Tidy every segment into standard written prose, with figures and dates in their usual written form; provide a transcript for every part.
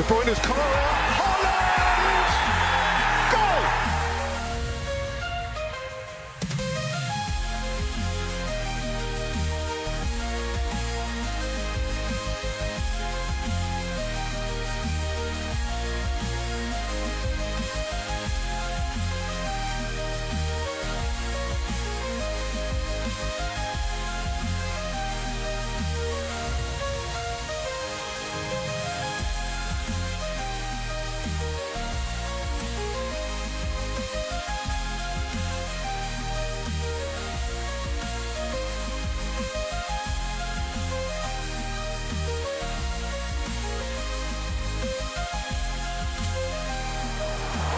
De Bruyne's corner. Holland! Goal!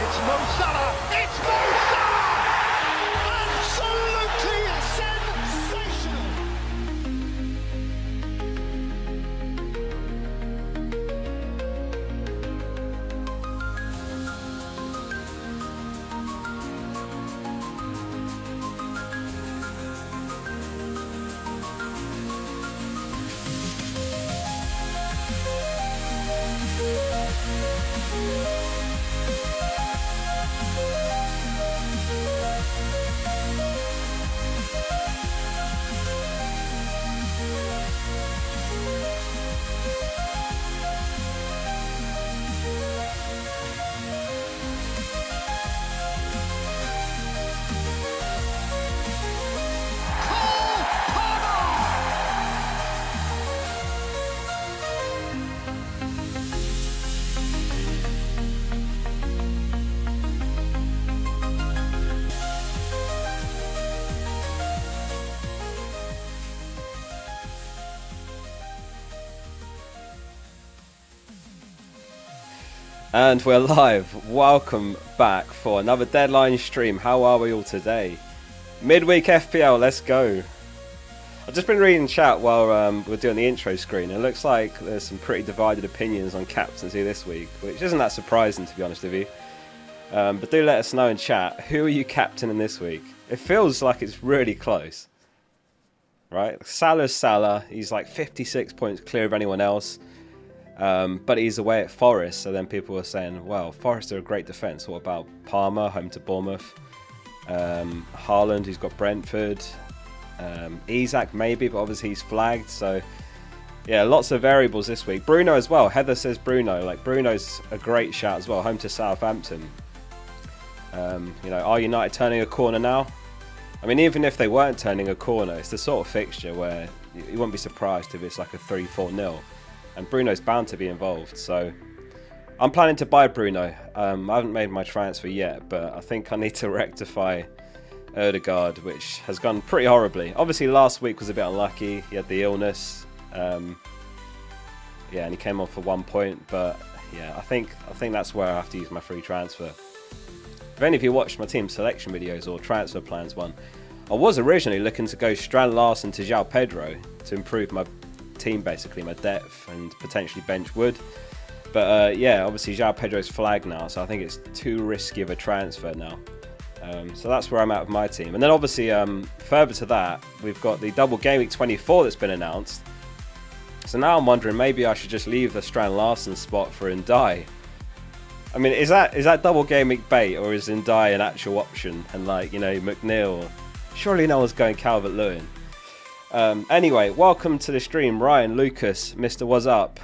It's Mo Salah! It's Mo Salah! Absolutely sensational! And we're live. Welcome back for another deadline stream. How are we all today? Midweek FPL, let's go. I've just been reading chat while we're doing the intro screen. It looks like there's some pretty divided opinions on captaincy this week, which isn't that surprising to be honest with you. But do let us know in chat, who are you captaining this week? It feels like it's really close. Right? Salah's Salah. He's like 56 points clear of anyone else. But he's away at Forest, so then people were saying, well, Forest are a great defence. What about Palmer, home to Bournemouth? Haaland, who's got Brentford. Isak, maybe, but obviously he's flagged. So, yeah, lots of variables this week. Bruno as well. Heather says Bruno. Like, Bruno's a great shout as well, home to Southampton. You know, are United turning a corner now? I mean, even if they weren't turning a corner, it's the sort of fixture where you wouldn't be surprised if it's like a 3-4-0. And Bruno's bound to be involved, so I'm planning to buy Bruno. I haven't made my transfer yet, but I think I need to rectify Odegaard, which has gone pretty horribly. Obviously, last week was a bit unlucky. He had the illness. Yeah, and he came on for 1 point, but yeah, I think that's where I have to use my free transfer. If any of you watched my team selection videos or transfer plans one, I was originally looking to go Strand Larsen to João Pedro to improve my team, basically my depth, and potentially bench Wood, but yeah, obviously João Pedro's flagged now, so I think it's too risky of a transfer now. So that's where I'm at with my team. And then obviously further to that, we've got the double Gameweek 24 that's been announced. So now I'm wondering, maybe I should just leave the Strand Larsen spot for Ndai. I mean, is that double Gameweek bait, or is Ndai an actual option? And like, you know, McNeil, surely no one's going Calvert-Lewin. Anyway, welcome to the stream, Ryan, Lucas, Mr. What's Up,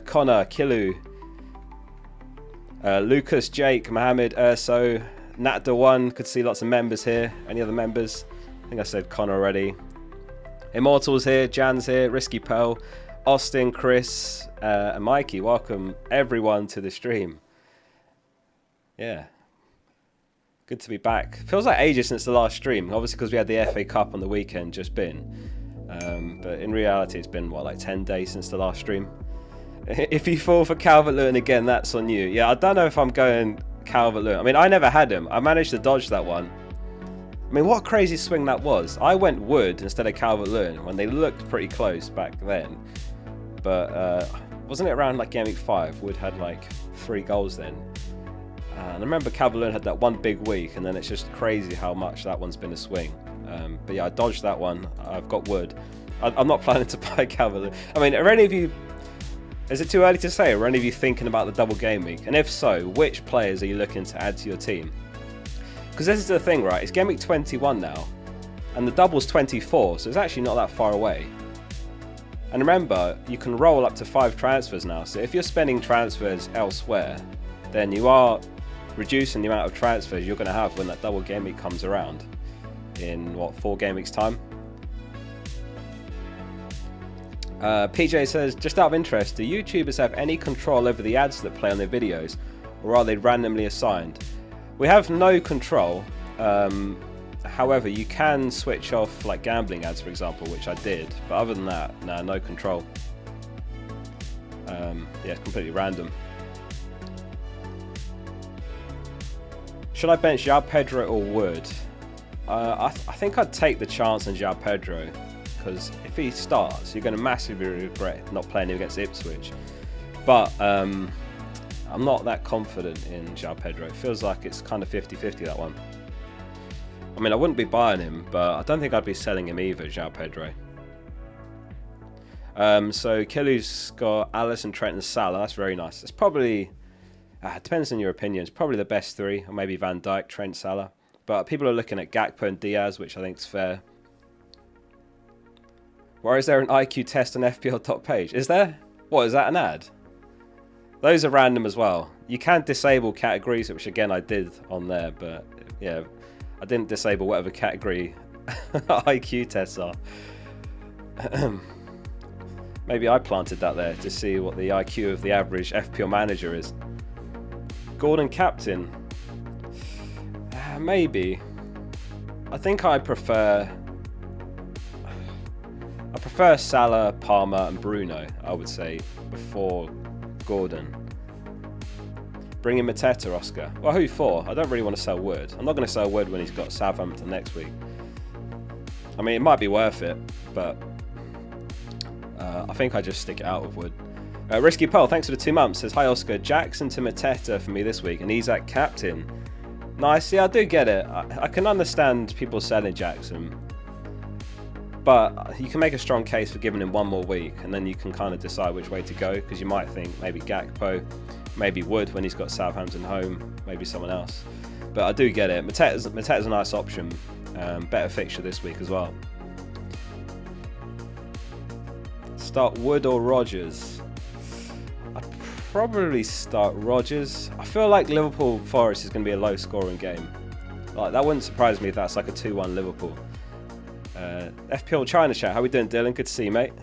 Connor, Kilu, Lucas, Jake, Mohammed, Urso, Nat the1, could see lots of members here. Any other members? I think I said Connor already. Immortals here, Jan's here, Risky Pearl, Austin, Chris, and Mikey. Welcome everyone to the stream. Yeah. Good to be back. Feels like ages since the last stream, obviously because we had the FA Cup on the weekend just been. But in reality, it's been, what, like 10 days since the last stream? If you fall for Calvert-Lewin again, that's on you. Yeah, I don't know if I'm going Calvert-Lewin. I mean, I never had him. I managed to dodge that one. I mean, what a crazy swing that was. I went Wood instead of Calvert-Lewin when they looked pretty close back then. But wasn't it around like Game Week 5? Wood had like 3 goals then. And I remember Calvert-Lewin had that one big week, and then it's just crazy how much that one's been a swing. But yeah, I dodged that one. I've got Wood. I'm not planning to buy Calvert-Lewin. I mean, are any of you Is it too early to say? Are any of you thinking about the double game week? And if so, which players are you looking to add to your team? Because this is the thing, right? It's game week 21 now, and the double's 24, so it's actually not that far away. And remember, you can roll up to 5 transfers now, so if you're spending transfers elsewhere, then you are reducing the amount of transfers you're going to have when that double game week comes around in, what, 4 game weeks time? PJ says, just out of interest, do YouTubers have any control over the ads that play on their videos, or are they randomly assigned? We have no control. However, you can switch off like gambling ads, for example, which I did. But other than that, no control. Yeah, it's completely random. Should I bench João Pedro or Wood? I think I'd take the chance on João Pedro, because if he starts, you're going to massively regret not playing him against Ipswich. But I'm not that confident in João Pedro. It feels like it's kind of 50-50, that one. I mean, I wouldn't be buying him, but I don't think I'd be selling him either, João Pedro. So Killu's got Alisson, Trent and Salah. That's very nice. It's probably, it depends on your opinion. It's probably the best 3, or maybe Van Dijk, Trent, Salah. But people are looking at Gakpo and Diaz, which I think is fair. Why is there an IQ test on FPL top page? Is there? What, is that an ad? Those are random as well. You can disable categories, which again I did on there, but yeah, I didn't disable whatever category IQ tests are. Maybe I planted that there to see what the IQ of the average FPL manager is. Gordon captain. Maybe. I think I prefer Salah, Palmer and Bruno, I would say, before Gordon. Bring in Mateta, Oscar. Well, who for? I don't really want to sell Wood. I'm not going to sell Wood when he's got Southampton next week. I mean, it might be worth it, but I think I just stick it out with Wood. Risky Pearl, thanks for the 2 months, says, hi Oscar, Jackson to Mateta for me this week, and he's at captain. Nice, yeah, I do get it. I can understand people selling Jackson, but you can make a strong case for giving him 1 more week, and then you can kind of decide which way to go, because you might think maybe Gakpo, maybe Wood when he's got Southampton home, maybe someone else. But I do get it. Mateta's a nice option. Better fixture this week as well. Start Wood or Rodgers? I'd probably start Rodgers. I feel like Liverpool Forest is going to be a low scoring game. Like, that wouldn't surprise me if that's like a 2-1 Liverpool. FPL China chat, how we doing, Dylan? Good to see you, mate.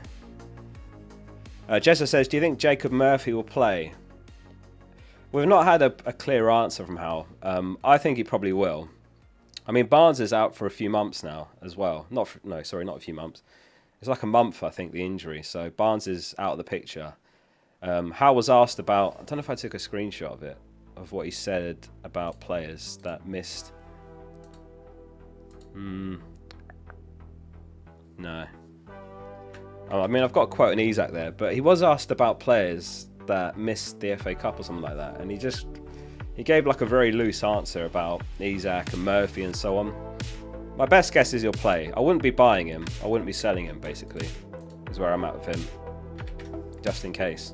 Jessa says, do you think Jacob Murphy will play? We've not had a clear answer from Hal. I think he probably will. I mean, Barnes is out for a few months now as well. Not a few months. It's like a month, I think, the injury. So Barnes is out of the picture. Hal was asked about, I don't know if I took a screenshot of it, of what he said about players that missed. No. I mean, I've got a quote in Isaac there, but he was asked about players that missed the FA Cup or something like that, and he gave like a very loose answer about Isaac and Murphy and so on. My best guess is he'll play. I wouldn't be buying him. I wouldn't be selling him, basically, is where I'm at with him, just in case.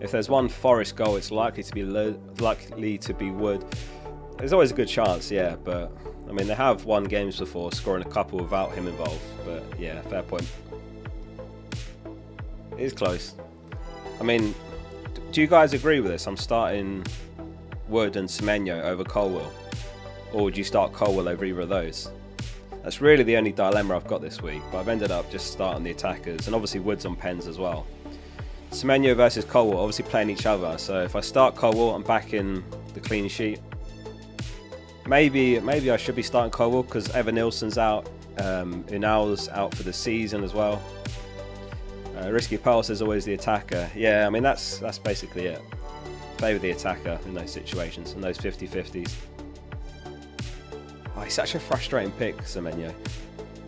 If there's one Forest goal, it's likely to be Wood. There's always a good chance, yeah, but I mean, they have won games before, scoring a couple without him involved. But yeah, fair point. It is close. I mean, do you guys agree with this? I'm starting Wood and Semenyo over Colwell, or would you start Colwell over either of those? That's really the only dilemma I've got this week, but I've ended up just starting the attackers, and obviously Wood's on pens as well. Semenyo versus Colwell, obviously playing each other, so if I start Colwell, I'm back in the clean sheet. Maybe I should be starting Colwell because Evan Nilsson's out, Unal's out for the season as well. Risky Pulse is always the attacker. Yeah, I mean, that's basically it. Favour the attacker in those situations, in those 50-50s. Oh, he's such a frustrating pick, Semenyo.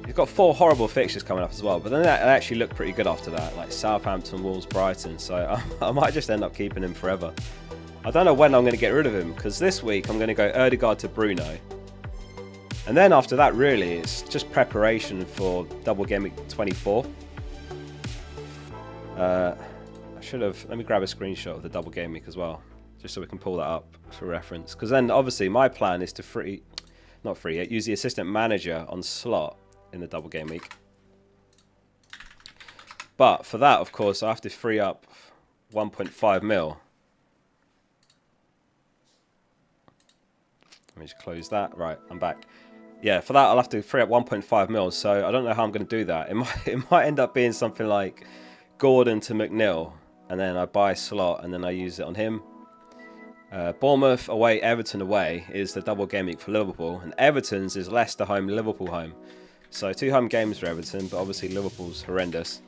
He's got 4 horrible fixtures coming up as well, but then that actually looked pretty good after that, like Southampton, Wolves, Brighton, so I might just end up keeping him forever. I don't know when I'm going to get rid of him, because this week I'm going to go Ødegaard to Bruno. And then after that, really, it's just preparation for Double Gameweek 24. I should have... Let me grab a screenshot of the Double Gameweek as well, just so we can pull that up for reference. Because then, obviously, my plan is to use the assistant manager on slot in the Double Gameweek. But for that, of course, I have to free up 1.5 mil. Let me just close that. Right, I'm back. Yeah, for that I'll have to free up 1.5 mil. So I don't know how I'm going to do that. It might end up being something like Gordon to McNeil, and then I buy slot, and then I use it on him. Bournemouth away, Everton away is the Double Game Week for Liverpool, and Everton's is Leicester home, Liverpool home. So 2 home games for Everton, but obviously Liverpool's horrendous.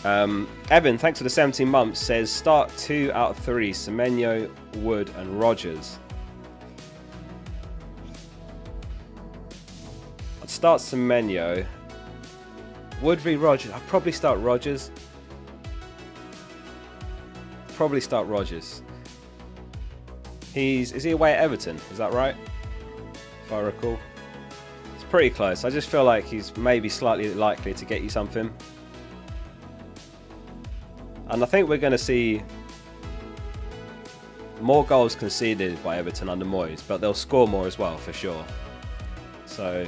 Evan, thanks for the 17 months, says start 2 out of 3, Semenyo, Wood and Rodgers. I'd start Semenyo. Wood v Rodgers. I'd probably start Rodgers. Is he away at Everton? Is that right? If I recall. It's pretty close. I just feel like he's maybe slightly likely to get you something. And I think we're going to see more goals conceded by Everton under Moyes, but they'll score more as well, for sure. So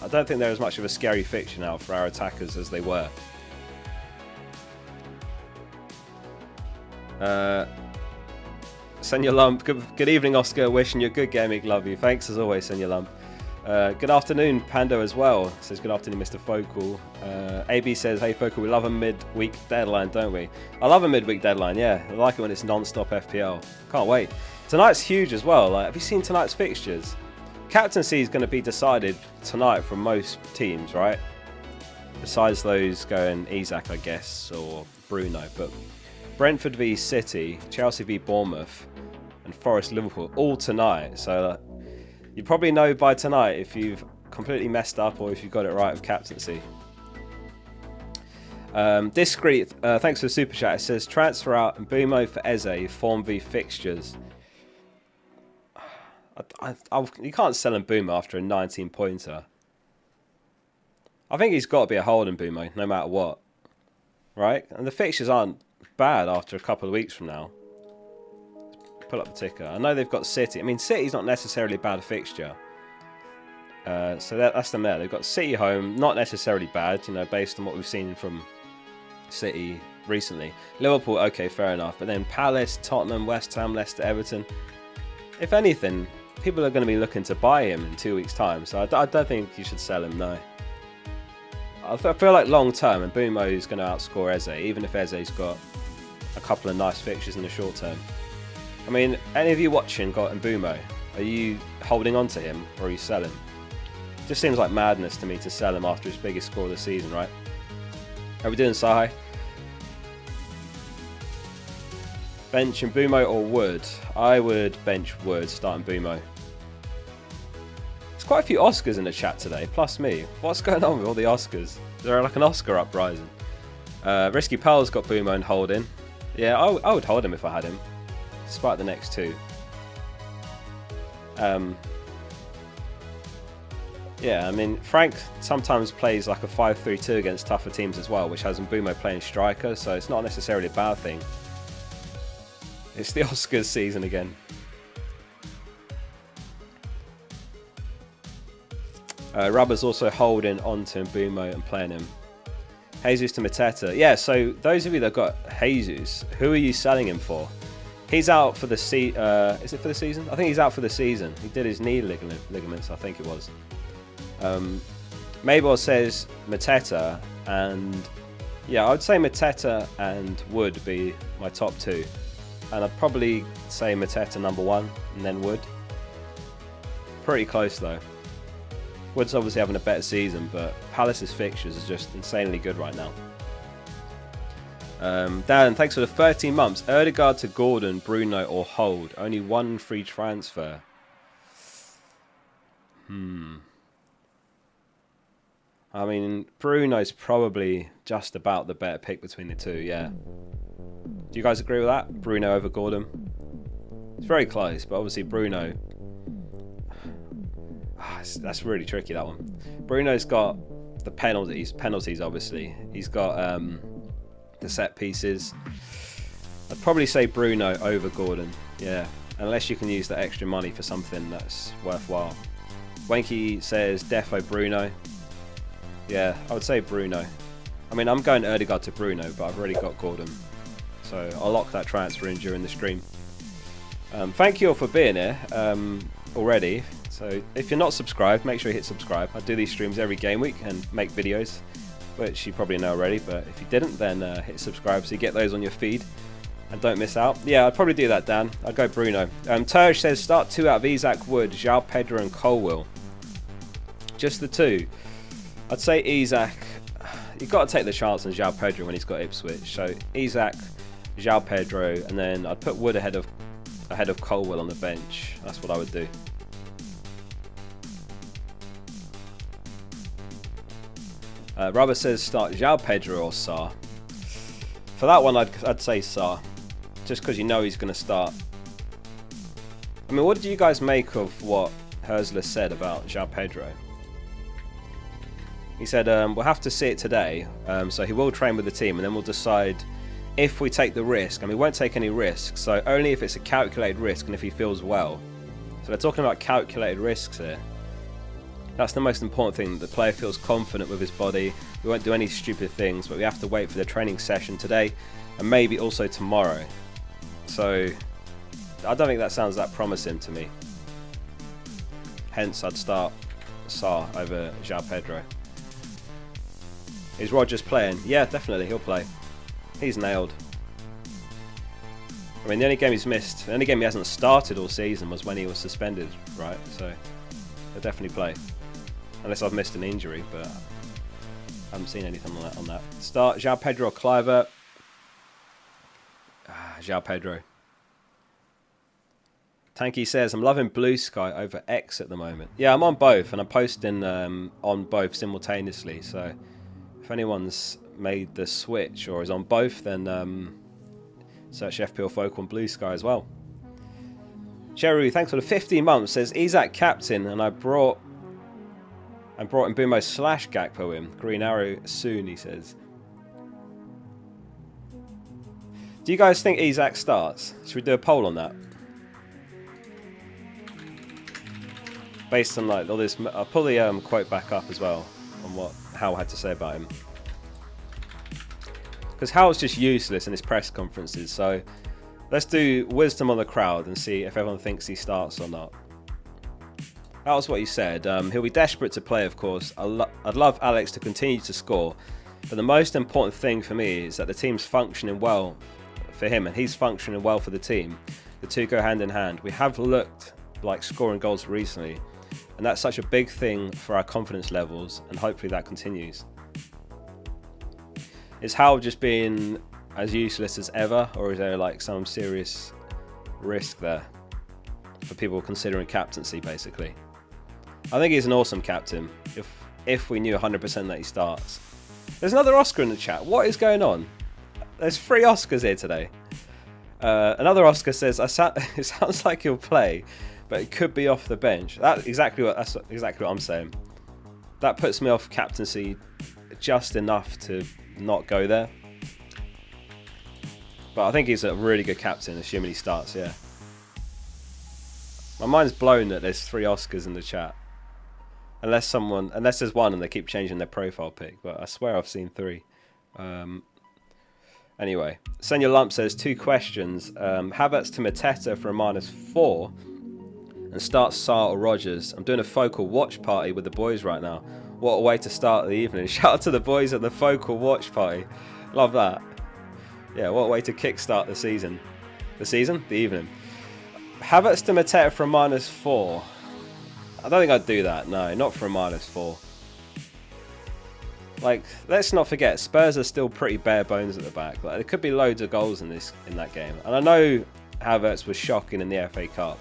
I don't think they're as much of a scary fixture now for our attackers as they were. Senya Lump, good evening, Oscar. Wishing you a good gaming. Love you. Thanks as always, Senya Lump. Good afternoon, Pando as well. Says good afternoon, Mr. Focal. AB says, hey Focal, we love a midweek deadline, don't we? I love a midweek deadline, yeah. I like it when it's non-stop FPL. Can't wait. Tonight's huge as well. Like, have you seen tonight's fixtures? Captaincy is going to be decided tonight for most teams, right? Besides those going Isak, I guess, or Bruno. But Brentford v City, Chelsea v Bournemouth, and Forest Liverpool all tonight. So you probably know by tonight if you've completely messed up or if you've got it right with captaincy. Discreet, thanks for the super chat. It says transfer out Mbumo for Eze, form v fixtures. You can't sell Mbumo after a 19 pointer. I think he's got to be a hold Mbumo no matter what, right? And the fixtures aren't bad after a couple of weeks from now. Pull up the ticker. I know they've got City. I mean, City's not necessarily a bad fixture. So that's them there. They've got City home, not necessarily bad, you know, based on what we've seen from City recently. Liverpool, okay, fair enough. But then Palace, Tottenham, West Ham, Leicester, Everton. If anything, people are going to be looking to buy him in 2 weeks' time. So I don't think you should sell him, no. I feel like long term, Mbumo is going to outscore Eze, even if Eze's got a couple of nice fixtures in the short term. I mean, any of you watching got Mbumo? Are you holding on to him or are you selling? Just seems like madness to me to sell him after his biggest score of the season, right? How are we doing, Sahai? Bench Mbumo or Wood? I would bench Wood, start Mbumo. There's quite a few Oscars in the chat today, plus me. What's going on with all the Oscars? Is there like an Oscar uprising? Risky Pearl's got Mbumo and holding. Yeah, I would hold him if I had him, despite the next two. Yeah, I mean, Frank sometimes plays like a 5-3-2 against tougher teams as well, which has Mbumo playing striker, so it's not necessarily a bad thing. It's the Oscars season again. Rubber's also holding on to Mbumo and playing him. Jesus to Mateta. Yeah, so those of you that got Jesus, who are you selling him for? He's out for the is it for the season? I think he's out for the season. He did his knee ligaments, I think it was. Mabel says Mateta, and yeah, I would say Mateta and Wood be my top two. And I'd probably say Mateta number one and then Wood. Pretty close though. Wood's obviously having a better season, but Palace's fixtures is just insanely good right now. Dan, thanks for the 13 months. Odegaard to Gordon, Bruno or hold. Only one free transfer. I mean, Bruno's probably just about the better pick between the two, yeah. Do you guys agree with that? Bruno over Gordon? It's very close, but obviously Bruno... That's really tricky, that one. Bruno's got the penalties obviously. He's got the set pieces. I'd probably say Bruno over Gordon, yeah, unless you can use the extra money for something that's worthwhile. Wanky says defo Bruno. Yeah, I would say Bruno. I mean, I'm going Erdegaard to Bruno, but I've already got Gordon, so I'll lock that transfer in during the stream. Thank you all for being here already. So if you're not subscribed, make sure you hit subscribe. I do these streams every game week and make videos, which you probably know already, but if you didn't, then hit subscribe so you get those on your feed and don't miss out. Yeah, I'd probably do that, Dan. I'd go Bruno. Turge says start 2 out of Isaac Wood, João Pedro and Colwill. Just the 2. I'd say Isaac. You've got to take the chance on João Pedro when he's got Ipswich. So Isaac, João Pedro, and then I'd put Wood ahead of Colwill on the bench. That's what I would do. Rubber says start João Pedro or Sarr. For that one, I'd say Sarr, just because you know he's going to start. I mean, what did you guys make of what Herzler said about João Pedro? He said, we'll have to see it today, so he will train with the team, and then we'll decide if we take the risk, and we won't take any risks, so only if it's a calculated risk and if he feels well. So they're talking about calculated risks here. That's the most important thing, that the player feels confident with his body. We won't do any stupid things, but we have to wait for the training session today and maybe also tomorrow. So I don't think that sounds that promising to me. Hence, I'd start Sarr over João Pedro. Is Rodgers playing? Yeah, definitely, he'll play. He's nailed. I mean, the only game he's missed, the only game he hasn't started all season was when he was suspended, right? So he'll definitely play. Unless I've missed an injury, but I haven't seen anything on that. Start João Pedro or Cliver. João Pedro. Tanky says, I'm loving Blue Sky over X at the moment. Yeah, I'm on both, and I'm posting on both simultaneously. So if anyone's made the switch or is on both, then search FPL Focal and Blue Sky as well. Cheru, thanks for the 15 months. Says Isaac captain, and I brought in Bumo / Gakpo in. Green Arrow soon, he says. Do you guys think Isaac starts? Should we do a poll on that? Based on like all this, I'll pull the quote back up as well on what Hal had to say about him. Because Hal's just useless in his press conferences, so let's do wisdom on the crowd and see if everyone thinks he starts or not. That was what he said. He'll be desperate to play, of course. I'd love Alex to continue to score, but the most important thing for me is that the team's functioning well for him and he's functioning well for the team. The two go hand in hand. We have looked like scoring goals recently, and that's such a big thing for our confidence levels, and hopefully that continues. Is Hal just being as useless as ever, or is there like some serious risk there for people considering captaincy, basically? I think he's an awesome captain, if we knew 100% that he starts. There's another Oscar in the chat. What is going on? There's 3 Oscars here today. Another Oscar says, it sounds like he'll play, but it could be off the bench. That's exactly what I'm saying. That puts me off captaincy just enough to not go there. But I think he's a really good captain, assuming he starts, yeah. My mind's blown that there's 3 Oscars in the chat. Unless there's one and they keep changing their profile pic, but I swear I've seen 3. Anyway, Senior Lump says 2 questions. Havertz to Mateta for a -4 and start Sarr or Rodgers. I'm doing a Focal watch party with the boys right now. What a way to start the evening. Shout out to the boys at the Focal watch party. Love that. Yeah, what a way to kickstart the season. The evening. Havertz to Mateta for a -4. I don't think I'd do that. No, not for a -4. Like, let's not forget, Spurs are still pretty bare bones at the back. Like, there could be loads of goals in that game. And I know Havertz was shocking in the FA Cup,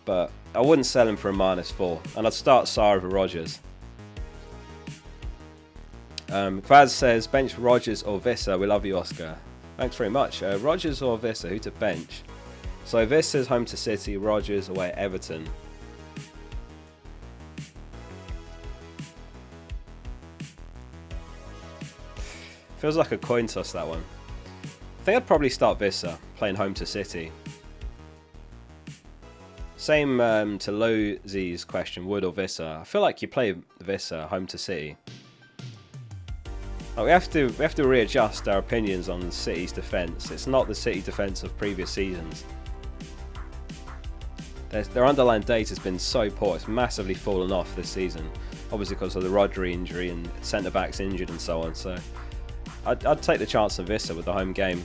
but I wouldn't sell him for a -4. And I'd start Sarr over Rodgers. Kvaz says, bench Rodgers or Visser. We love you, Oscar. Thanks very much. Rodgers or Visser, who to bench? So Visser's home to City, Rodgers away at Everton. Feels like a coin toss, that one. I think I'd probably start Vissa, playing home to City. Same to Lozy's question, Wood or Vissa. I feel like you play Vissa home to City. We have to readjust our opinions on City's defence. It's not the City defence of previous seasons. Their underlying data has been so poor. It's massively fallen off this season. Obviously because of the Rodri injury and centre-backs injured and so on. So I'd take the chance of Vissa with the home game.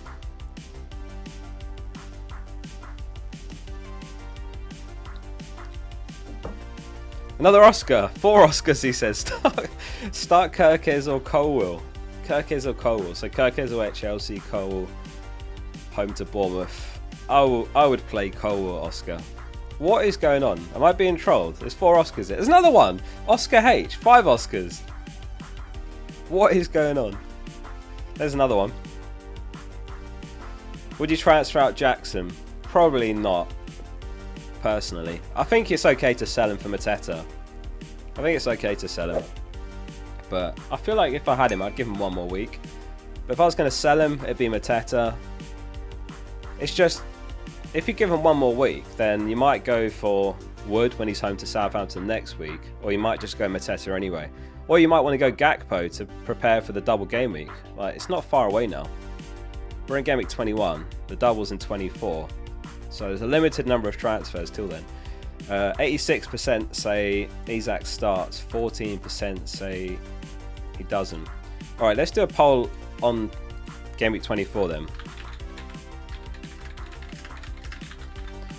Another Oscar. 4 Oscars, he says. Start Kirkes or Colwill. Kirkes or Colwill. So Kirkes away at Chelsea, Colwill home to Bournemouth. I would play Colwill, Oscar. What is going on? Am I being trolled? There's 4 Oscars here. There's another one. Oscar H. 5 Oscars. What is going on? There's another one. Would you transfer out Jackson? Probably not. Personally, I think it's okay to sell him for Mateta. I think it's okay to sell him, but I feel like if I had him, I'd give him 1 more week. But if I was going to sell him, it'd be Mateta. It's just, if you give him 1 more week, then you might go for Wood when he's home to Southampton next week, or you might just go Mateta anyway, or you might want to go Gakpo to prepare for the double game week. Like, it's not far away now. We're in game week 21. The double's in 24. So there's a limited number of transfers till then. 86% say Isak starts, 14% say he doesn't. Alright, let's do a poll on Game Week 24 then.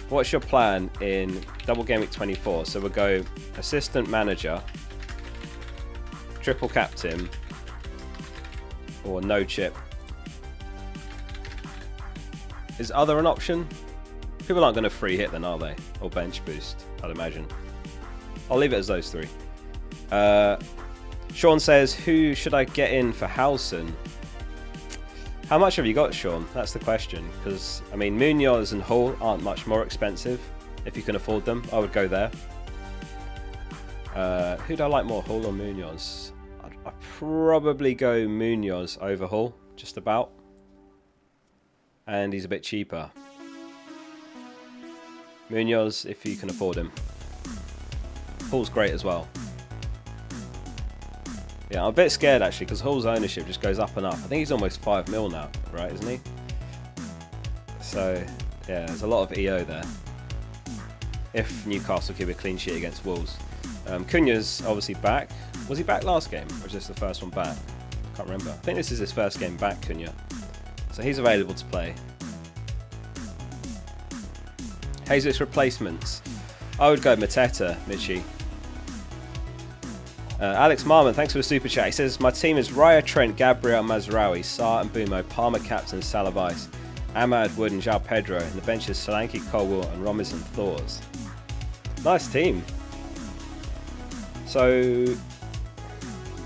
What's your plan in double Game Week 24? So we'll go assistant manager, triple captain, or no chip. Is other an option? People aren't going to free hit then, are they? Or bench boost, I'd imagine. I'll leave it as those 3. Sean says, who should I get in for Howson? How much have you got, Sean? That's the question. Because, I mean, Munoz and Hall aren't much more expensive. If you can afford them, I would go there. Who do I like more, Hall or Munoz? I'd probably go Munoz over Hall, just about. And he's a bit cheaper. Munoz, if you can afford him. Hall's great as well. Yeah, I'm a bit scared actually because Hall's ownership just goes up and up. I think he's almost 5 mil now, right, isn't he? So, yeah, there's a lot of EO there. If Newcastle keep a clean sheet against Wolves. Cunha's obviously back. Was he back last game? Or was this the first one back? I can't remember. I think this is his first game back, Cunha. So he's available to play. Jesus replacements. I would go Mateta, Michi. Alex Marmon, thanks for the super chat. He says, my team is Raya, Trent, Gabriel, Mazraoui, Sarr and Bumo, Palmer, captain, Salah Vice, Ahmad, Wood and João Pedro. And the bench is Solanke, Colwill and Robinson Thors. Nice team. So,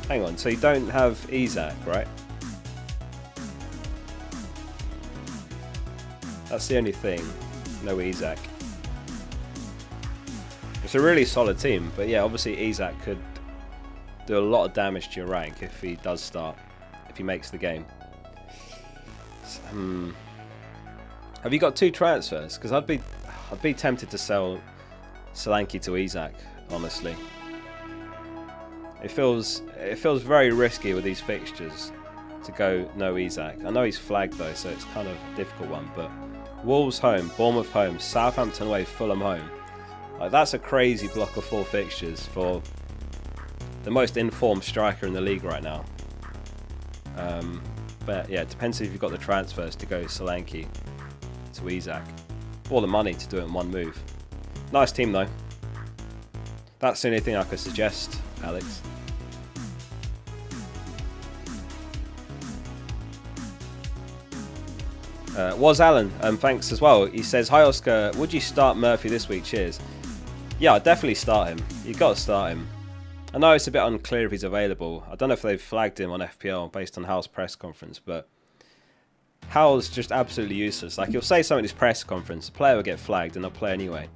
hang on. So you don't have Isak, right? That's the only thing. No Isak. It's a really solid team, but yeah, obviously Isak could do a lot of damage to your rank if he does start, if he makes the game. Have you got 2 transfers? Because I'd be tempted to sell Solanke to Isak, honestly. It feels very risky with these fixtures to go no Isak. I know he's flagged though, so it's kind of a difficult one, but Wolves home, Bournemouth home, Southampton away, Fulham home. Like, that's a crazy block of 4 fixtures for the most informed striker in the league right now. But yeah, it depends if you've got the transfers to go Solanke to Isak, or the money to do it in one move. Nice team though. That's the only thing I could suggest, Alex. Was Alan, thanks as well. He says, hi Oscar, would you start Murphy this week? Cheers. Yeah, I'd definitely start him. You've got to start him. I know it's a bit unclear if he's available. I don't know if they've flagged him on FPL based on Hal's press conference, but Hal's just absolutely useless. Like, he'll say something at his press conference, the player will get flagged and they'll play anyway.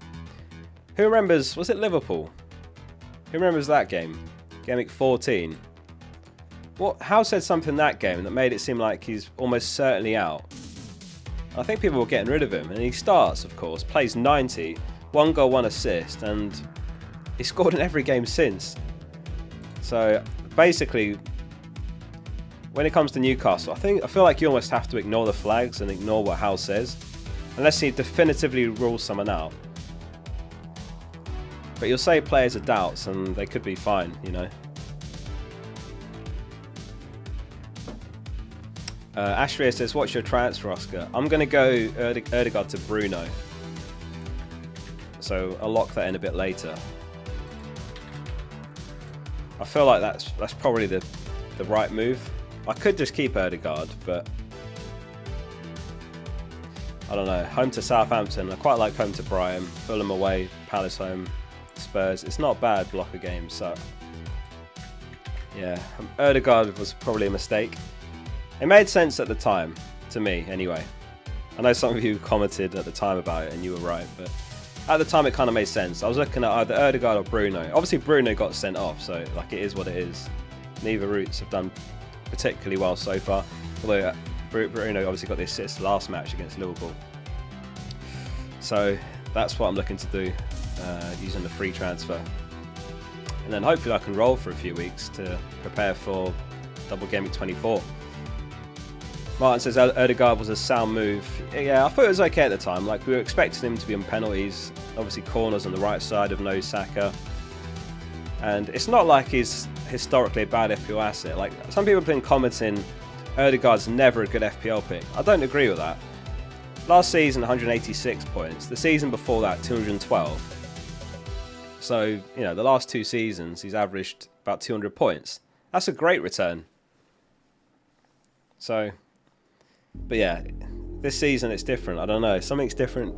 Who remembers, was it Liverpool? Who remembers that game? Game week 14. Howe said something in that game that made it seem like he's almost certainly out. I think people were getting rid of him, and he starts, of course, plays 90, 1 goal, 1 assist, and he scored in every game since. So basically, when it comes to Newcastle, I feel like you almost have to ignore the flags and ignore what Howe says, unless he definitively rules someone out. But you'll say players are doubts, and they could be fine, you know. Ashria says, what's your transfer, Oscar? I'm going to go Ødegaard to Bruno. So I'll lock that in a bit later. I feel like that's probably the right move. I could just keep Ødegaard, but I don't know. Home to Southampton. I quite like home to Brighton. Fulham away, Palace home, Spurs. It's not a bad block of games, so yeah, Ødegaard was probably a mistake. It made sense at the time, to me, anyway. I know some of you commented at the time about it, and you were right, but at the time it kind of made sense. I was looking at either Ødegaard or Bruno. Obviously, Bruno got sent off, so like it is what it is. Neither routes have done particularly well so far, although Bruno obviously got the assist last match against Liverpool. So that's what I'm looking to do, using the free transfer. And then hopefully I can roll for a few weeks to prepare for Double Gameweek 24. Martin says Ødegaard was a sound move. Yeah, I thought it was okay at the time. Like, we were expecting him to be on penalties. Obviously, corners on the right side of no Saka. And it's not like he's historically a bad FPL asset. Like, some people have been commenting, Ødegaard's never a good FPL pick. I don't agree with that. Last season, 186 points. The season before that, 212. So, you know, the last 2 seasons, he's averaged about 200 points. That's a great return. So, but yeah, this season it's different. I don't know. Something's different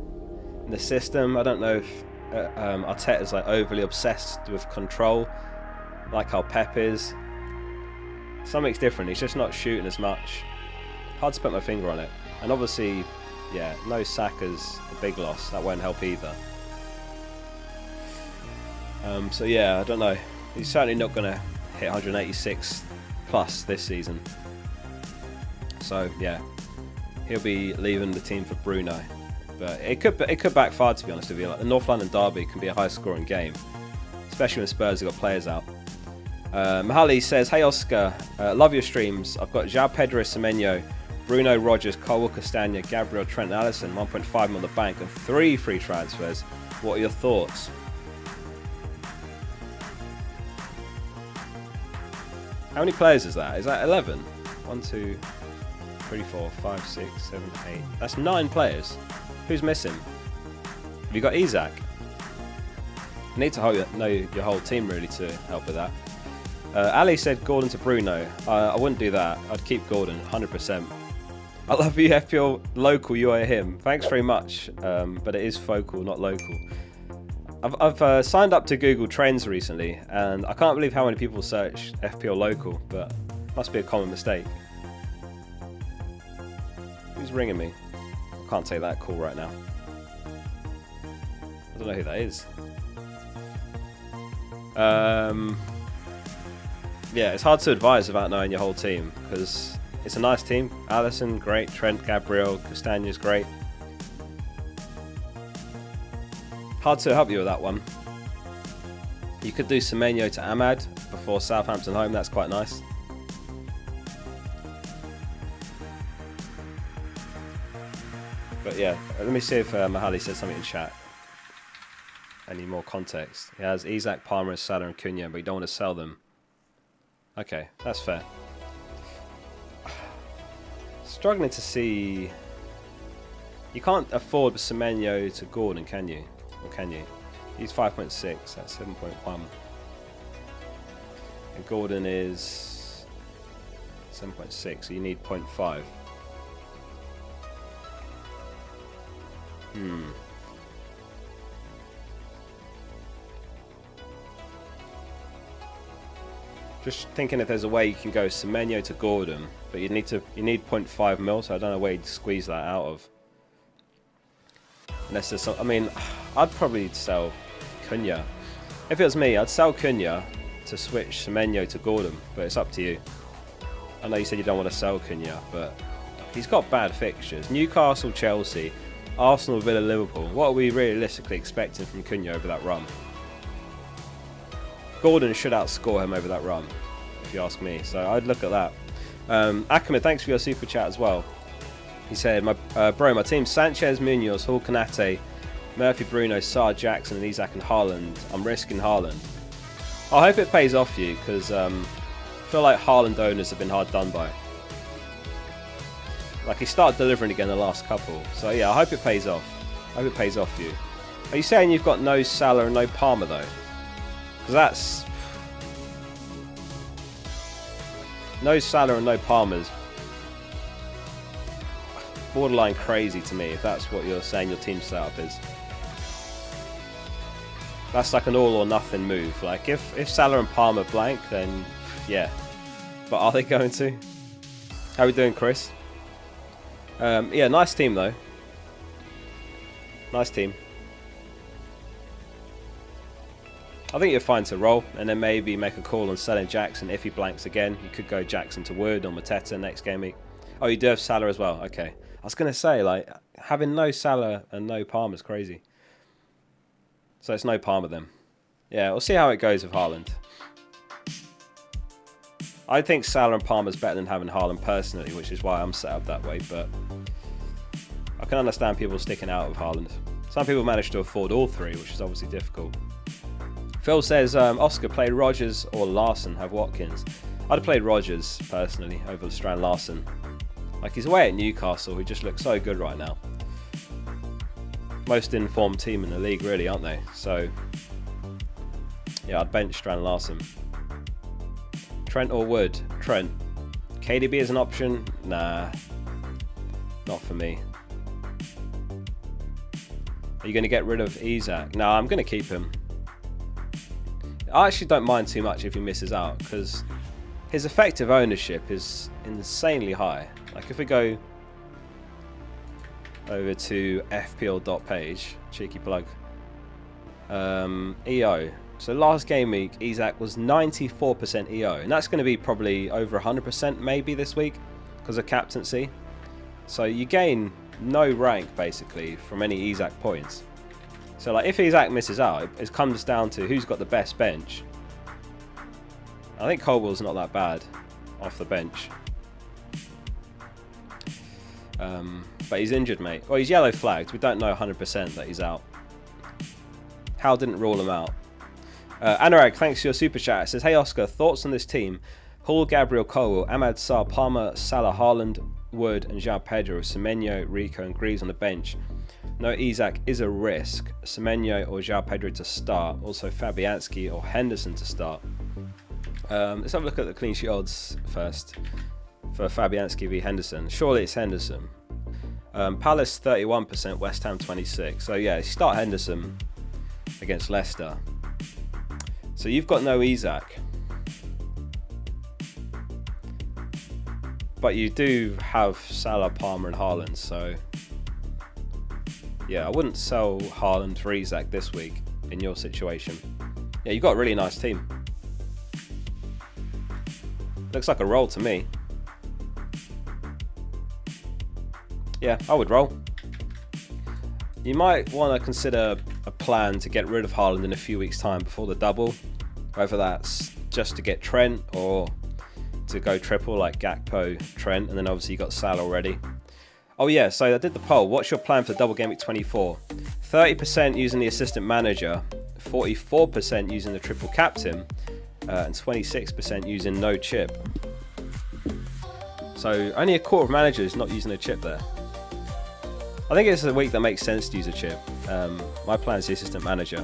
in the system. I don't know if Arteta's like overly obsessed with control, like how Pep is. Something's different. He's just not shooting as much. Hard to put my finger on it. And obviously, yeah, no Saka's a big loss. That won't help either. So yeah, I don't know. He's certainly not going to hit 186 plus this season. So yeah, he'll be leaving the team for Bruno, but it could backfire, to be honest with you. Like, the North London derby can be a high-scoring game, especially when Spurs have got players out. Mahali says, "Hey Oscar, love your streams. I've got João Pedro, Semenyo, Bruno, Rodgers, Cole, Castagna, Gabriel, Trent, and Alisson, 1.5 on the bank, and 3 free transfers. What are your thoughts?" How many players is that? Is that 11? 1, 2, 3, 4, 5, 6, 7, 8. That's 9 players. Who's missing? Have you got Isak? You need to know your whole team really to help with that. Ali said Gordon to Bruno. I wouldn't do that. I'd keep Gordon 100%. I love you, FPL local. You are him. Thanks very much. But it is focal, not local. I've signed up to Google Trends recently, and I can't believe how many people search FPL local, but it must be a common mistake. Who's ringing me? I can't take that call right now. I don't know who that is. Yeah, it's hard to advise without knowing your whole team, because it's a nice team. Alisson, great. Trent, Gabriel, Castagna's great. Hard to help you with that one. You could do Semenyo to Ahmad before Southampton home. That's quite nice. But yeah, let me see if Mahali said something in chat. Any more context? He has Isak, Palmer, Salah and Cunha, but you don't want to sell them. Okay, that's fair. Struggling to see... You can't afford Semenyo to Gordon, can you? Or can you? He's 5.6, that's 7.1. And Gordon is 7.6, so you need 0.5. Just thinking if there's a way you can go Semenyo to Gordon, but you need 0.5 mil, so I don't know where you'd squeeze that out of. Unless there's some, I mean, I'd probably sell Cunha. If it was me, I'd sell Cunha to switch Semenyo to Gordon, but it's up to you. I know you said you don't want to sell Cunha, but he's got bad fixtures. Newcastle, Chelsea, Arsenal, Villa, Liverpool. What are we realistically expecting from Cunha over that run? Gordon should outscore him over that run, if you ask me. So I'd look at that. Akama, thanks for your super chat as well. He said, my team, Sanchez, Munoz, Hall, Kanate, Murphy, Bruno, Sarr, Jackson, and Isak and Haaland. I'm risking Haaland. I hope it pays off for you, because I feel like Haaland owners have been hard done by. Like, he started delivering again the last couple. So yeah, I hope it pays off. I hope it pays off for you. Are you saying you've got no Salah and no Palmer though? Because that's... No Salah and no Palmer's borderline crazy to me, if that's what you're saying your team setup is. That's like an all or nothing move. Like, if Salah and Palmer blank, then yeah. But are they going to? How are we doing, Chris? Yeah, nice team though. Nice team. I think you're fine to roll, and then maybe make a call on selling Jackson if he blanks again. You could go Jackson to Wood or Mateta next game week. Oh, you do have Salah as well. Okay. I was going to say, like, having no Salah and no Palmer is crazy. So it's no Palmer then. Yeah, we'll see how it goes with Haaland. I think Salah and Palmer's better than having Haaland personally, which is why I'm set up that way, but I can understand people sticking out of Haaland. Some people manage to afford all three, which is obviously difficult. Phil says, Oscar, play Rodgers or Larson, have Watkins. I'd have played Rodgers, personally, over Strand Larson. Like, he's away at Newcastle, who just looks so good right now. Most informed team in the league, really, aren't they? So, yeah, I'd bench Strand Larson. Trent or Wood? Trent. KDB is an option? Nah. Not for me. Are you going to get rid of Isak? No, I'm going to keep him. I actually don't mind too much if he misses out, because his effective ownership is insanely high. Like, if we go over to FPL.page, cheeky plug, EO. So last game week, Isak was 94% EO, and that's going to be probably over 100% maybe this week because of captaincy. So you gain no rank basically from any Isak points. So like, if Isak misses out, it comes down to who's got the best bench. I think Colwell's not that bad off the bench. But he's injured, mate. Well, he's yellow flagged. We don't know 100% that he's out. Hal didn't rule him out. Anurag, thanks for your super chat. It says, hey Oscar, thoughts on this team? Hall, Gabriel, Colwell, Ahmad, Sarr, Palmer, Salah, Haaland, Wood and João Pedro, Semenyo, Rico and Greaves on the bench. No Isak is a risk. Semenyo or João Pedro to start. Also Fabianski or Henderson to start. Let's have a look at the clean sheet odds first for Fabianski v Henderson. Surely it's Henderson. Palace 31%, West Ham 26%. So yeah, start Henderson against Leicester. So you've got no Isak, but you do have Salah, Palmer and Haaland. So yeah, I wouldn't sell Haaland for Isak this week in your situation. Yeah, you've got a really nice team. Looks like a roll to me. Yeah, I would roll. You might want to consider a plan to get rid of Haaland in a few weeks' time before the double. Whether that's just to get Trent or to go triple like Gakpo, Trent, and then obviously you got Salah already. Oh yeah, so I did the poll. What's your plan for double game week 24? 30% using the assistant manager, 44% using the triple captain, and 26% using no chip. So only a quarter of managers not using a chip there. I think it's a week that makes sense to use a chip. My plan is the assistant manager.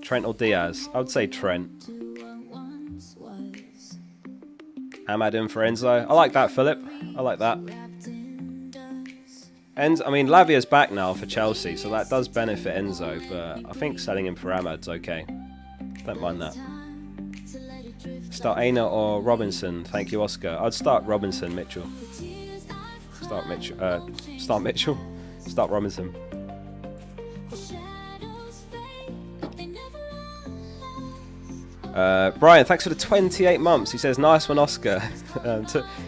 Trent or Diaz? I would say Trent. Ahmad in for Enzo. I like that, Philip. I like that. I mean, Lavia's back now for Chelsea, so that does benefit Enzo, but I think selling him for Ahmad's okay. Don't mind that. Start Aina or Robinson? Thank you, Oscar. I'd start Robinson, Mitchell. Start Mitchell. Start Robinson. Brian, thanks for the 28 months. He says, nice one, Oscar.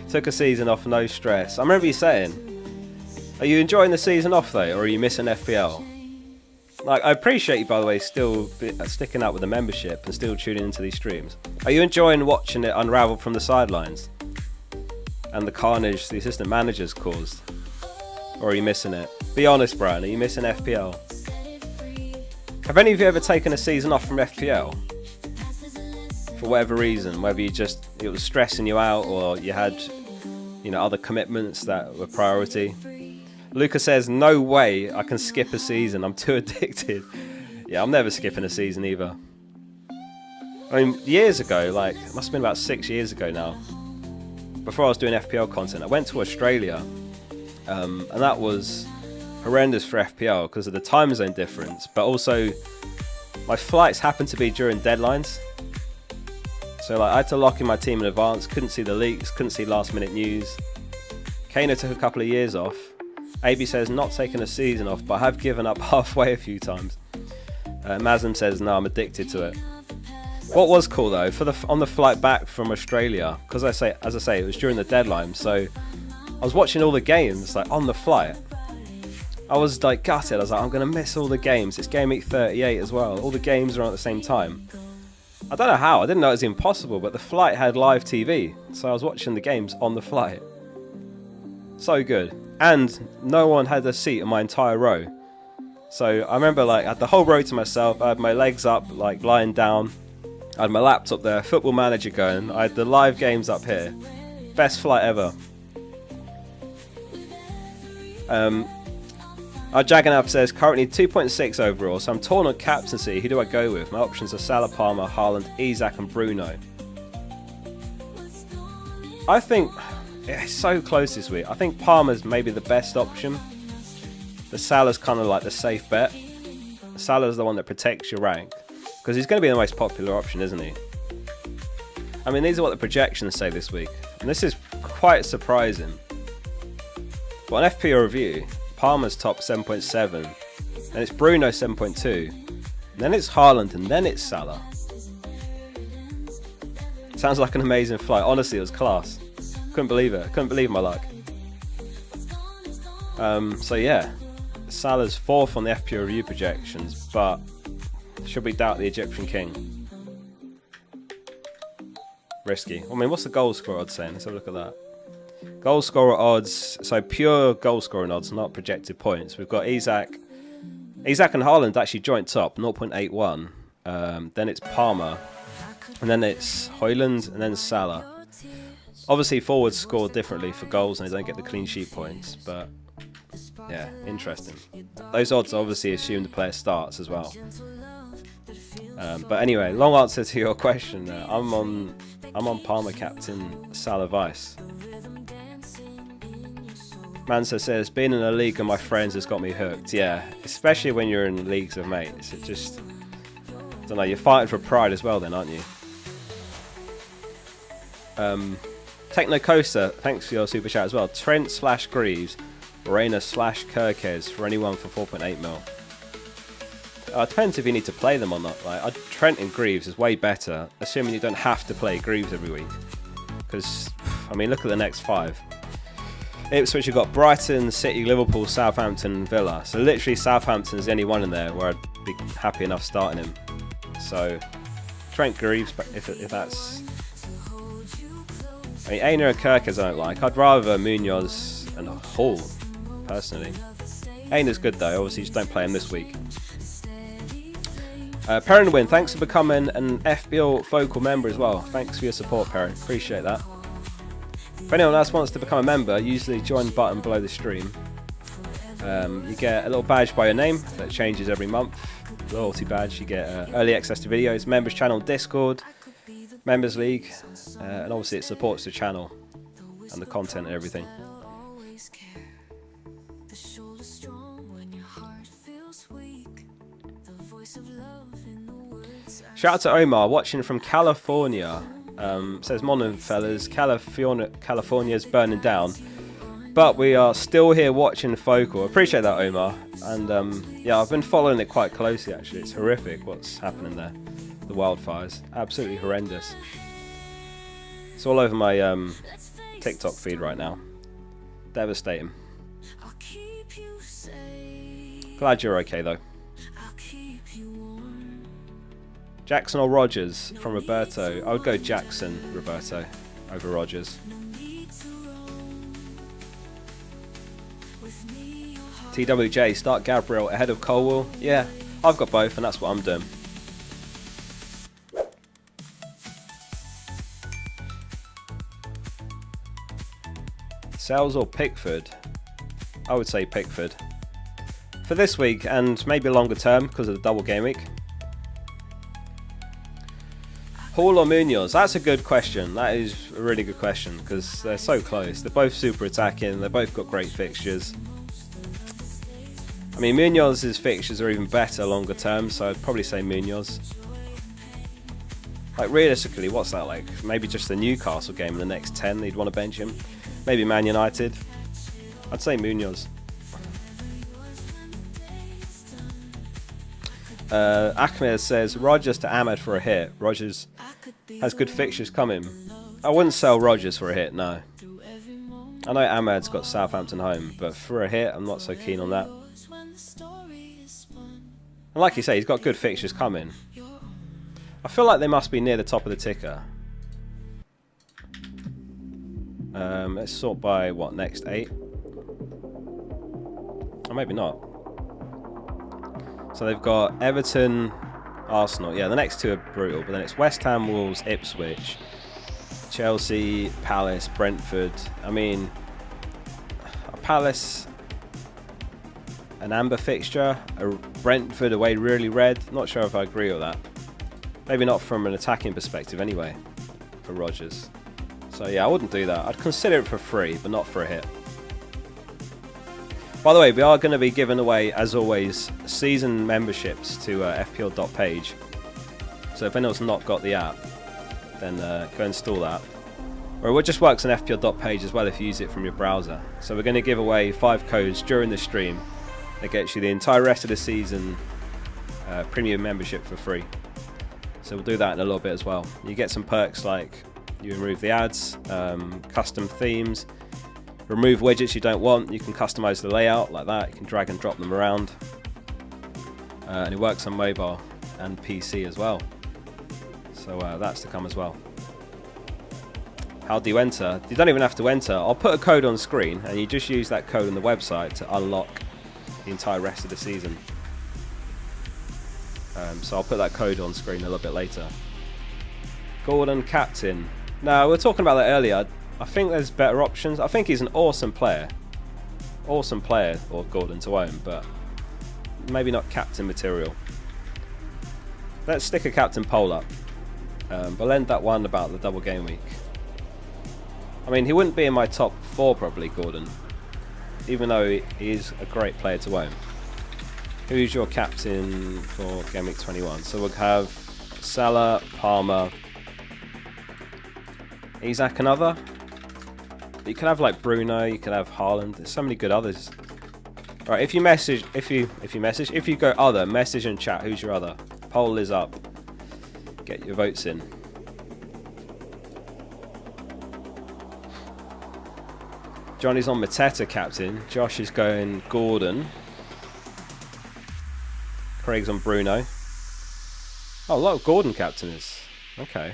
Took a season off, no stress. I remember you saying, are you enjoying the season off though, or are you missing FPL? Like, I appreciate you, by the way, still sticking up with the membership and still tuning into these streams. Are you enjoying watching it unravel from the sidelines and the carnage the assistant managers caused? Or are you missing it? Be honest, Brian, are you missing FPL? Have any of you ever taken a season off from FPL? For whatever reason, whether it was stressing you out or you had, other commitments that were priority. Lucas says, no way I can skip a season. I'm too addicted. Yeah, I'm never skipping a season either. I mean, years ago, it must have been about 6 years ago now, before I was doing FPL content, I went to Australia, and that was horrendous for FPL because of the time zone difference, but also my flights happened to be during deadlines. So I had to lock in my team in advance, couldn't see the leaks, couldn't see last minute news. Kano took a couple of years off. AB says, not taking a season off, but I have given up halfway a few times. Mazem says, no, I'm addicted to it. What was cool though, on the flight back from Australia, because as I say, it was during the deadline, so I was watching all the games on the flight. I was gutted. I was like, I'm going to miss all the games. It's Game Week 38 as well. All the games are on at the same time. I don't know how. I didn't know it was impossible, but the flight had live TV, so I was watching the games on the flight. So good. And no one had a seat in my entire row. So I remember I had the whole row to myself. I had my legs up, lying down. I had my laptop there, Football Manager going. I had the live games up here. Best flight ever. Jaganav says, currently 2.6 overall, so I'm torn on captaincy. Who do I go with? My options are Salah, Palmer, Haaland, Isak and Bruno. I think it's so close this week. I think Palmer's maybe the best option. The Salah's kind of the safe bet. Salah's the one that protects your rank, because he's going to be the most popular option, isn't he? I mean, these are what the projections say this week, and this is quite surprising. But on FPL review, Palmer's top 7.7, and it's Bruno 7.2, and then it's Haaland, and then it's Salah. Sounds like an amazing flight. Honestly, it was class. Couldn't believe it. Couldn't believe my luck. So yeah, Salah's fourth on the FPL review projections, but should we doubt the Egyptian king? Risky. I mean, what's the goal scorer odds saying? Let's have a look at that. Goal scorer odds, so pure goal scoring odds, not projected points. We've got Isak and Haaland actually joint top, 0.81. Then it's Palmer, and then it's Højlund, and then Salah. Obviously, forwards score differently for goals, and they don't get the clean sheet points. But yeah, interesting. Those odds obviously assume the player starts as well. But anyway, long answer to your question. I'm on Palmer captain, Salah vice. Mansa says, being in a league with my friends has got me hooked. Yeah, especially when you're in leagues of mates. It just, I don't know, you're fighting for pride as well then, aren't you? Techno Coaster, thanks for your super chat as well. Trent / Greaves, Reina / Kirkes for anyone for 4.8 mil. It depends if you need to play them or not. Trent and Greaves is way better, assuming you don't have to play Greaves every week. Because, I mean, look at the next 5. Ipswich have got Brighton, City, Liverpool, Southampton, Villa. So literally Southampton is the only one in there where I'd be happy enough starting him. So Trent Greaves, if that's... I mean, Aina and Kirkes I don't like. I'd rather Munoz and Hall, personally. Aina's good though, obviously just don't play him this week. Perrin, thanks for becoming an FPL Focal member as well. Thanks for your support, Perrin. Appreciate that. If anyone else wants to become a member, use the join button below the stream. You get a little badge by your name that changes every month. Loyalty badge. You get early access to videos, members channel, Discord, members league, and obviously it supports the channel and the content and everything. Shout out to Omar, watching from California. Says, morning fellas, California's burning down, but we are still here watching Focal. Appreciate that, Omar. And yeah, I've been following it quite closely actually. It's horrific what's happening there. the wildfires. Absolutely horrendous. It's all over my TikTok feed right now. Devastating. Glad you're okay though. Jackson or Rogers from Roberto. I would go Jackson, Roberto, over Rogers. TWJ, start Gabriel ahead of Colwell. Yeah, I've got both and that's what I'm doing. Sales or Pickford? I would say Pickford. For this week and maybe longer term because of the double game week. Hall or Munoz? That's a good question. That is a really good question because they're so close. They're both super attacking. They've both got great fixtures. I mean, Munoz's fixtures are even better longer term, so I'd probably say Munoz. Like, realistically, what's that like? Maybe just the Newcastle game in the next 10, they'd want to bench him. Maybe Man United. I'd say Munoz. Ahmed says, Rogers to Ahmed for a hit. Rogers has good fixtures coming. I wouldn't sell Rogers for a hit, no. I know Ahmed's got Southampton home, but for a hit, I'm not so keen on that. And like you say, he's got good fixtures coming. I feel like they must be near the top of the ticker. Let's sort by, what, next 8? Or maybe not. So they've got Everton, Arsenal. Yeah, the next 2 are brutal. But then it's West Ham, Wolves, Ipswich, Chelsea, Palace, Brentford. I mean, Palace, an amber fixture, a Brentford away really red. Not sure if I agree with that. Maybe not from an attacking perspective anyway, for Rodgers. So yeah, I wouldn't do that. I'd consider it for free, but not for a hit. By the way, we are going to be giving away, as always, season memberships to FPL.page. So if anyone's not got the app, then go install that. Or it just works on FPL.page as well if you use it from your browser. So we're going to give away 5 codes during the stream that gets you the entire rest of the season premium membership for free. So we'll do that in a little bit as well. You get some perks like you remove the ads, custom themes, remove widgets you don't want. You can customize the layout like that. You can drag and drop them around. And it works on mobile and PC as well. So that's to come as well. How do you enter? You don't even have to enter. I'll put a code on screen and you just use that code on the website to unlock the entire rest of the season. So I'll put that code on screen a little bit later. Gordon captain. Now, we were talking about that earlier. I think there's better options. I think he's an awesome player. Awesome player, or Gordon to own, but maybe not captain material. Let's stick a captain poll up. But end that one about the double game week. I mean, he wouldn't be in my top 4 probably, Gordon. Even though he is a great player to own. Who's your captain for Game Week 21? So we'll have Salah, Palmer, Isak another. You can have like Bruno, you can have Haaland. There's so many good others. Alright, if you go other, message and chat. Who's your other? Poll is up. Get your votes in. Johnny's on Mateta captain. Josh is going Gordon. Craig's on Bruno. Oh, a lot of Gordon captainers. Okay.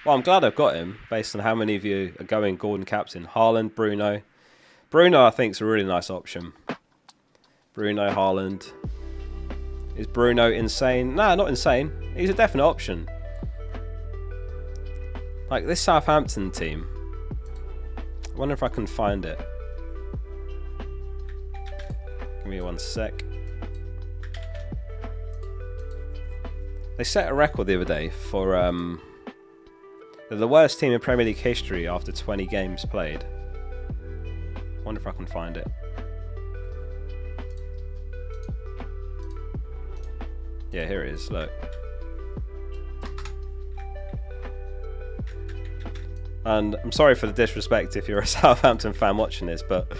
Well, I'm glad I've got him, based on how many of you are going Gordon captain. Haaland, Bruno. Bruno, I think, is a really nice option. Bruno, Haaland. Is Bruno insane? Nah, not insane. He's a definite option. Like, this Southampton team. I wonder if I can find it. Give me 1 sec. They set a record the other day for they're the worst team in Premier League history after 20 games played. I wonder if I can find it. Yeah, here it is, look. And I'm sorry for the disrespect if you're a Southampton fan watching this, but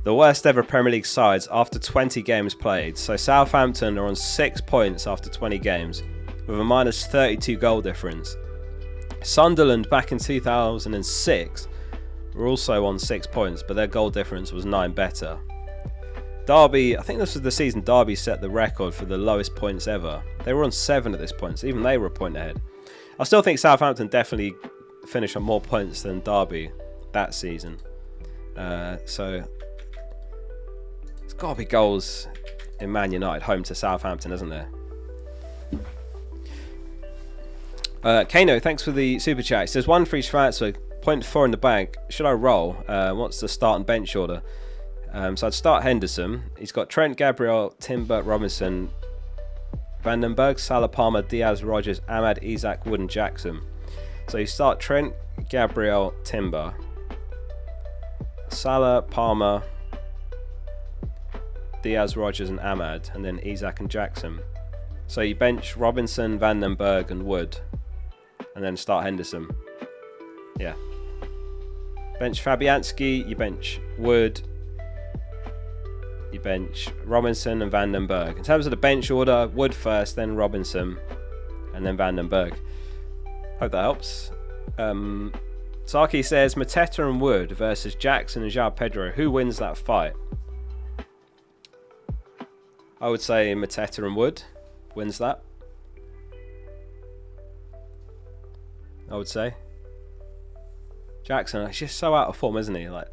the worst ever Premier League sides after 20 games played. So Southampton are on 6 points after 20 games. with a minus 32 goal difference. Sunderland back in 2006 were also on 6 points, but their goal difference was 9 better. Derby, I think this was the season Derby set the record for the lowest points ever. They were on 7 at this point, so even they were a point ahead. I still think Southampton definitely finished on more points than Derby that season. So there's got to be goals in Man United home to Southampton, isn't there? Kano, thanks for the super chat. It says 1 for each transfer, 0.4 in the bank. Should I roll? What's the start and bench order? So I'd start Henderson. He's got Trent, Gabriel, Timber, Robinson, Vandenberg, Salah, Palmer, Diaz, Rogers, Ahmad, Isak, Wood and Jackson. So you start Trent, Gabriel, Timber, Salah, Palmer, Diaz, Rogers and Ahmad, and then Isak and Jackson. So you bench Robinson, Vandenberg and Wood, and then start Henderson. Yeah. Bench Fabianski, you bench Wood, you bench Robinson and Vandenberg. In terms of the bench order, Wood first, then Robinson, and then Vandenberg. Hope that helps. Saki says Mateta and Wood versus Jackson and João Pedro. Who wins that fight? I would say Mateta and Wood wins that. I would say. Jackson, he's just so out of form, isn't he? Like,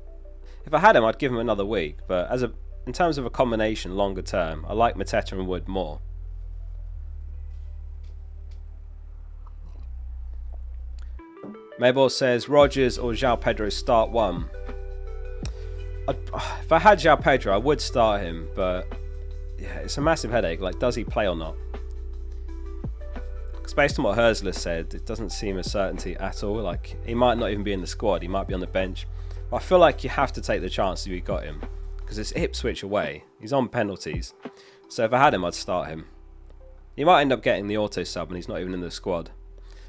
if I had him, I'd give him another week. But in terms of a combination, longer term, I like Mateta and Wood more. Mabel says Rogers or João Pedro start 1. If I had João Pedro, I would start him, but yeah, it's a massive headache. Like, does he play or not? Because based on what Herzler said, it doesn't seem a certainty at all. Like, he might not even be in the squad. He might be on the bench. But I feel like you have to take the chance if you got him, because it's Ipswich away. He's on penalties. So if I had him, I'd start him. He might end up getting the auto sub and he's not even in the squad.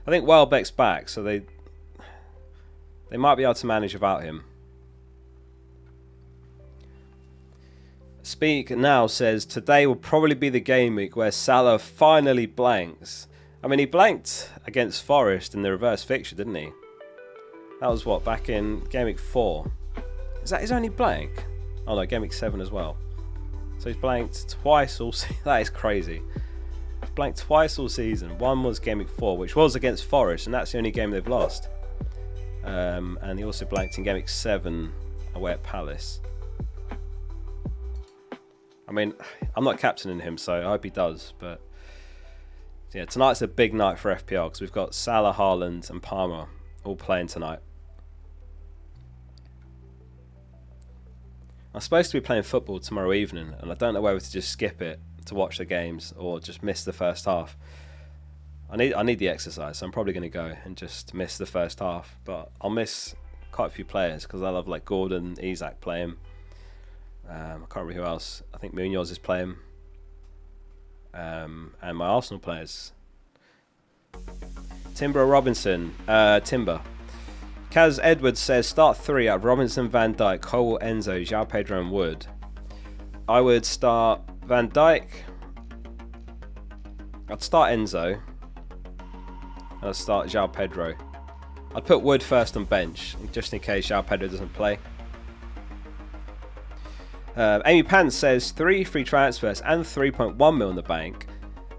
I think Welbeck's back, so they might be able to manage without him. Speak Now says today will probably be the game week where Salah finally blanks. I mean, he blanked against Forest in the reverse fixture, didn't he? That was what, back in Game Week 4? Is that his only blank? Oh no, Game Week 7 as well. So he's blanked twice all season. That is crazy. He's blanked twice all season. One was Game Week 4, which was against Forest, and that's the only game they've lost. And he also blanked in Game Week 7 away at Palace. I mean, I'm not captaining him, so I hope he does. But yeah, tonight's a big night for FPL because we've got Salah, Haaland and Palmer all playing tonight. I'm supposed to be playing football tomorrow evening, and I don't know whether to just skip it to watch the games or just miss the first half. I need the exercise, so I'm probably going to go and just miss the first half. But I'll miss quite a few players because I love like Gordon, Isak playing. I can't remember who else. I think Munoz is playing. And my Arsenal players. Timber or Robinson? Timber. Kaz Edwards says start 3 out of Robinson, Van Dijk, Cole, Enzo, João Pedro and Wood. I would start Van Dijk. I'd start Enzo. And I'd start João Pedro. I'd put Wood first on bench, just in case João Pedro doesn't play. Amy Pants says 3 free transfers and 3.1 mil in the bank.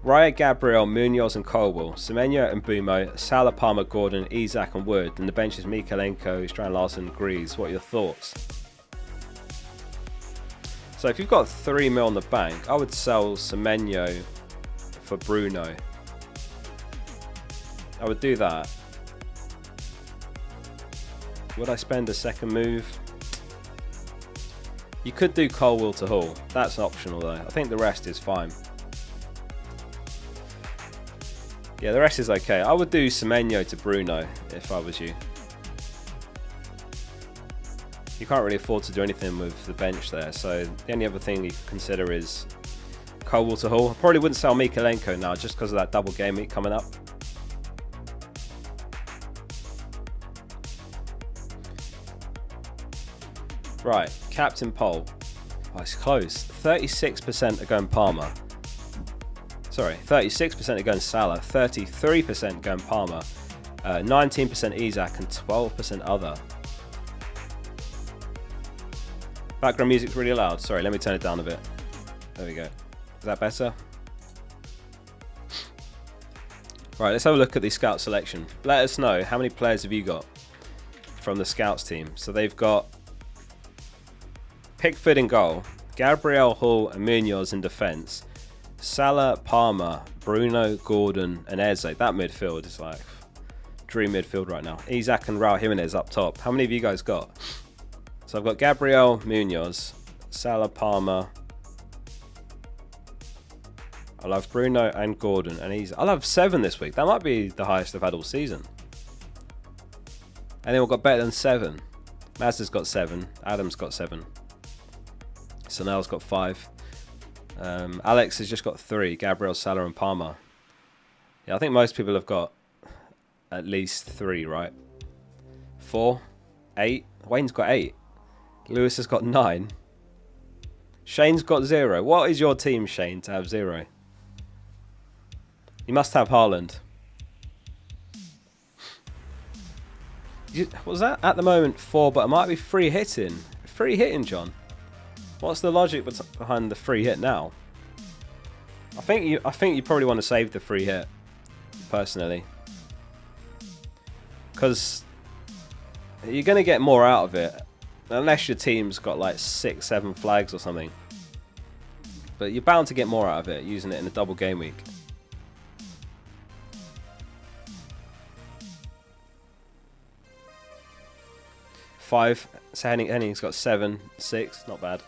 Raya, Gabriel, Munoz and Colwell, Semenyo and Bumo, Salah, Palmer, Gordon, Isak and Wood, and the bench is Mikalenko, Strand Larsen, Greaves. What are your thoughts? So if you've got 3 mil in the bank, I would sell Semenyo for Bruno. I would do that. Would I spend a second move? You could do Colwell to Hull. That's optional though. I think the rest is fine. Yeah, the rest is okay. I would do Semenyo to Bruno if I was you. You can't really afford to do anything with the bench there, so the only other thing you can consider is Colwell to Hull. I probably wouldn't sell Mikalenko now just because of that double game week coming up. Right, Captain Poll. Oh, it's close. 36% are going Palmer. Sorry, 36% are going Salah, 33% going Palmer, 19% Isak, and 12% other. Background music's really loud. Sorry, let me turn it down a bit. There we go. Is that better? Right, let's have a look at the scout selection. Let us know, how many players have you got from the scouts team? So they've got Pickford in goal, Gabriel, Hall and Munoz in defence, Salah, Palmer, Bruno, Gordon and Eze. That midfield is like dream midfield right now. Isak and Raul Jimenez up top. How many have you guys got? So I've got Gabriel, Munoz, Salah, Palmer. I'll have Bruno and Gordon and Isak. I'll have 7 this week. That might be the highest I've had all season. Anyone got better than 7? Mazda's got 7. Adam's got 7. Sonel's got 5. Alex has just got 3. Gabriel, Salah and Palmer. Yeah, I think most people have got at least 3, right? 4, 8. Wayne's got 8. Lewis has got 9. Shane's got 0. What is your team, Shane, to have 0? You must have Haaland. What was that? At the moment 4, but it might be free hitting. Free hitting, John. What's the logic behind the free hit now? I think you probably want to save the free hit, personally, because you're going to get more out of it, unless your team's got like 6, 7 flags or something. But you're bound to get more out of it using it in a double game week. Five. So Henning's got 7, 6. Not bad.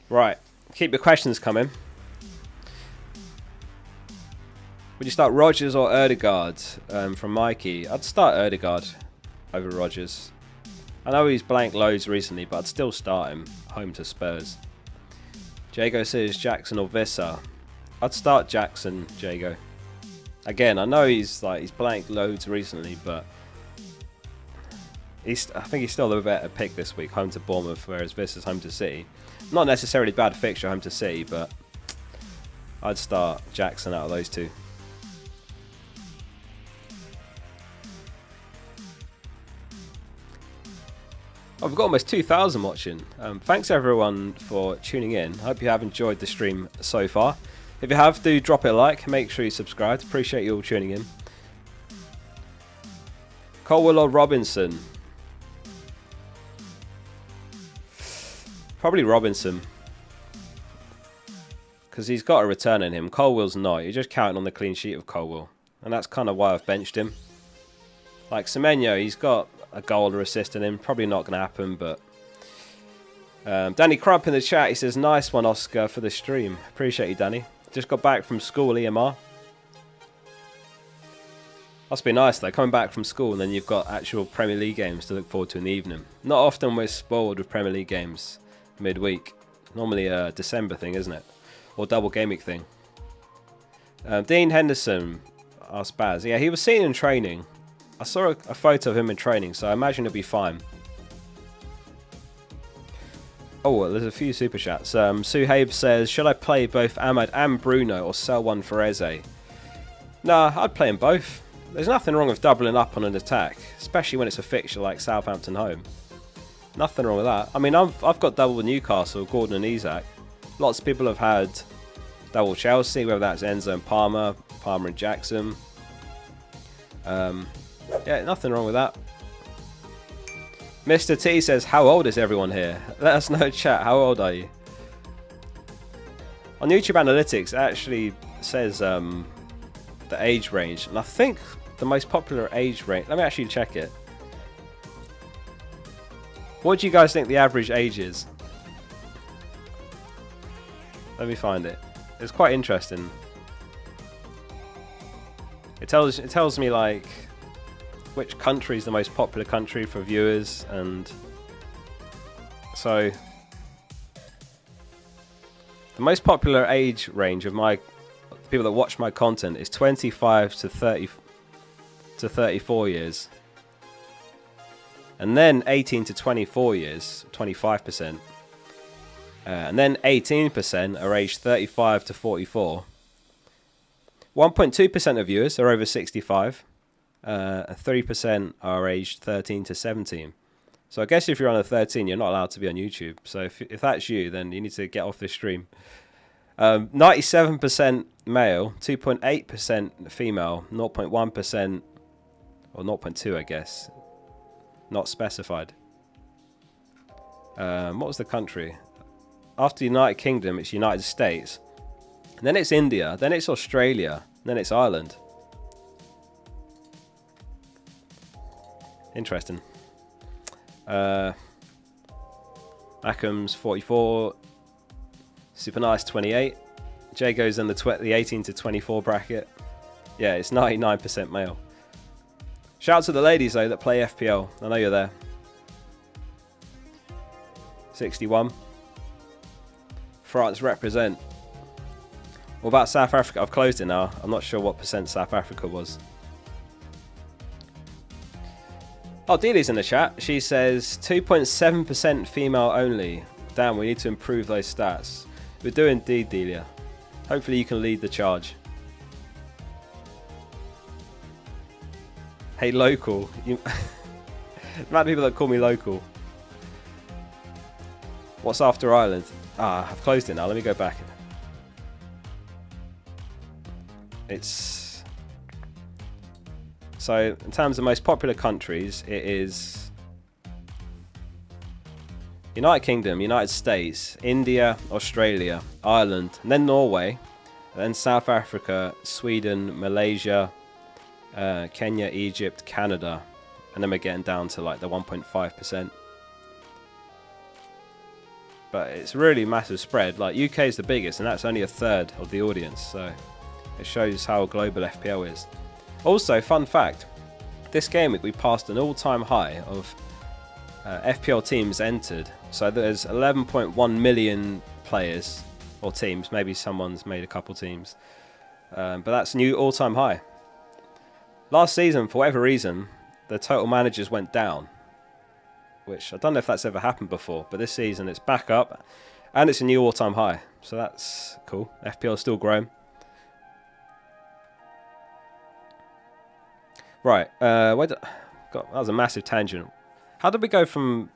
Right. Keep your questions coming. Would you start Rodgers or Odegaard? From Mikey. I'd start Odegaard over Rodgers. I know he's blanked loads recently, but I'd still start him home to Spurs. Jago says Jackson or Visser. I'd start Jackson, Jago. Again, I know he's blanked loads recently, but I think he's still a better pick this week, home to Bournemouth, whereas Visser's home to City. Not necessarily bad fixture, home to City, but I'd start Jackson out of those two. Oh, we've got almost 2,000 watching. Thanks everyone for tuning in. I hope you have enjoyed the stream so far. If you have, do drop it a like. Make sure you subscribe. Appreciate you all tuning in. Colwell or Robinson? Probably Robinson. Because he's got a return in him. Colwell's not. You're just counting on the clean sheet of Colwell. And that's kind of why I've benched him. Like Semenyo, he's got a goal or assist in him. Probably not going to happen, but... Danny Crump in the chat, he says, nice one, Oscar, for the stream. Appreciate you, Danny. Just got back from school, EMR. Must be nice, though, coming back from school and then you've got actual Premier League games to look forward to in the evening. Not often we're spoiled with Premier League games midweek. Normally a December thing, isn't it? Or double game week thing. Dean Henderson asked Baz. Yeah, he was seen in training. I saw a photo of him in training, so I imagine he'll be fine. Oh, well, there's a few super chats. Suhaib says, should I play both Ahmad and Bruno or sell one for Eze? Nah, I'd play them both. There's nothing wrong with doubling up on an attack, especially when it's a fixture like Southampton home. Nothing wrong with that. I mean, I've got double with Newcastle, Gordon and Isak. Lots of people have had double Chelsea, whether that's Enzo and Palmer, Palmer and Jackson. Yeah, nothing wrong with that. Mr. T says, how old is everyone here? Let us know, chat. How old are you? On YouTube Analytics, it actually says the age range. And I think the most popular age range... Let me actually check it. What do you guys think the average age is? Let me find it. It's quite interesting. It tells me, like... which country is the most popular country for viewers, and so the most popular age range of my people that watch my content is 25 to 30 to 34 years. And then 18 to 24 years, 25%. And then 18% are aged 35 to 44. 1.2% of viewers are over 65. 3% are aged 13 to 17. So I guess if you're under 13, you're not allowed to be on YouTube. So if that's you, then you need to get off this stream. 97% male, 2.8% female, 0.1% or 0.2, I guess, not specified. What was the country? After United Kingdom, it's United States. And then it's India. Then it's Australia. Then it's Ireland. Interesting. Mackham's 44. Super Nice 28. Jago's in the 18 to 24 bracket. Yeah, it's 99% male. Shout out to the ladies though that play FPL. I know you're there. 61. France represent. What about South Africa? I've closed it now. I'm not sure what percent South Africa was. Oh, Dealey's in the chat. She says 2.7% female only. Damn, we need to improve those stats. We do indeed, Delia. Hopefully you can lead the charge. Hey, local. The amount of people that call me local. What's after Ireland? Ah, I've closed it now. Let me go back. It's... So, in terms of most popular countries, it is United Kingdom, United States, India, Australia, Ireland, and then Norway, and then South Africa, Sweden, Malaysia, Kenya, Egypt, Canada, and then we're getting down to like the 1.5%. But it's really massive spread. Like UK is the biggest, and that's only a third of the audience, so it shows how global FPL is. Also, fun fact, this game week we passed an all-time high of FPL teams entered. So there's 11.1 million players or teams. Maybe someone's made a couple teams, but that's a new all-time high. Last season, for whatever reason, the total managers went down, which I don't know if that's ever happened before, but this season it's back up and it's a new all-time high, so that's cool. FPL is still growing. Right, that was a massive tangent. How did we go from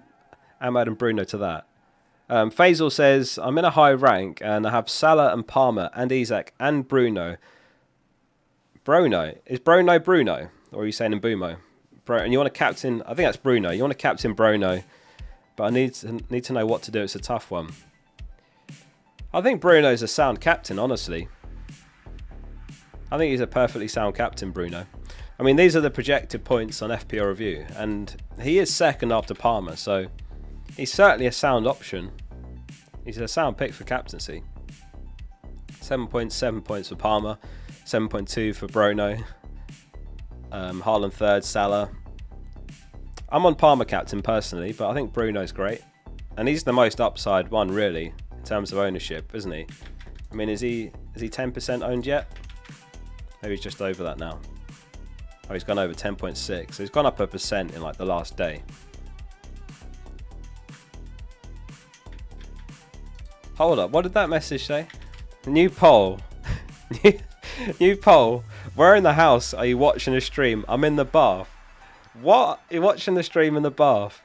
Ahmad and Bruno to that? Faisal says, I'm in a high rank and I have Salah and Palmer and Isak and Bruno. Bruno? Is Bruno Bruno? Or are you saying Mbumo? And you want to captain, I think that's Bruno. You want to captain Bruno, but I need to know what to do. It's a tough one. I think Bruno's a sound captain, honestly. I think he's a perfectly sound captain, Bruno. I mean, these are the projected points on FPL Review, and he is second after Palmer, so he's certainly a sound option. He's a sound pick for captaincy. 7.7 points for Palmer, 7.2 for Bruno, Haaland third, Salah. I'm on Palmer captain personally, but I think Bruno's great, and he's the most upside one really in terms of ownership, isn't he? I mean, is he 10% owned yet? Maybe he's just over that now. Oh, he's gone over 10.6, so he's gone up a percent in like the last day. Hold up, what did that message say? New poll. New poll. Where in the house are you watching the stream? I'm in the bath. What? You're watching the stream in the bath?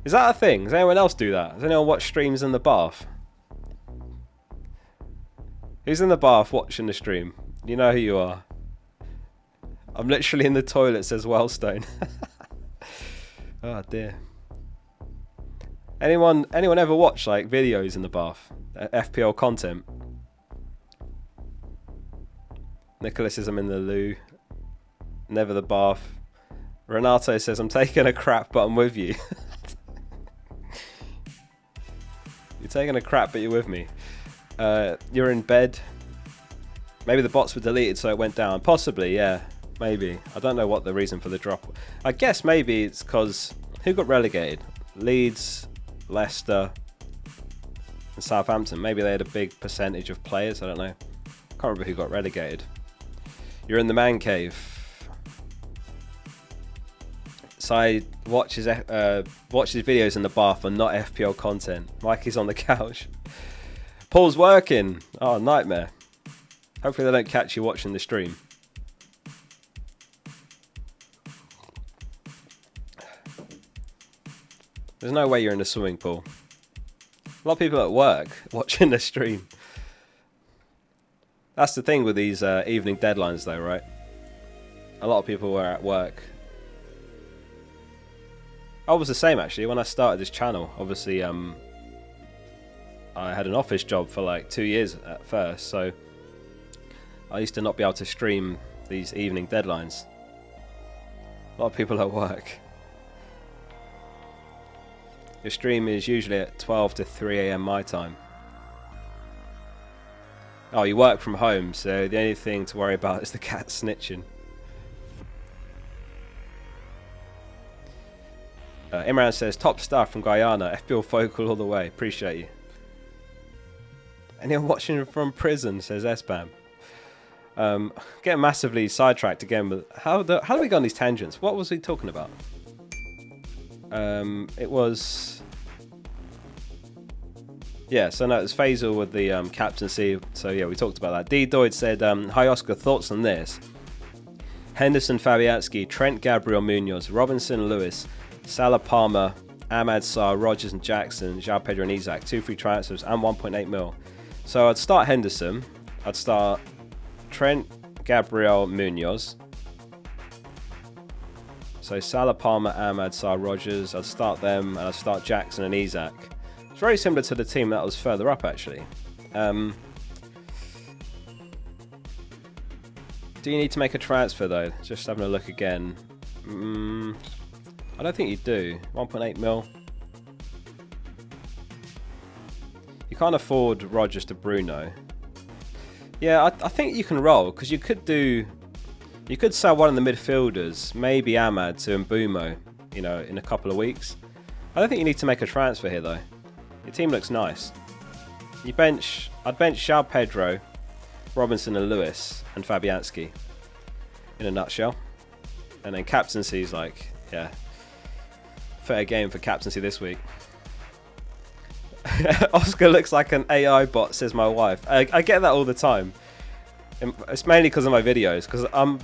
Is that a thing? Does anyone else do that? Does anyone watch streams in the bath? Who's in the bath watching the stream? You know who you are. I'm literally in the toilet, says Wellstone. Oh dear. Anyone ever watch like videos in the bath? FPL content? Nicholas says I'm in the loo. Never the bath. Renato says I'm taking a crap but I'm with you. You're taking a crap but you're with me. You're in bed. Maybe the bots were deleted so it went down. Possibly, yeah. Maybe. I don't know what the reason for the drop was. I guess maybe it's because who got relegated? Leeds, Leicester, And Southampton, maybe they had a big percentage of players, I don't know. Can't remember who got relegated. You're in the man cave. Si watches videos in the bath and not FPL content. Mikey's on the couch. Paul's working. Oh, nightmare. Hopefully they don't catch you watching the stream. There's no way you're in a swimming pool. A lot of people at work watching the stream. That's the thing with these evening deadlines though, right? A lot of people were at work. I was the same actually when I started this channel. Obviously, I had an office job for like 2 years at first, so I used to not be able to stream these evening deadlines. A lot of people at work. Your stream is usually at 12 to 3 AM my time. Oh, you work from home, so the only thing to worry about is the cat snitching. Imran says, top stuff from Guyana, FPL Focal all the way, appreciate you. Anyone watching from prison, says S-Bam. Getting massively sidetracked again, but how do we go on these tangents? What was he talking about? It was... Yeah, so no, it was Faisal with the captaincy, so yeah, we talked about that. D. Doyd said, hi Oscar, thoughts on this? Henderson, Fabianski, Trent, Gabriel, Munoz, Robinson, Lewis, Salah, Palmer, Ahmad, Sarr, Rogers and Jackson, João Pedro and Isaac, 2 free transfers and 1.8 mil. So I'd start Henderson, I'd start Trent, Gabriel, Munoz. So Salah, Palmer, Ahmad, Sarr, Rogers, I'd start them, and I'd start Jackson and Isaac. It's very similar to the team that was further up actually. Do you need to make a transfer though? Just having a look again. I don't think you do. 1.8 mil. You can't afford Rogers to Bruno. Yeah, I think you can roll, because you could sell one of the midfielders, maybe Ahmad to Mbumo, you know, in a couple of weeks. I don't think you need to make a transfer here though. Your team looks nice. I'd bench João Pedro, Robinson and Lewis and Fabianski in a nutshell. And then captaincy's like, yeah, fair game for captaincy this week. Oscar looks like an AI bot, says my wife. I get that all the time. It's mainly because of my videos, because I'm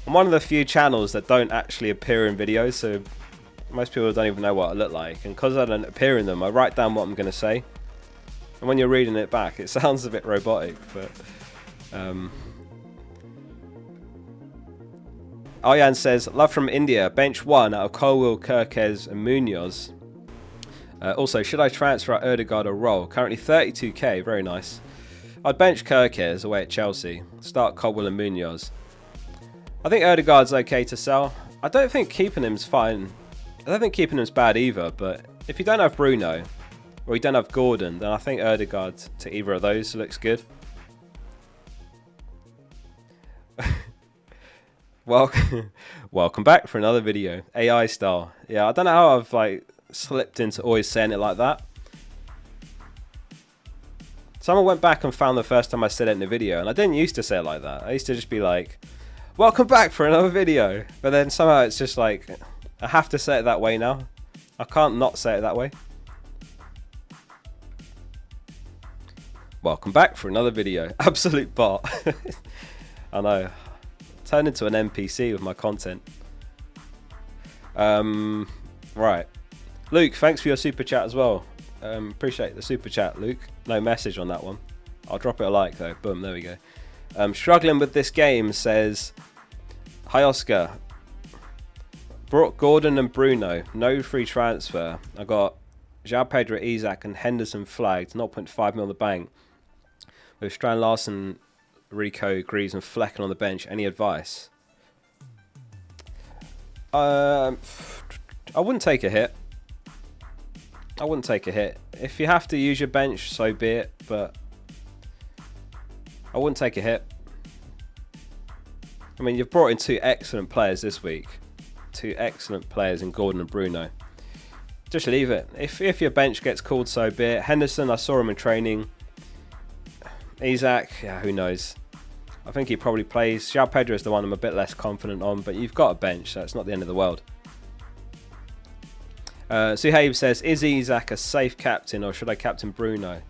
one of the few channels that don't actually appear in videos, so most people don't even know what I look like. And because I don't appear in them, I write down what I'm going to say. And when you're reading it back, it sounds a bit robotic, but... Aryan says, love from India, bench 1 out of Colwill, Kirkes and Munoz. Also, should I transfer out Ødegaard or roll? Currently 32k, very nice. I'd bench Kirkes away at Chelsea. Start Colwill and Munoz. I think Ødegaard's okay to sell. I don't think keeping him's fine. I don't think keeping him's bad either, but if you don't have Bruno, or you don't have Gordon, then I think Ødegaard to either of those looks good. Welcome back for another video. AI style. Yeah, I don't know how I've like slipped into always saying it like that. Someone went back and found the first time I said it in the video, and I didn't used to say it like that. I used to just be like, welcome back for another video. But then somehow it's just like, I have to say it that way now. I can't not say it that way. Welcome back for another video. Absolute bot. I know. Turned into an NPC with my content. Right. Luke, thanks for your super chat as well. Appreciate the super chat, Luke. No message on that one. I'll drop it a like though. Boom, there we go. Struggling with this game says, hi Oscar. Brought Gordon and Bruno. No free transfer. I got João Pedro, Isaac and Henderson flagged. 0.5 mil in the bank. With Strand Larson, Rico, Greaves and Flecken on the bench. Any advice? I wouldn't take a hit. I wouldn't take a hit. If you have to use your bench, so be it, but I wouldn't take a hit. I mean, you've brought in 2 excellent players this week. 2 excellent players in Gordon and Bruno. just leave it. If your bench gets called, so be it. Henderson, I saw him in training. Isaac, yeah, who knows? I think he probably plays. João Pedro is the one I'm a bit less confident on, but you've got a bench, so it's not the end of the world. Suhaib says, is Isaac a safe captain, or should I captain Bruno?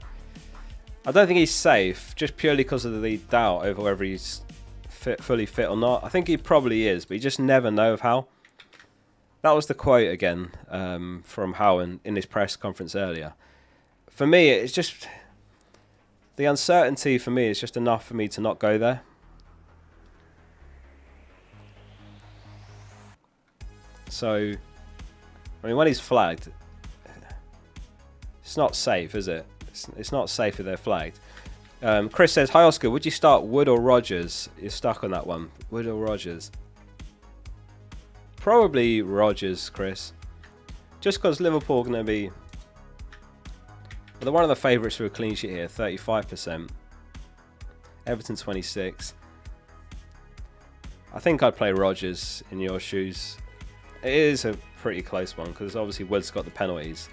I don't think he's safe, just purely because of the doubt over whether he's fully fit or not. I think he probably is, but you just never know of how. That was the quote again from Howe in his press conference earlier. For me, it's just... the uncertainty for me is just enough for me to not go there. So, I mean, when he's flagged, it's not safe, is it? It's not safe if they're flagged. Chris says, hi Oscar, would you start Wood or Rodgers? You're stuck on that one. Wood or Rodgers? Probably Rodgers, Chris. Just because Liverpool are going to be... well, they're one of the favourites for a clean sheet here, 35%. Everton 26. I think I'd play Rodgers in your shoes. It is a pretty close one because obviously Wood's got the penalties.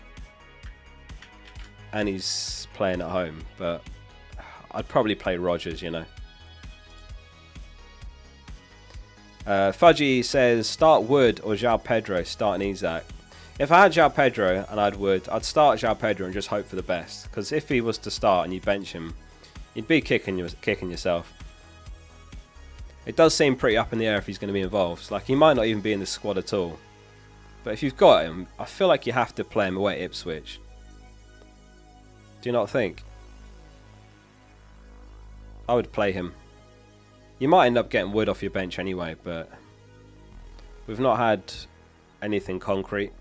And he's playing at home, but I'd probably play Rodgers, you know. Fudgy says, start Wood or João Pedro, starting Isaac. If I had João Pedro and I'd start João Pedro and just hope for the best. Because if he was to start and you bench him, you'd be kicking yourself. It does seem pretty up in the air if he's going to be involved. Like, he might not even be in the squad at all. But if you've got him, I feel like you have to play him away at Ipswich. Do you not think? I would play him. You might end up getting Wood off your bench anyway, but we've not had anything concrete.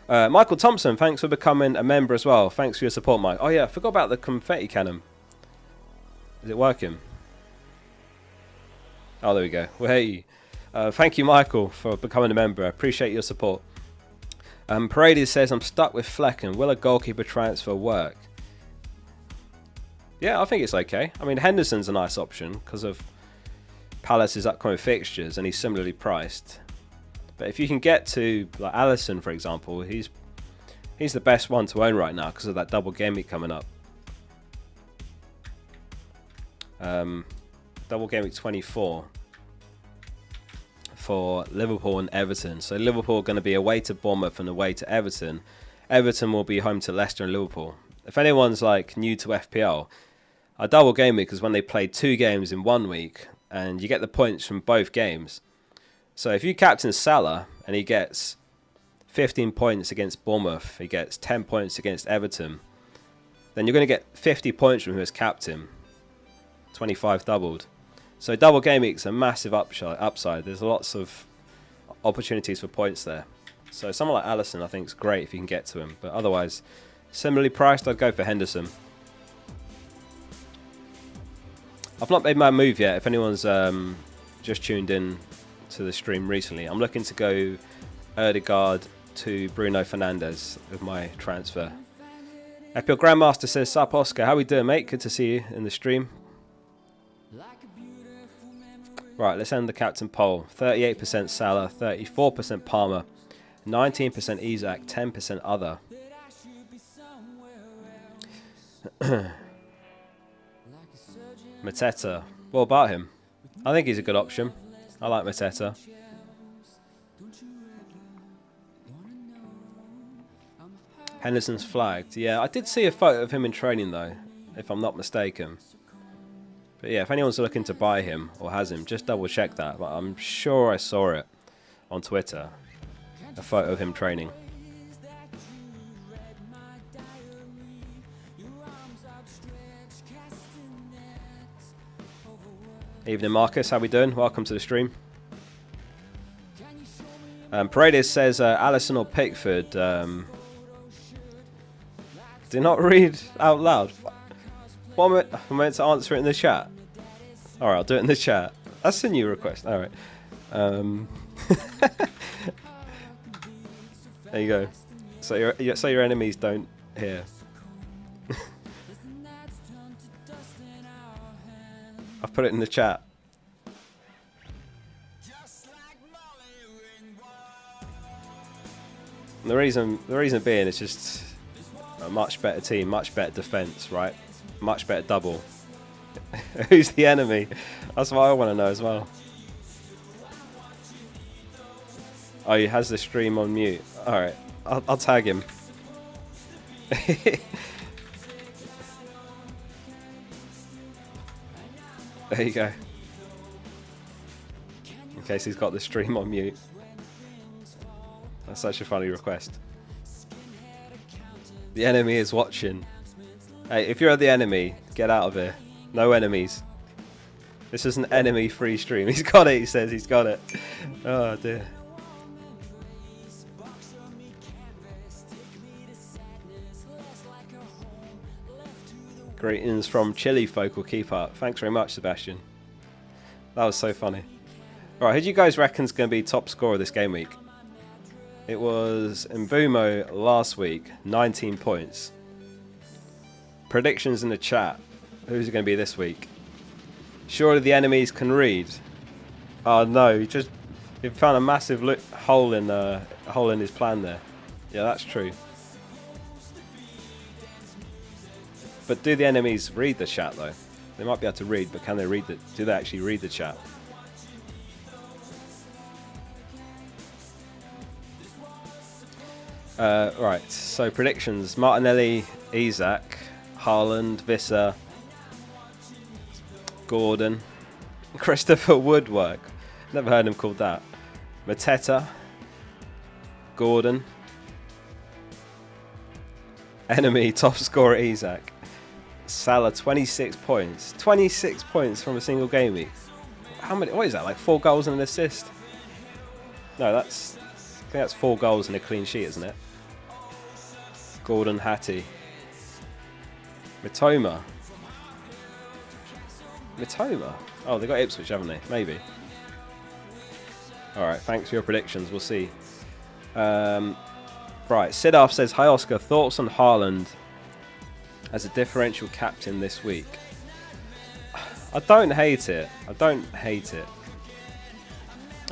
Michael Thompson, thanks for becoming a member as well. Thanks for your support, Mike. Oh yeah, I forgot about the confetti cannon. Is it working? Oh, there we go. Well, hey, thank you, Michael, for becoming a member. I appreciate your support. Paredes says, I'm stuck with Flecken. Will a goalkeeper transfer work? Yeah, I think it's okay. I mean, Henderson's a nice option because of Palace's upcoming fixtures, and he's similarly priced. But if you can get to, like, Alisson, for example, he's the best one to own right now because of that double game week coming up. Double game week 24 for Liverpool and Everton. So Liverpool are going to be away to Bournemouth and away to Everton. Everton will be home to Leicester and Liverpool. If anyone's like new to FPL, a double game week is when they play 2 games in 1 week and you get the points from both games. So if you captain Salah and he gets 15 points against Bournemouth, he gets 10 points against Everton, then you're going to get 50 points from him as captain. 25 doubled. So double game week's a massive upside. There's lots of opportunities for points there. So someone like Alisson I think is great if you can get to him. But otherwise, similarly priced, I'd go for Henderson. I've not made my move yet. If anyone's just tuned in to the stream recently, I'm looking to go Ødegaard to Bruno Fernandes with my transfer. FPL Grandmaster says, sup Oscar, how we doing, mate? Good to see you in the stream. Right, let's end the captain poll. 38% Salah, 34% Palmer, 19% Isaac, 10% other. Mateta. What about him? I think he's a good option. I like Mateta. Henderson's flagged. Yeah, I did see a photo of him in training though, if I'm not mistaken. But yeah, if anyone's looking to buy him or has him, just double check that. But I'm sure I saw it on Twitter. A photo of him training. Evening Marcus, how we doing? Welcome to the stream. Paredes says Alisson or Pickford. Do not read out loud. What am I meant to answer it in the chat? Alright, I'll do it in the chat. That's a new request. Alright. There you go. So your enemies don't hear. I've put it in the chat. The reason being, it's just a much better team, much better defense, right? Much better double. Who's the enemy? That's what I want to know as well. Oh, he has the stream on mute. Alright, I'll tag him. There you go. In case he's got the stream on mute. That's such a funny request. The enemy is watching. Hey, if you're the enemy, get out of here. No enemies. This is an enemy-free stream. He's got it, he says. He's got it. Oh, dear. Greetings from Chile Focal. Keep up. Thanks very much, Sebastian. That was so funny. Alright, who do you guys reckon is going to be top scorer this game week? It was Mbumo last week, 19 points. Predictions in the chat. Who's it going to be this week? Surely the enemies can read. Oh no, he found a massive hole in his plan there. Yeah, that's true. But do the enemies read the chat though? They might be able to read, but can they read do they actually read the chat? Right, so predictions. Martinelli, Isak, Haaland, Visser, Gordon, Christopher Woodwork. Never heard him called that. Mateta, Gordon. Enemy top scorer Isak. Salah 26 points. 26 points from a single game week. How many? What is that? Like 4 goals and an assist? No, I think that's 4 goals and a clean sheet, isn't it? Gordon, Hattie, Mitoma. Oh, they got Ipswich, haven't they? Maybe. All right. Thanks for your predictions. We'll see. Right. Sidaf says, "Hi Oscar. Thoughts on Haaland as a differential captain this week?" I don't hate it. I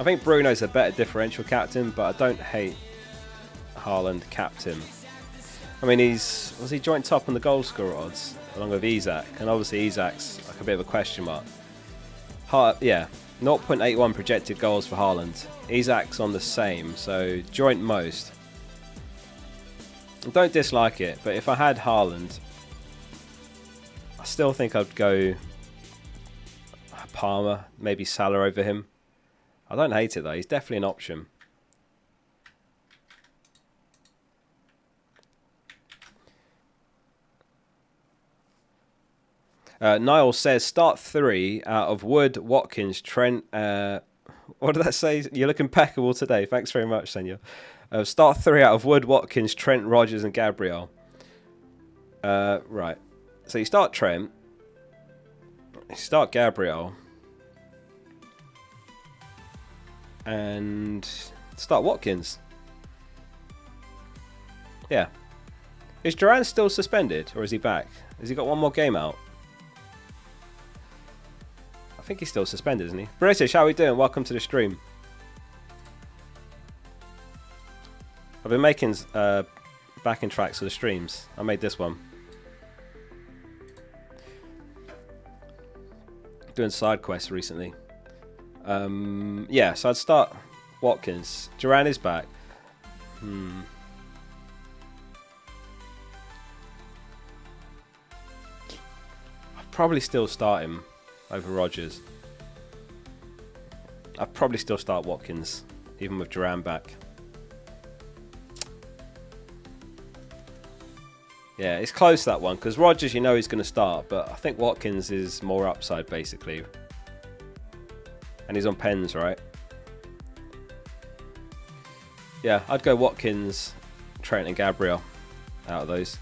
think Bruno's a better differential captain, but I don't hate Haaland captain. I mean, was he joint top on the goal scorer odds along with Isak, and obviously Isak's like a bit of a question mark. Yeah, 0.81 projected goals for Haaland. Isak's on the same, so joint most. I don't dislike it, but if I had Haaland, I still think I'd go Palmer, maybe Salah over him. I don't hate it though, he's definitely an option. Niall says, start 3 out of Wood, Watkins, Trent. What did that say? You're looking impeccable today. Thanks very much, Senor. Start 3 out of Wood, Watkins, Trent, Rodgers, and Gabriel. Right. So you start Trent. You start Gabriel. And start Watkins. Yeah. Is Duran still suspended, or is he back? Has he got one more game out? I think he's still suspended, isn't he? British, how are we doing? Welcome to the stream. I've been making backing tracks for the streams. I made this one. Doing side quests recently. Yeah, so I'd start Watkins. Duran is back. I'd probably still start him over Rodgers. I'd probably still start Watkins, even with Duran back. Yeah, it's close, that one, because Rodgers, you know he's going to start, but I think Watkins is more upside, basically. And he's on pens, right? Yeah, I'd go Watkins, Trent and Gabriel out of those.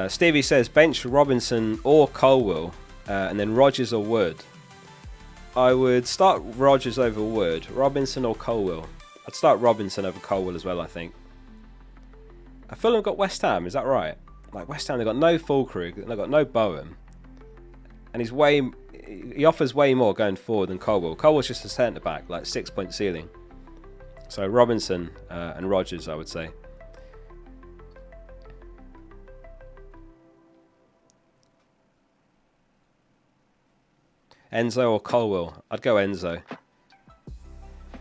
Stevie says, bench Robinson or Colwill, and then Rodgers or Wood. I would start Rodgers over Wood. Robinson or Colwill. I'd start Robinson over Colwill as well, I think. Fulham got West Ham, is that right? Like West Ham, they've got no Fulkrug, they've got no Bowen. And he offers way more going forward than Colwill. Colwill's just a centre-back, like 6-point ceiling. So Robinson and Rodgers, I would say. Enzo or Colwell? I'd go Enzo.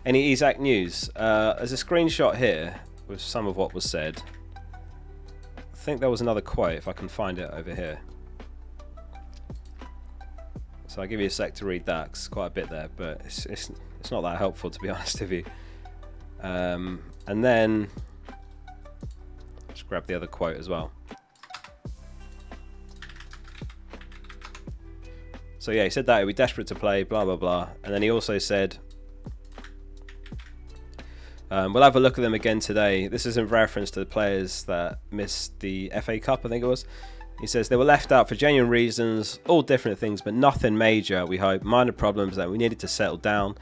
Any Isaac news? There's a screenshot here with some of what was said. I think there was another quote, if I can find it over here. So I'll give you a sec to read that, 'cause it's quite a bit there, but it's not that helpful, to be honest with you. And then, just grab the other quote as well. So yeah, he said that he'd be desperate to play, blah, blah, blah. And then he also said, we'll have a look at them again today. This is in reference to the players that missed the FA Cup, I think it was. He says, they were left out for genuine reasons, all different things, but nothing major, we hope. Minor problems that we needed to settle down.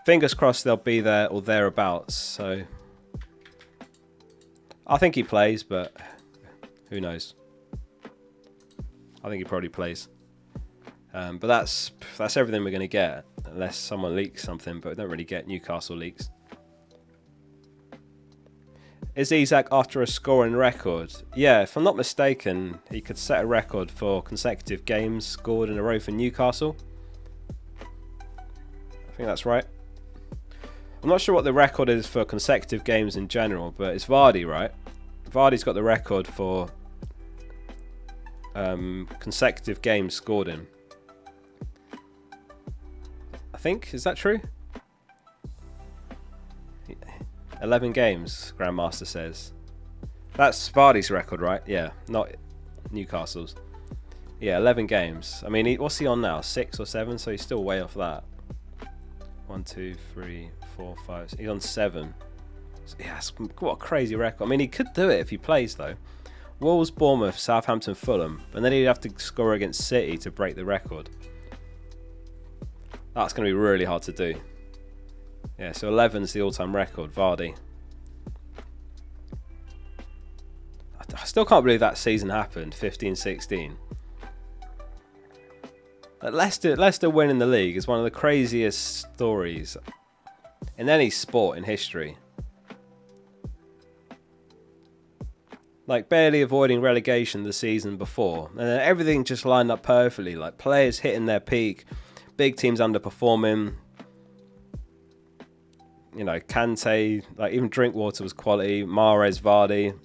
Fingers crossed they'll be there or thereabouts. So I think he plays, but who knows? I think he probably plays. But that's everything we're going to get, unless someone leaks something, but we don't really get Newcastle leaks. Is Isak after a scoring record? Yeah, if I'm not mistaken, he could set a record for consecutive games scored in a row for Newcastle. I think that's right. I'm not sure what the record is for consecutive games in general, but it's Vardy, right? Vardy's got the record for consecutive games scored in. I think, is that true? 11 games, Grandmaster says. That's Vardy's record, right? Yeah, not Newcastle's. Yeah, 11 games. I mean, what's he on now? 6 or 7? So he's still way off that. 1, 2, 3, 4, 5. He's on 7. So, yeah, what a crazy record. I mean, he could do it if he plays, though. Wolves, Bournemouth, Southampton, Fulham. And then he'd have to score against City to break the record. That's going to be really hard to do. Yeah, so 11's the all-time record, Vardy. I still can't believe that season happened, 15-16. Leicester winning the league is one of the craziest stories in any sport in history. Like, barely avoiding relegation the season before. And then everything just lined up perfectly. Like, players hitting their peak, big teams underperforming. You know, Kante, like even Drinkwater was quality. Mahrez, Vardy,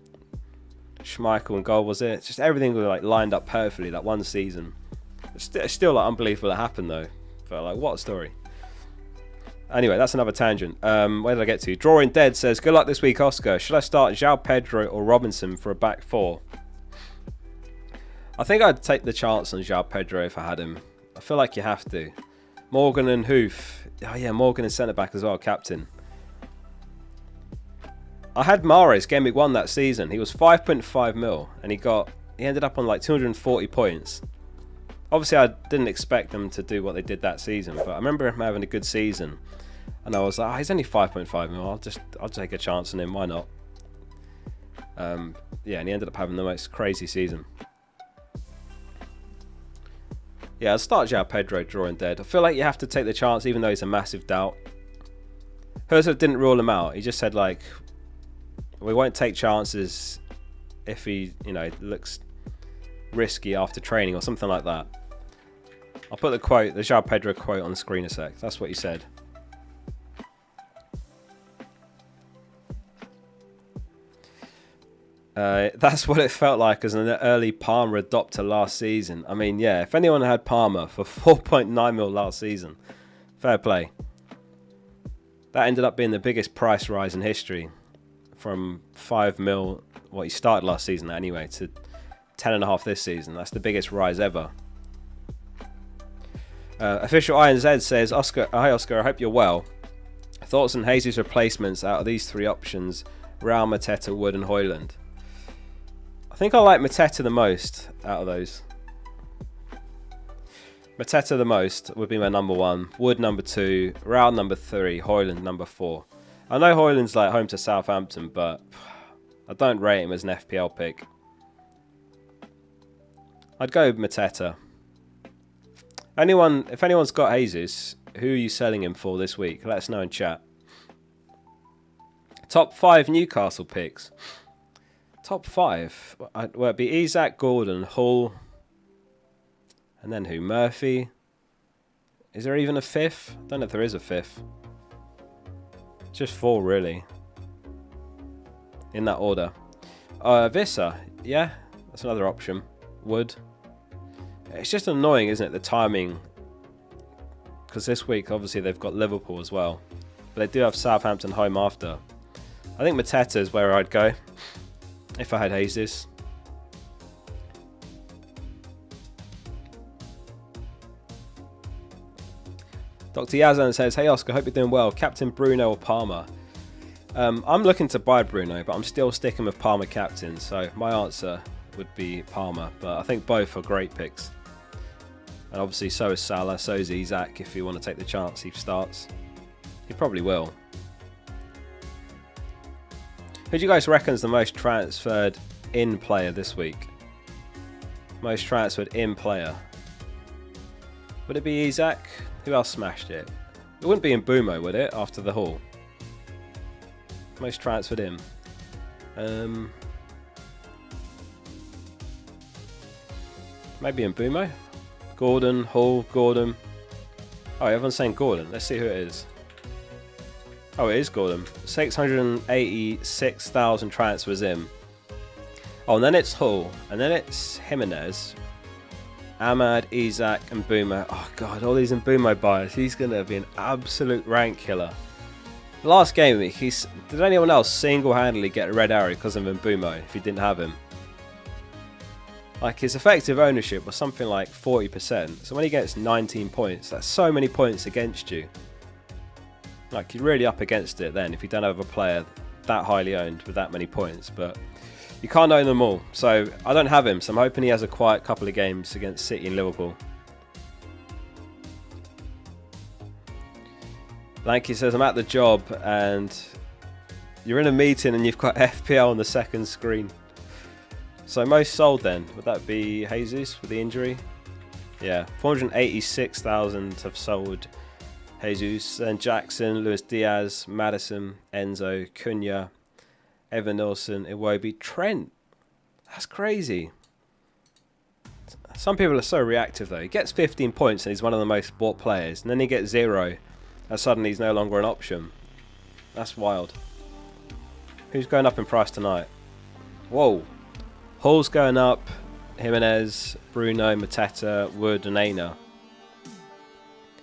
Schmeichel and goal, was it? Just everything was like lined up perfectly that one season. It's still like unbelievable it happened though. But like, what a story. Anyway, that's another tangent. Where did I get to? Drawing Dead says, good luck this week, Oscar. Should I start João Pedro or Robinson for a back four? I think I'd take the chance on João Pedro if I had him. I feel like you have to. Morgan and Hoof. Oh yeah, Morgan is centre back as well, captain. I had Mahrez Gameweek 1 that season. He was 5.5 mil and he ended up on like 240 points. Obviously, I didn't expect them to do what they did that season, but I remember him having a good season. And I was like, oh, he's only 5.5 mil. I'll take a chance on him. Why not? Yeah, and he ended up having the most crazy season. Yeah, I'll start João Pedro, Drawing Dead. I feel like you have to take the chance, even though he's a massive doubt. Herzog didn't rule him out. He just said, like, we won't take chances if he, looks risky after training or something like that. I'll put the João Pedro quote on the screen a sec. That's what he said. That's what it felt like as an early Palmer adopter last season. I mean, yeah, if anyone had Palmer for 4.9 mil last season, fair play. That ended up being the biggest price rise in history. From 5 mil, what he started last season anyway, to 10.5 this season. That's the biggest rise ever. Official INZ says, Oscar, hi Oscar, I hope you're well. Thoughts on Jesus' replacements out of these three options, Raul, Mateta, Wood and Højlund? I think I like Mateta the most out of those. Mateta the most would be my number 1, Wood number 2, Raul number 3, Højlund number 4. I know Højlund's like home to Southampton, but I don't rate him as an FPL pick. I'd go Mateta. If anyone's got Jesus, who are you selling him for this week? Let us know in chat. Top 5 Newcastle picks. Top 5. Well, it'd be Isak, Gordon, Hull. And then who? Murphy. Is there even a fifth? I don't know if there is a fifth. Just 4 really. In that order. Vissa. Yeah, that's another option. Wood. It's just annoying, isn't it? The timing. Because this week, obviously, they've got Liverpool as well. But they do have Southampton home after. I think Mateta is where I'd go. If I had Jesus. Dr. Yazan says, hey Oscar, hope you're doing well. Captain Bruno or Palmer? I'm looking to buy Bruno, but I'm still sticking with Palmer captain. So my answer would be Palmer. But I think both are great picks. And obviously so is Salah, so is Isak if you want to take the chance he starts. He probably will. Who do you guys reckon is the most transferred in player this week? Most transferred in player. Would it be Isak? Who else smashed it? It wouldn't be in Mbumo, would it? After the haul. Most transferred in. Maybe in Mbumo? Gordon, Hull, Gordon. Oh, everyone's saying Gordon. Let's see who it is. Oh, it is Gordon. 686,000 transfers in. Oh, and then it's Hull. And then it's Jimenez. Ahmad, Isak, and Mbumo. Oh, God, all these Mbumo buyers. He's going to be an absolute rank killer. Last game week, did anyone else single-handedly get a red arrow because of Mbumo if he didn't have him? Like, his effective ownership was something like 40%. So when he gets 19 points, that's so many points against you. Like, you're really up against it then if you don't have a player that highly owned with that many points. But you can't own them all. So I don't have him. So I'm hoping he has a quiet couple of games against City and Liverpool. Lanky says, I'm at the job and you're in a meeting and you've got FPL on the second screen. So most sold then. Would that be Jesus with the injury? Yeah, 486,000 have sold Jesus. Then Jackson, Luis Diaz, Maddison, Enzo, Cunha, Evan Nilsson, Iwobi, Trent. That's crazy. Some people are so reactive though. He gets 15 points and he's one of the most bought players. And then he gets 0 and suddenly he's no longer an option. That's wild. Who's going up in price tonight? Whoa. Hall's going up. Jimenez, Bruno, Mateta, Wood and Aina.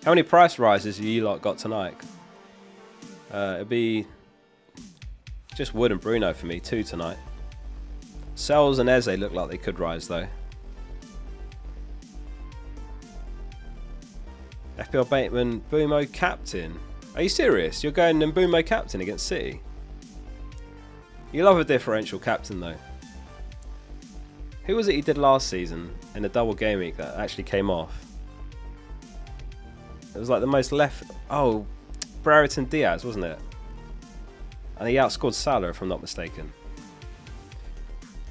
How many price rises have you lot got tonight? It'd be just Wood and Bruno for me, 2 tonight. Sells and Eze look like they could rise though. FPL Bateman, Mbumo captain. Are you serious? You're going Mbumo captain against City? You love a differential captain though. Who was it he did last season in a double game week that actually came off? It was like the most left... Oh, Brereton Diaz, wasn't it? And he outscored Salah, if I'm not mistaken.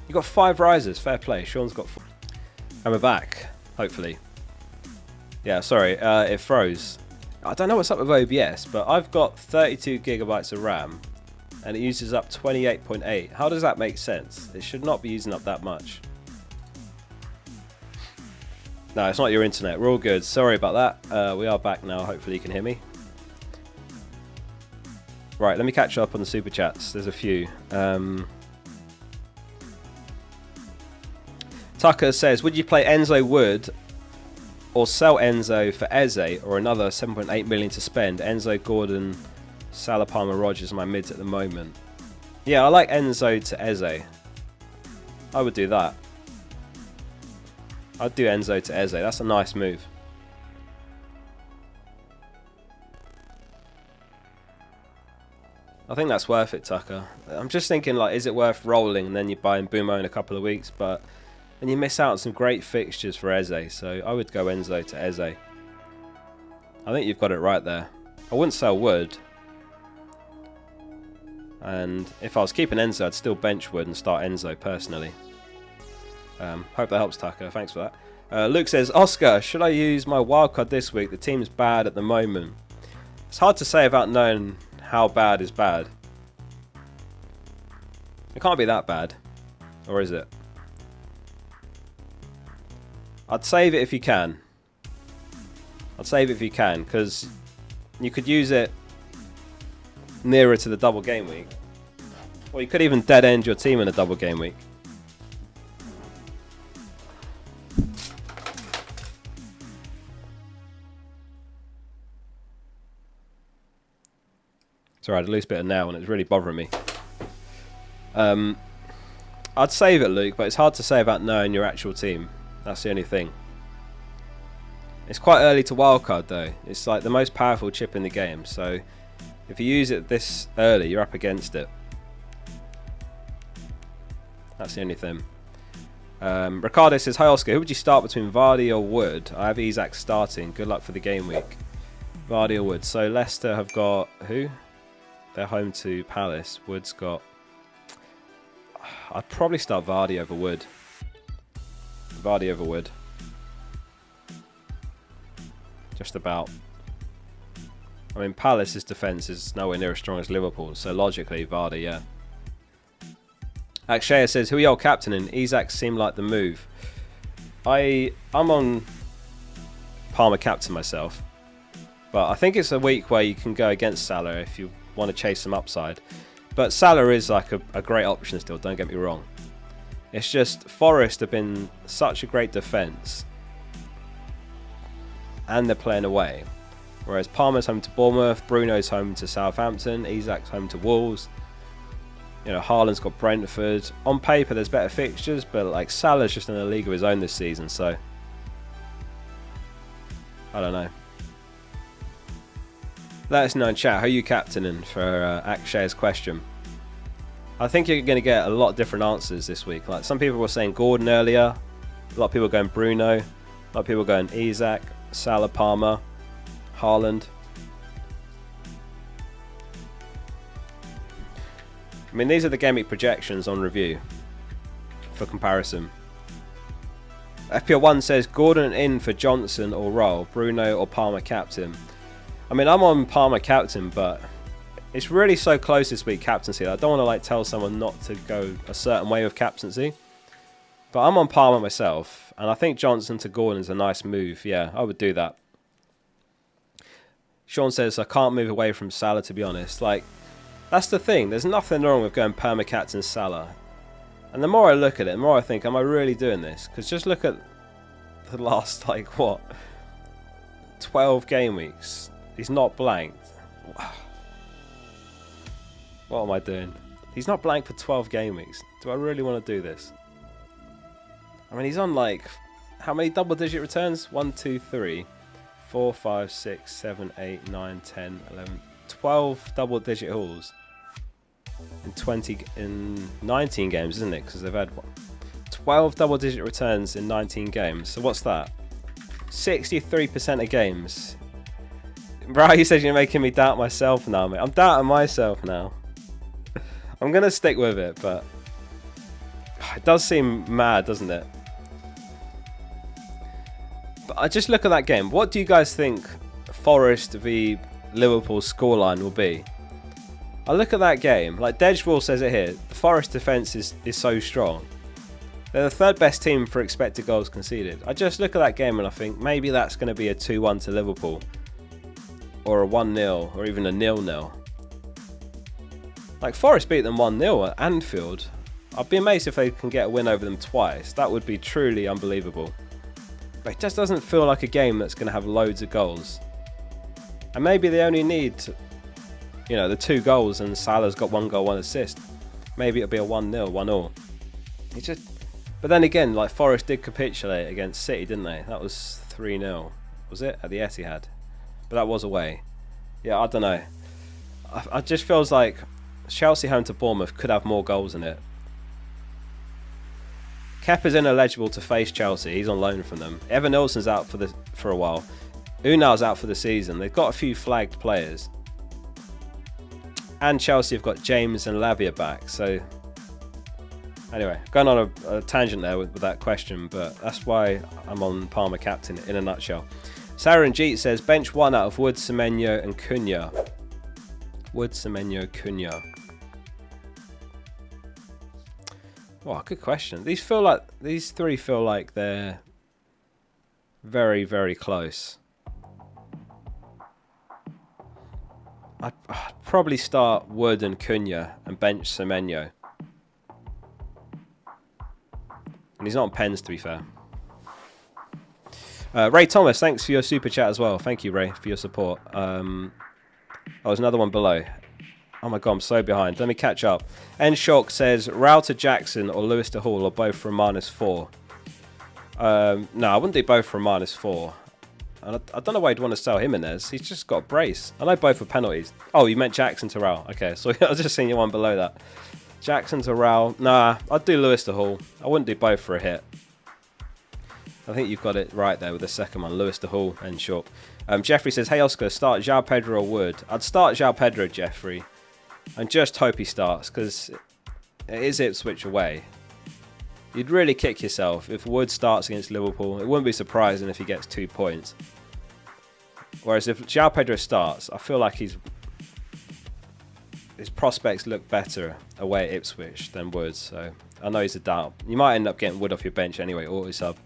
You got 5 rises, fair play. Sean's got 4. And we're back, hopefully. Yeah, sorry, it froze. I don't know what's up with OBS, but I've got 32 gigabytes of RAM and it uses up 28.8. How does that make sense? It should not be using up that much. No, it's not your internet. We're all good. Sorry about that. We are back now. Hopefully you can hear me. Right, let me catch up on the super chats. There's a few. Tucker says, would you play Enzo Wood or sell Enzo for Eze or another 7.8 million to spend? Enzo, Gordon, Salah, Palmer, Rogers are my mids at the moment. Yeah, I like Enzo to Eze. I would do that. I'd do Enzo to Eze. That's a nice move. I think that's worth it, Tucker. I'm just thinking, like, is it worth rolling and then you buy Mbumo in a couple of weeks, but then you miss out on some great fixtures for Eze. So I would go Enzo to Eze. I think you've got it right there. I wouldn't sell Wood. And if I was keeping Enzo, I'd still bench Wood and start Enzo personally. Hope that helps, Tucker. Thanks for that. Luke says, Oscar, should I use my wildcard this week? The team's bad at the moment. It's hard to say without knowing how bad is bad. It can't be that bad. Or is it? I'd save it if you can. I'd save it if you can, because you could use it nearer to the double game week. Or you could even dead end your team in a double game week. Sorry, I had a loose bit of nail and it's really bothering me. I'd save it, Luke, but it's hard to say about knowing your actual team. That's the only thing. It's quite early to wildcard though. It's like the most powerful chip in the game, so if you use it this early, you're up against it. That's the only thing. Ricardo says, hi Oscar, who would you start between Vardy or Wood? I have Isak starting. Good luck for the game week. Vardy or Wood. So Leicester have got who? They're home to Palace. Wood's got... I'd probably start Vardy over Wood. Vardy over Wood. Just about. I mean, Palace's defence is nowhere near as strong as Liverpool, so logically, Vardy, yeah. Akshaya says, who are your captain? And Isak seemed like the move. I'm on Palmer captain myself, but I think it's a week where you can go against Salah if you want to chase some upside. But Salah is like a great option still, don't get me wrong. It's just Forest have been such a great defence and they're playing away. Whereas Palmer's home to Bournemouth, Bruno's home to Southampton, Isak's home to Wolves. You know, Haaland's got Brentford. On paper there's better fixtures, but like Salah's just in a league of his own this season, so I don't know. Let us know in chat, who are you captaining for Akshaya's question. I think you're going to get a lot of different answers this week. Like some people were saying Gordon earlier, a lot of people going Bruno, a lot of people going Isak, Salah, Palmer, Haaland. I mean, these are the game week projections on review for comparison. FPL1 says Gordon in for Johnson or Roll, Bruno or Palmer captain. I mean, I'm on Palmer captain, but it's really so close this week, captaincy. I don't want to like tell someone not to go a certain way with captaincy. But I'm on Palmer myself, and I think Johnson to Gordon is a nice move. Yeah, I would do that. Sean says, I can't move away from Salah, to be honest. Like, that's the thing. There's nothing wrong with going perma captain Salah. And the more I look at it, the more I think, am I really doing this? Because just look at the last, like, what? 12 game weeks. He's not blanked. What am I doing? He's not blank for 12 game weeks. Do I really want to do this? I mean, he's on like, how many double digit returns? 1, 2, 3, 4, 5, 6, 7, 8, 9, 10, 11, 12 double digit hauls in 19 games, isn't it? Because they've had 12 double digit returns in 19 games. So what's that? 63% of games. Bro, he says you're making me doubt myself now, mate. I'm doubting myself now. I'm going to stick with it, but it does seem mad, doesn't it? But I just look at that game. What do you guys think Forest v Liverpool's scoreline will be? I look at that game. Like Dejwall says it here. The Forest defence is so strong. They're the third best team for expected goals conceded. I just look at that game and I think maybe that's going to be a 2-1 to Liverpool. Or a 1-0, or even a 0-0. Like, Forest beat them 1-0 at Anfield. I'd be amazed if they can get a win over them twice. That would be truly unbelievable. But it just doesn't feel like a game that's going to have loads of goals. And maybe they only need, you know, the 2 goals and Salah's got 1 goal, 1 assist. Maybe it'll be a 1-0, 1-0. It's just... But then again, like, Forest did capitulate against City, didn't they? That was 3-0. Was it? At the Etihad. But that was away. Yeah, I don't know. I just feels like Chelsea home to Bournemouth could have more goals in it. Kepa's ineligible to face Chelsea. He's on loan from them. Evan Nilsson's out for a while. Unal's out for the season. They've got a few flagged players. And Chelsea have got James and Lavia back. So, anyway, going on a tangent there with that question, but that's why I'm on Palmer captain in a nutshell. Sarah and Jeet says, bench 1 out of Wood, Semenyo and Cunha. Wood, Semenyo, Cunha. Well, good question. These three feel like they're very, very close. I'd probably start Wood and Cunha and bench Semenyo. And he's not on pens, to be fair. Ray Thomas, thanks for your super chat as well. Thank you, Ray, for your support. Oh, there's another one below. Oh my god, I'm so behind. Let me catch up. Enshock says, Rao to Jackson or Lewis to Hall or both for a -4. No, I wouldn't do both for a -4. And I don't know why you'd want to sell Jimenez. He's just got a brace. I know both are penalties. Oh, you meant Jackson to Rao. Okay, so I was just seeing your one below that. Jackson to Rao. Nah, I'd do Lewis to Hall. I wouldn't do both for a hit. I think you've got it right there with the second one. Lewis to Hall and Short. Jeffrey says, hey Oscar, start João Pedro or Wood. I'd start João Pedro, Jeffrey. And just hope he starts, because it is Ipswich away. You'd really kick yourself if Wood starts against Liverpool. It wouldn't be surprising if he gets 2 points. Whereas if João Pedro starts, I feel like his prospects look better away at Ipswich than Wood. So I know he's a doubt. You might end up getting Wood off your bench anyway, auto sub.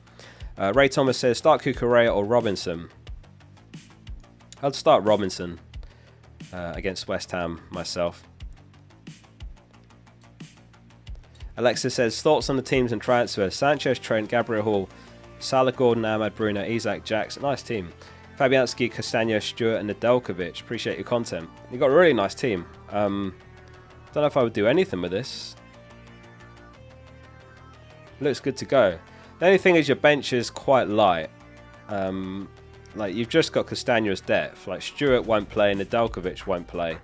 Ray Thomas says, start Cucurella or Robinson. I'd start Robinson against West Ham myself. Alexa says, thoughts on the teams and transfers. Sanchez, Trent, Gabriel Hall, Salah, Gordon, Ahmad, Bruno, Isak, Jax. Nice team. Fabianski, Castagno, Stewart and Nedeljkovic. Appreciate your content. You've got a really nice team. Don't know if I would do anything with this. Looks good to go. The only thing is your bench is quite light. Like you've just got Castagno's depth. Like Stewart won't play and Nedeljkovic won't play.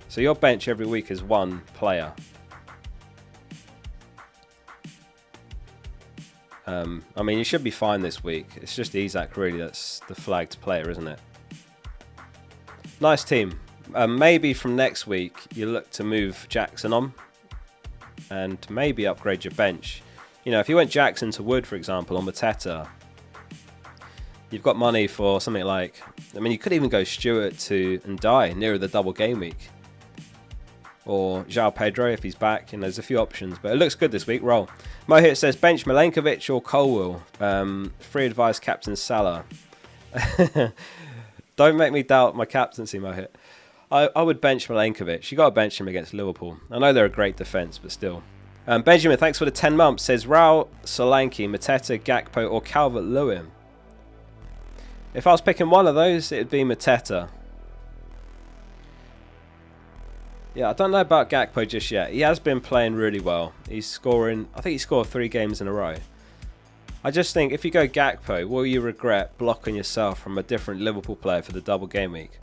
So your bench every week is one player. I mean, you should be fine this week. It's just Isak really that's the flagged player, isn't it? Nice team. Maybe from next week you look to move Jackson on and maybe upgrade your bench. You know, if you went Jackson to Wood, for example, on Mateta, you've got money for something like... I mean, you could even go Stewart to Ndiaye nearer the double game week. Or João Pedro if he's back. And there's a few options. But it looks good this week. Roll. Mohit says, bench Milenkovic or Colwill. Free advice, Captain Salah. Don't make me doubt my captaincy, Mohit. I would bench Milenkovic. You got to bench him against Liverpool. I know they're a great defence, but still. Benjamin, thanks for the 10 months. Says Rao, Solanke, Mateta, Gakpo or Calvert-Lewin. If I was picking one of those, it would be Mateta. Yeah, I don't know about Gakpo just yet. He has been playing really well. He's scoring... I think he scored 3 games in a row. I just think if you go Gakpo, will you regret blocking yourself from a different Liverpool player for the double game week?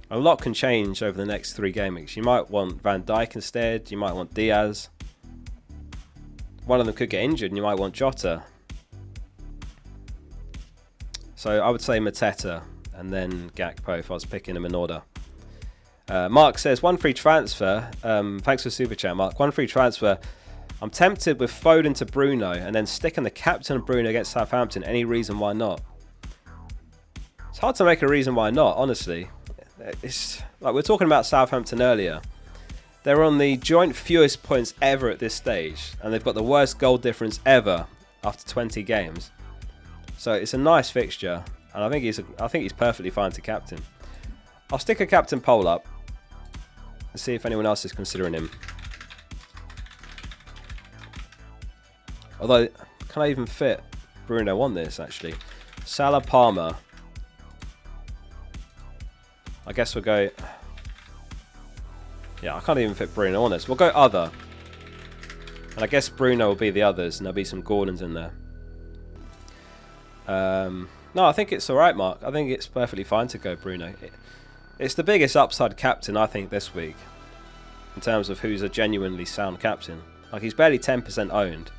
A lot can change over the next 3 game weeks. You might want Van Dijk instead. You might want Diaz. One of them could get injured and you might want Jota. So I would say Mateta and then Gakpo if I was picking them in order. Mark says, one free transfer. Thanks for super chat, Mark. One free transfer. I'm tempted with Foden to Bruno and then sticking the captain of Bruno against Southampton. Any reason why not? It's hard to make a reason why not, honestly. It's like we were talking about Southampton earlier. They're on the joint fewest points ever at this stage, and they've got the worst goal difference ever after 20 games. So it's a nice fixture, and I think he's perfectly fine to captain. I'll stick a captain poll up and see if anyone else is considering him. Although, can I even fit Bruno on this actually? Salah, Palmer. I guess we'll go... Yeah, I can't even fit Bruno on this. We'll go other. And I guess Bruno will be the others, and there'll be some Gordons in there. No, I think it's alright, Mark. I think it's perfectly fine to go Bruno. It's the biggest upside captain, I think, this week. In terms of who's a genuinely sound captain. Like, he's barely 10% owned.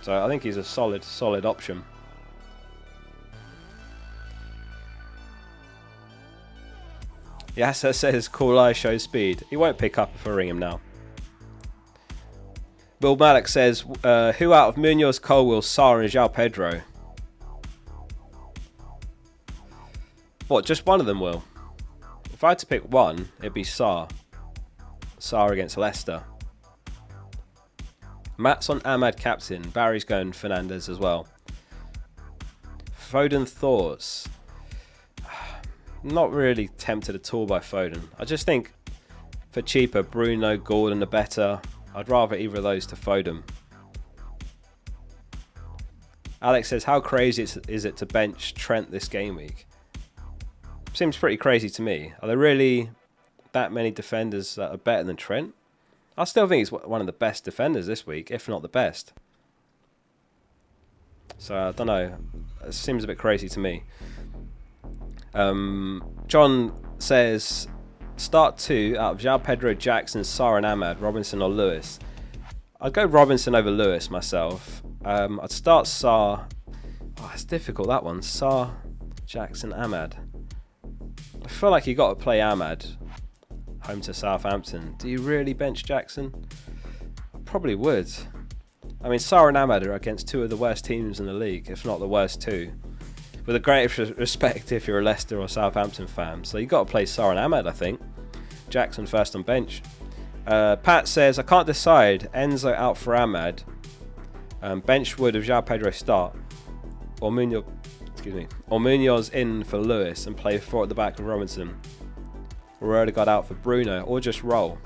So I think he's a solid option. Yasser says, cool eye shows speed. He won't pick up if I ring him now. Will Malik says, who out of Munoz, Colwill, Sarr and João Pedro? What, just one of them will? If I had to pick one, it'd be Sarr. Sarr against Leicester. Matt's on Ahmad captain. Barry's going Fernandez as well. Foden thoughts. Not really tempted at all by Foden. I just think for cheaper, Bruno, Gordon are better. I'd rather either of those to Foden. Alex says, how crazy is it to bench Trent this game week? Seems pretty crazy to me. Are there really that many defenders that are better than Trent? I still think he's one of the best defenders this week, if not the best. So, I don't know. It seems a bit crazy to me. John says, start 2 out of João Pedro, Jackson, Sarr and Ahmad, Robinson or Lewis. I'd go Robinson over Lewis myself. I'd start Sarr. Oh, it's difficult, that one. Sarr, Jackson, Ahmad. I feel like you got to play Ahmad home to Southampton. Do you really bench Jackson? I probably would. I mean, Sarr and Ahmad are against 2 of the worst teams in the league, if not the worst 2. With the greatest respect if you're a Leicester or Southampton fan. So you got to play Sarr and Ahmad, I think. Jackson first on bench. Pat says, I can't decide. Enzo out for Ahmad. Bench Wood of João Pedro start. Or Munoz in for Lewis and play 4 at the back of Robinson. Or Odegaard out for Bruno. Or just roll.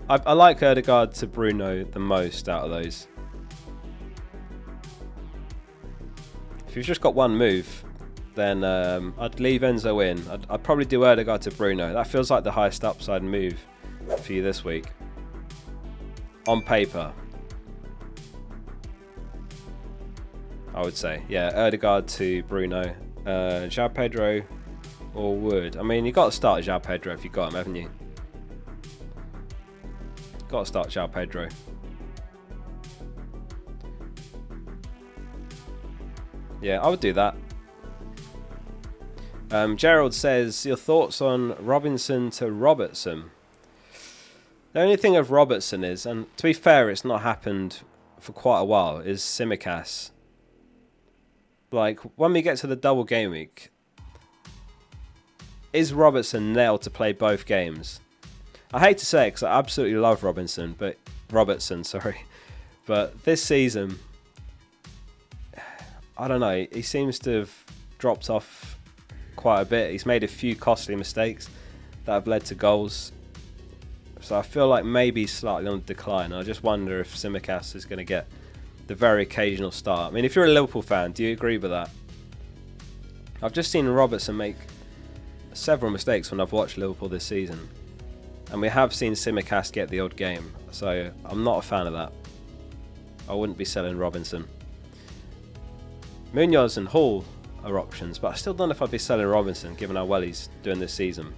I like Odegaard to Bruno the most out of those. If you've just got one move, then I'd leave Enzo in. I'd probably do Odegaard to Bruno. That feels like the highest upside move for you this week. On paper, I would say. Yeah, Odegaard to Bruno. João Pedro or Wood. I mean, you've got to start João Pedro if you've got him, haven't you? Got to start João Pedro. Yeah, I would do that. Gerald says, your thoughts on Robinson to Robertson? The only thing of Robertson is, and to be fair, it's not happened for quite a while, is Tsimikas. Like, when we get to the double game week, is Robertson nailed to play both games? I hate to say it because I absolutely love Robertson, but this season, I don't know, he seems to have dropped off quite a bit. He's made a few costly mistakes that have led to goals. So I feel like maybe he's slightly on the decline. I just wonder if Tsimikas is going to get the very occasional start. I mean, if you're a Liverpool fan, do you agree with that? I've just seen Robertson make several mistakes when I've watched Liverpool this season. And we have seen Tsimikas get the odd game. So I'm not a fan of that. I wouldn't be selling Robinson. Munoz and Hall are options, but I still don't know if I'd be selling Robinson given how well he's doing this season.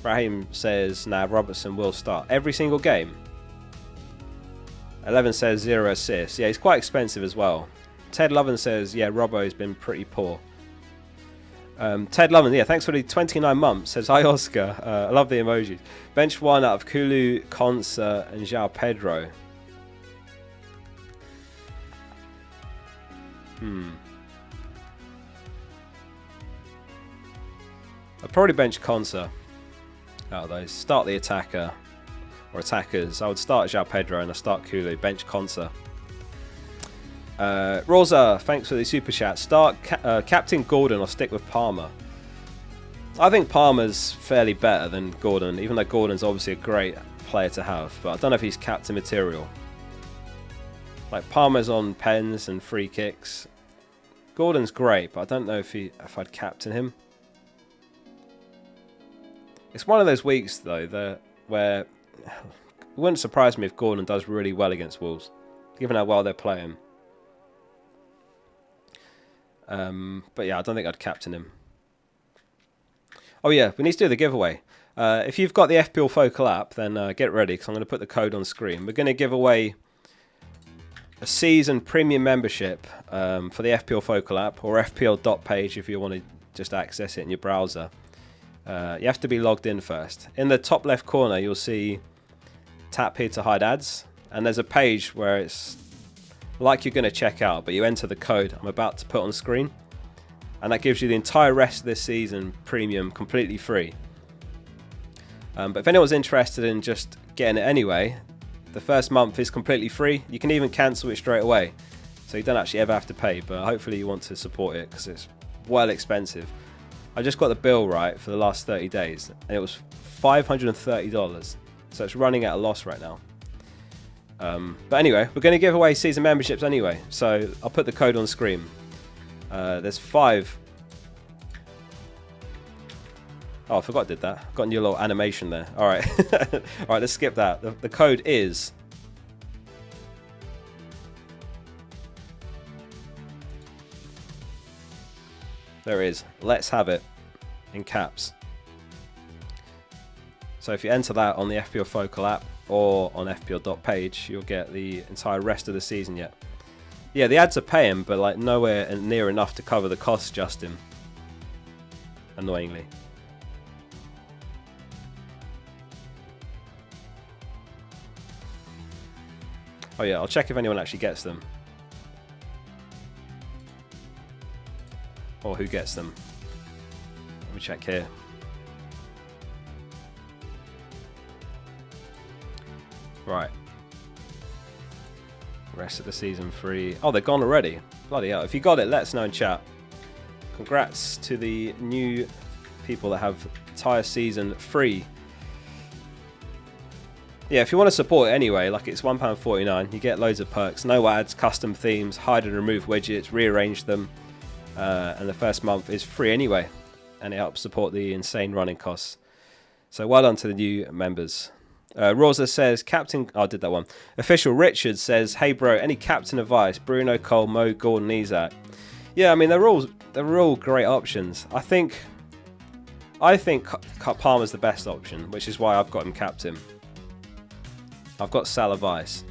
Raheem says, nah, Robertson will start every single game. 11 says 0 assists. Yeah, he's quite expensive as well. Ted Lovin says, yeah, Robbo's been pretty poor. Ted Lovin, yeah, thanks for the 29 months. Says, hi, Oscar. I love the emojis. Bench 1 out of Kulu, Konsa, and João Pedro. I'd probably bench Konsa out of those. Start the attacker or attackers. I would start João Pedro and I start Kulu. Bench Konsa. Rosa, thanks for the super chat. Start Captain Gordon or stick with Palmer. I think Palmer's fairly better than Gordon, even though Gordon's obviously a great player to have. But I don't know if he's captain material. Like, Palmer's on pens and free kicks. Gordon's great, but I don't know if I'd captain him. It's one of those weeks, though, where it wouldn't surprise me if Gordon does really well against Wolves, given how well they're playing. But yeah, I don't think I'd captain him. Oh yeah, we need to do the giveaway. If you've got the FPL Focal app, then get ready, because I'm going to put the code on screen. We're going to give away a season premium membership for the FPL Focal app, or FPL.page if you want to just access it in your browser. You have to be logged in first. In the top left corner, you'll see tap here to hide ads, and there's a page where it's like you're going to check out, but you enter the code I'm about to put on screen. and that gives you the entire rest of this season premium completely free. But if anyone's interested in just getting it anyway, the first month is completely free. You can even cancel it straight away, so you don't actually ever have to pay, but hopefully you want to support it because it's well expensive. I just got the bill right for the last 30 days and it was $530, so it's running at a loss right now. But anyway, we're going to give away season memberships anyway, so I'll put the code on screen. There's 5. Oh, I forgot I did that. Got a new little animation there. Alright. Alright, let's skip that. The code is... There it is. Let's have it. In caps. So if you enter that on the FPL Focal app or on FPL.page, you'll get the entire rest of the season yet. Yeah, the ads are paying, but like nowhere near enough to cover the costs, Justin. Annoyingly. Oh yeah, I'll check if anyone actually gets them. Or who gets them. Let me check here. Right. Rest of the season free. Oh, they're gone already. Bloody hell. If you got it, let us know in chat. Congrats to the new people that have entire season free. Yeah, if you want to support it anyway, like it's £1.49, you get loads of perks. No ads, custom themes, hide and remove widgets, rearrange them. And the first month is free anyway. And it helps support the insane running costs. So well done to the new members. Rosa says, Captain... Oh, I did that one. Official Richard says, hey bro, any captain advice? Bruno, Cole, Mo, Gordon, Isak. Yeah, I mean, they're all great options. I think Palmer's the best option, which is why I've got him captain. I've got Salah Vice.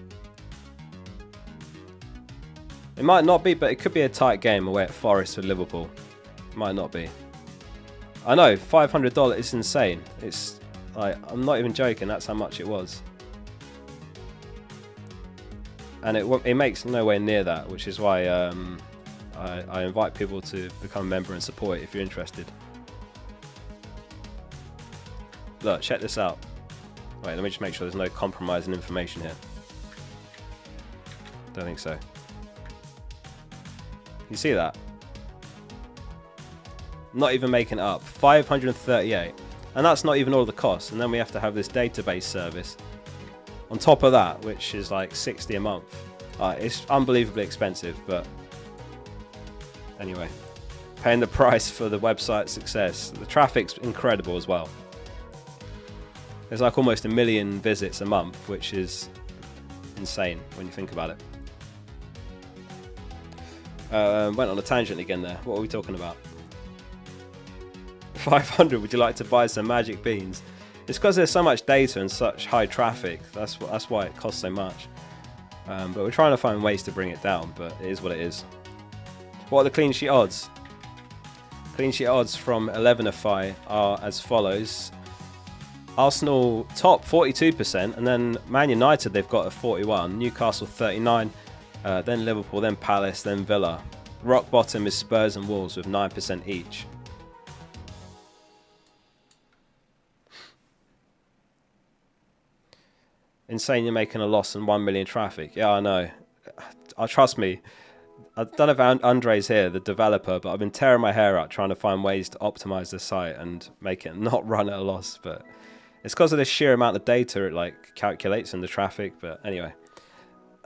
It might not be, but it could be a tight game away at Forest for Liverpool. It might not be. I know, $500 is insane. It's like, I'm not even joking, that's how much it was. And it makes nowhere near that, which is why I invite people to become a member and support it if you're interested. Look, check this out. Wait, let me just make sure there's no compromising information here. Don't think so. You see that? Not even making it up. 538. And that's not even all the costs. And then we have to have this database service on top of that, which is like 60 a month. It's unbelievably expensive, but anyway. Paying the price for the website success. The traffic's incredible as well. There's like almost 1 million visits a month, which is insane when you think about it. Went on a tangent again there. What are we talking about? 500. Would you like to buy some magic beans? It's because there's so much data and such high traffic. That's why it costs so much. But we're trying to find ways to bring it down. But it is what it is. What are the clean sheet odds? Clean sheet odds from 11ify are as follows. Arsenal top 42%, and then Man United they've got a 41, Newcastle 39, then Liverpool, then Palace, then Villa. Rock bottom is Spurs and Wolves with 9% each. Insane you're making a loss and 1 million traffic. Yeah, I know. Trust me. I don't know if Andre's here, the developer, but I've been tearing my hair out trying to find ways to optimize the site and make it not run at a loss, but it's because of the sheer amount of data it like calculates and the traffic. But anyway,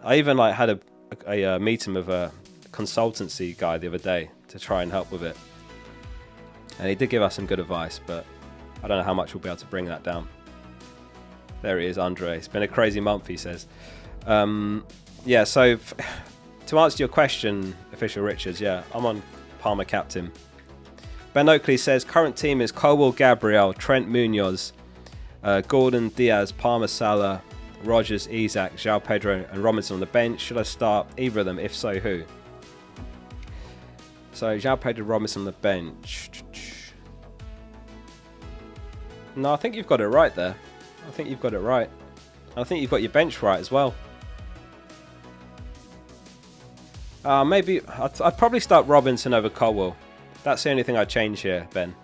I even like had a meeting with a consultancy guy the other day to try and help with it, and he did give us some good advice, but I don't know how much we'll be able to bring that down. There he is, Andre. It's been a crazy month, he says. Yeah, so to answer your question, Official Richards, yeah, I'm on Palmer captain. Ben Oakley says current team is Colwell, Gabriel, Trent, Munoz, Gordon, Diaz, Palmer, Salah, Rogers, Isak, João Pedro and Robinson on the bench. Should I start either of them? If so, who? So João Pedro, Robinson on the bench. No, I think you've got it right there. I think you've got it right. I think you've got your bench right as well. Maybe I'd probably start Robinson over Colwell. That's the only thing I'd change here, Ben.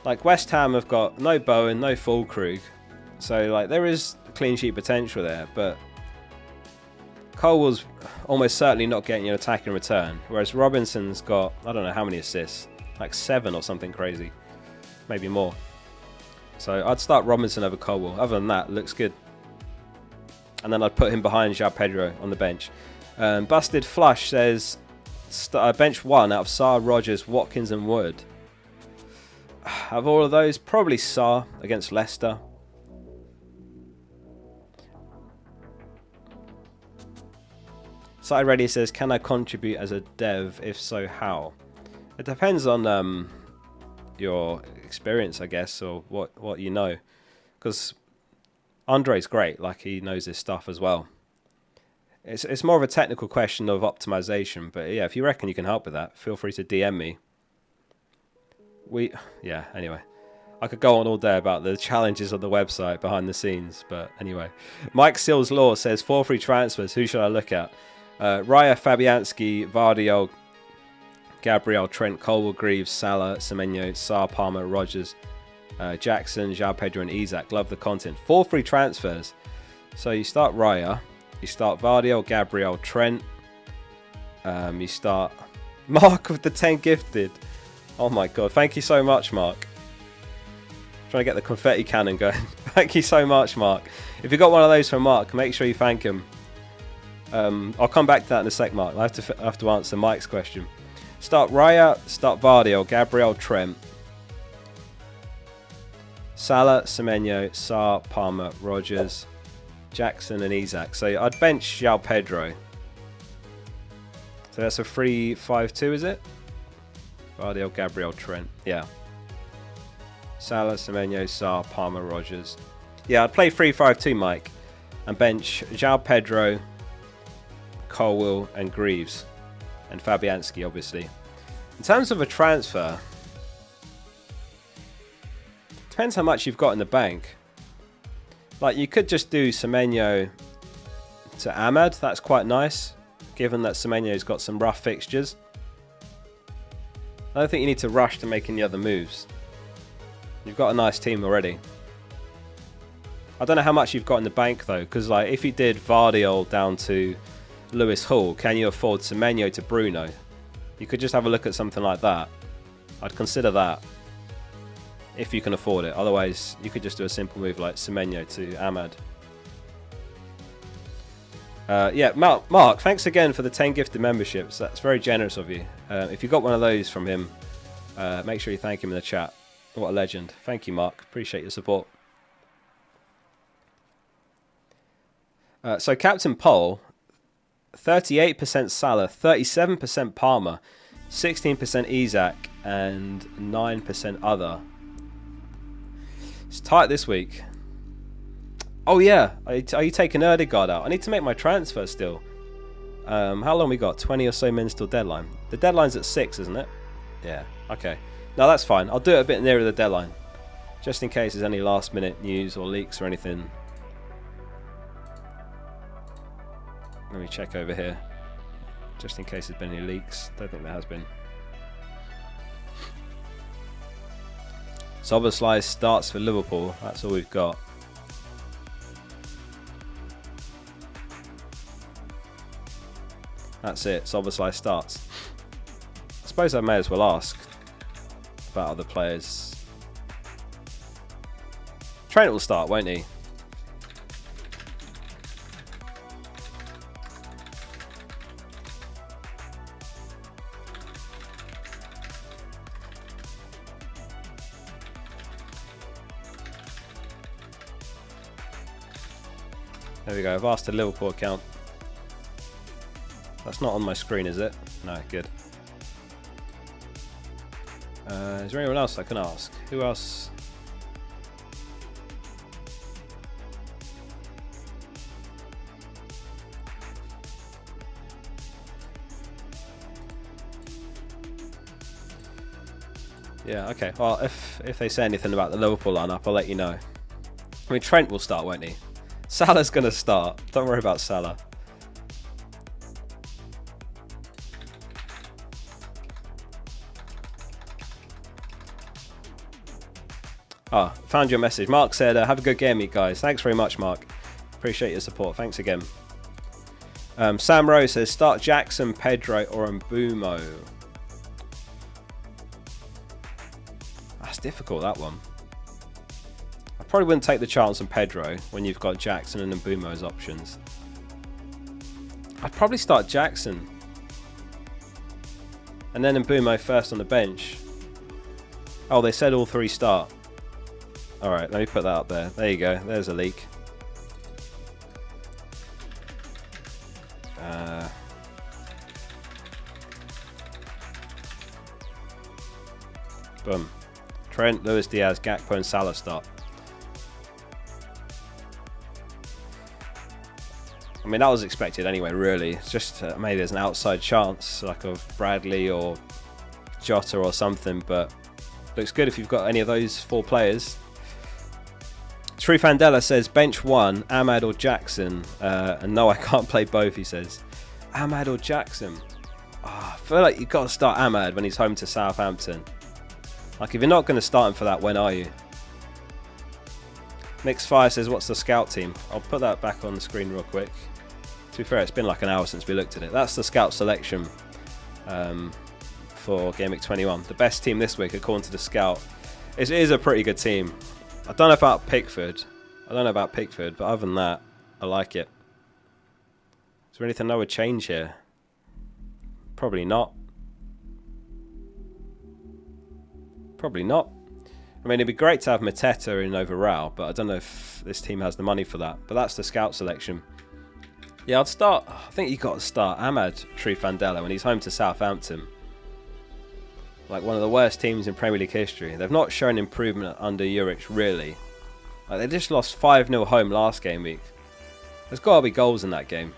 Like, West Ham have got no Bowen, no Fulkrug. So, like, there is clean sheet potential there, but Colwell's almost certainly not getting an attack in return. Whereas Robinson's got, I don't know how many assists, like 7 or something crazy. Maybe more. So I'd start Robinson over Colwell. Other than that, looks good. And then I'd put him behind João Pedro on the bench. Busted Flush says bench 1 out of Sarr, Rogers, Watkins and Wood. Out of all of those, probably Sarr against Leicester. Side Ready says, can I contribute as a dev? If so, how? It depends on your experience, I guess, or what you know. Because Andre's great, like he knows his stuff as well. It's more of a technical question of optimization, but yeah, if you reckon you can help with that, feel free to DM me. Anyway. I could go on all day about the challenges of the website behind the scenes, but anyway. Mike Seals Law says, 4 free transfers, who should I look at? Raya, Fabianski, Vardiol, Gabriel, Trent, Colwell, Greaves, Salah, Semenyo, Sarr, Palmer, Rogers, Jackson, João Pedro and Isak. Love the content. 4 free transfers. So you start Raya, you start Vardiol, Gabriel, Trent, you start Mark with the 10 gifted. Oh my god, thank you so much, Mark. Trying to get the confetti cannon going. Thank you so much, Mark. If you got one of those from Mark, make sure you thank him. I'll come back to that in a sec, Mark. I have to answer Mike's question. Start Raya, start Vardiol, Gabriel, Trent, Salah, Semenyo, Sarr, Palmer, Rogers, Jackson and Isak. So I'd bench João Pedro. So that's a 3-5-2, is it? Vardiol, Gabriel, Trent. Yeah. Salah, Semenyo, Sarr, Palmer, Rogers. Yeah, I'd play 3-5-2, Mike. And bench João Pedro, Colwell and Greaves. And Fabianski, obviously. In terms of a transfer, depends how much you've got in the bank. Like, you could just do Semenyo to Ahmad. That's quite nice, given that Semenyo's got some rough fixtures. I don't think you need to rush to make any other moves. You've got a nice team already. I don't know how much you've got in the bank, though, because like, if you did Vardiol down to Lewis Hall, can you afford Semenyo to Bruno? You could just have a look at something like that. I'd consider that, if you can afford it. Otherwise, you could just do a simple move like Semenyo to Ahmad. Yeah, Mark, thanks again for the 10 gifted memberships. That's very generous of you. If you got one of those from him, make sure you thank him in the chat. What a legend. Thank you, Mark. Appreciate your support. So Captain Poll, 38% Salah, 37% Palmer, 16% Isak, and 9% other. It's tight this week. Oh yeah, are you taking Erdegaard out? I need to make my transfer still. How long we got? 20 or so minutes till deadline. The deadline's at 6, isn't it? Yeah, okay. No, that's fine. I'll do it a bit nearer the deadline, just in case there's any last minute news or leaks or anything. Let me check over here, just in case there's been any leaks. Don't think there has been. Szoboszlai starts for Liverpool. That's all we've got. That's it. Szoboszlai starts. I suppose I may as well ask about other players. Trent will start, won't he? There we go. I've asked a Liverpool account. That's not on my screen, is it? No, good. Is there anyone else I can ask? Who else? Yeah, okay. Well, if they say anything about the Liverpool lineup, I'll let you know. I mean, Trent will start, won't he? Salah's going to start. Don't worry about Salah. Ah, found your message. Mark said, have a good game week, guys. Thanks very much, Mark. Appreciate your support. Thanks again. Sam Rose says, start Jackson, Pedro, or Mbumo. That's difficult, that one. I probably wouldn't take the chance on Pedro when you've got Jackson and Mbumo as options. I'd probably start Jackson. And then Mbumo first on the bench. Oh, they said all three start. Alright, let me put that up there. There you go. There's a leak. Boom. Trent, Luis Diaz, Gakpo and Salah start. I mean, that was expected anyway, really. It's just maybe there's an outside chance, like of Bradley or Jota or something, but looks good if you've got any of those 4 players. True Fandela says, bench 1, Ahmad or Jackson. And no, I can't play both, he says. Ahmad or Jackson? Oh, I feel like you've got to start Ahmad when he's home to Southampton. Like, if you're not going to start him for that, when are you? Mixed Fire says, what's the scout team? I'll put that back on the screen real quick. To be fair, it's been like an hour since we looked at it. That's the scout selection for GW21. The best team this week, according to the scout. It is a pretty good team. I don't know about Pickford. But other than that, I like it. Is there anything I would change here? Probably not. Probably not. I mean, it'd be great to have Mateta in over Rao, but I don't know if this team has the money for that. But that's the scout selection. Yeah, I'd start. I think you've got to start Ahmad Trifandela when he's home to Southampton. Like one of the worst teams in Premier League history. They've not shown improvement under Juric, really. Like, they just lost 5-0 home last game week. There's got to be goals in that game.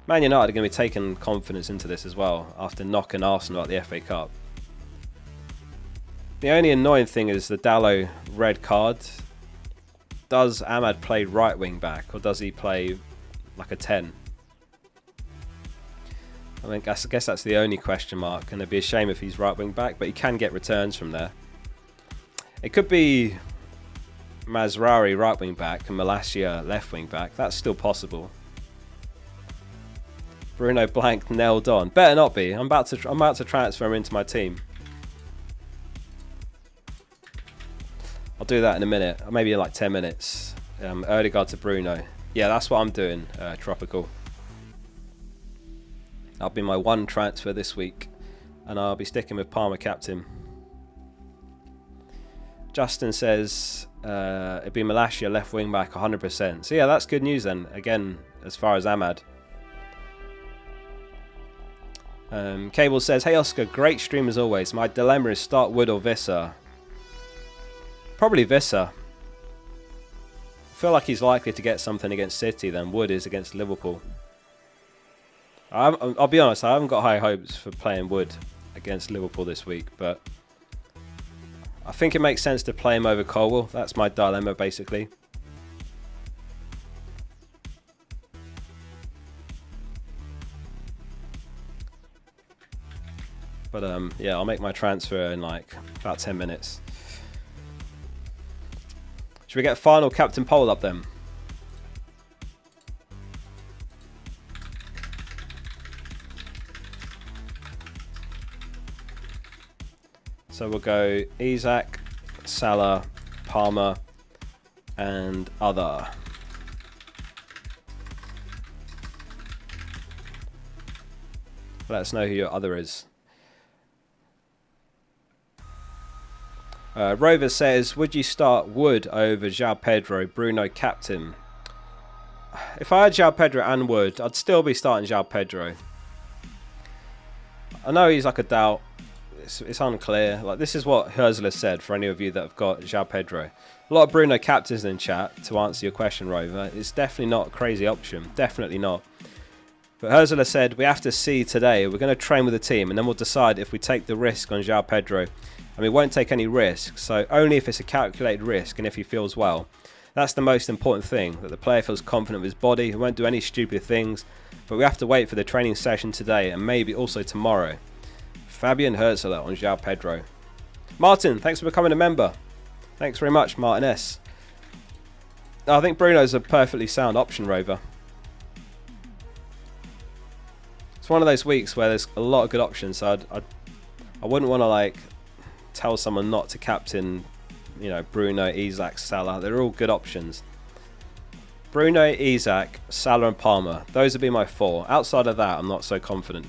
Man United are going to be taking confidence into this as well after knocking Arsenal at the FA Cup. The only annoying thing is the Dalot red card. Does Ahmad play right wing back or does he play like a 10? I guess that's the only question mark, and it'd be a shame if he's right wing back, but he can get returns from there. It could be Mazraoui right wing back and Malacia left wing back. That's still possible. Bruno Blank nailed on. Better not be. I'm about to transfer him into my team. I'll do that in a minute, or maybe in like 10 minutes. Odegaard to Bruno. Yeah, that's what I'm doing, Tropical. That'll be my one transfer this week, and I'll be sticking with Palmer captain. Justin says it'd be Malacia left wing back 100%. So yeah, that's good news then, again, as far as Ahmad. Cable says, hey Oscar, great stream as always. My dilemma is start Wood or Visser. Probably Visser. I feel like he's likely to get something against City than Wood is against Liverpool. I'll be honest, I haven't got high hopes for playing Wood against Liverpool this week, but I think it makes sense to play him over Colwell. That's my dilemma, basically. But yeah, I'll make my transfer in like about 10 minutes. Should we get a final captain poll up then? So we'll go Isak, Salah, Palmer, and other. Let us know who your other is. Rover says, would you start Wood over João Pedro, Bruno captain? If I had João Pedro and Wood, I'd still be starting João Pedro. I know he's like a doubt. It's unclear. Like, this is what Herzler said for any of you that have got João Pedro. A lot of Bruno captains in chat to answer your question, Rover. It's definitely not a crazy option. Definitely not. But Herzler said, we have to see today. We're going to train with the team and then we'll decide if we take the risk on João Pedro. And we won't take any risks. So only if it's a calculated risk and if he feels well. That's the most important thing. That the player feels confident with his body. He won't do any stupid things. But we have to wait for the training session today and maybe also tomorrow. Fabian Herzler on João Pedro. Martin, thanks for becoming a member. Thanks very much, Martin S. I think Bruno's a perfectly sound option, Rover. It's one of those weeks where there's a lot of good options, so I wouldn't want to like tell someone not to captain, you know, Bruno, Isak, Salah. They're all good options. Bruno, Isak, Salah and Palmer. Those would be my 4. Outside of that, I'm not so confident.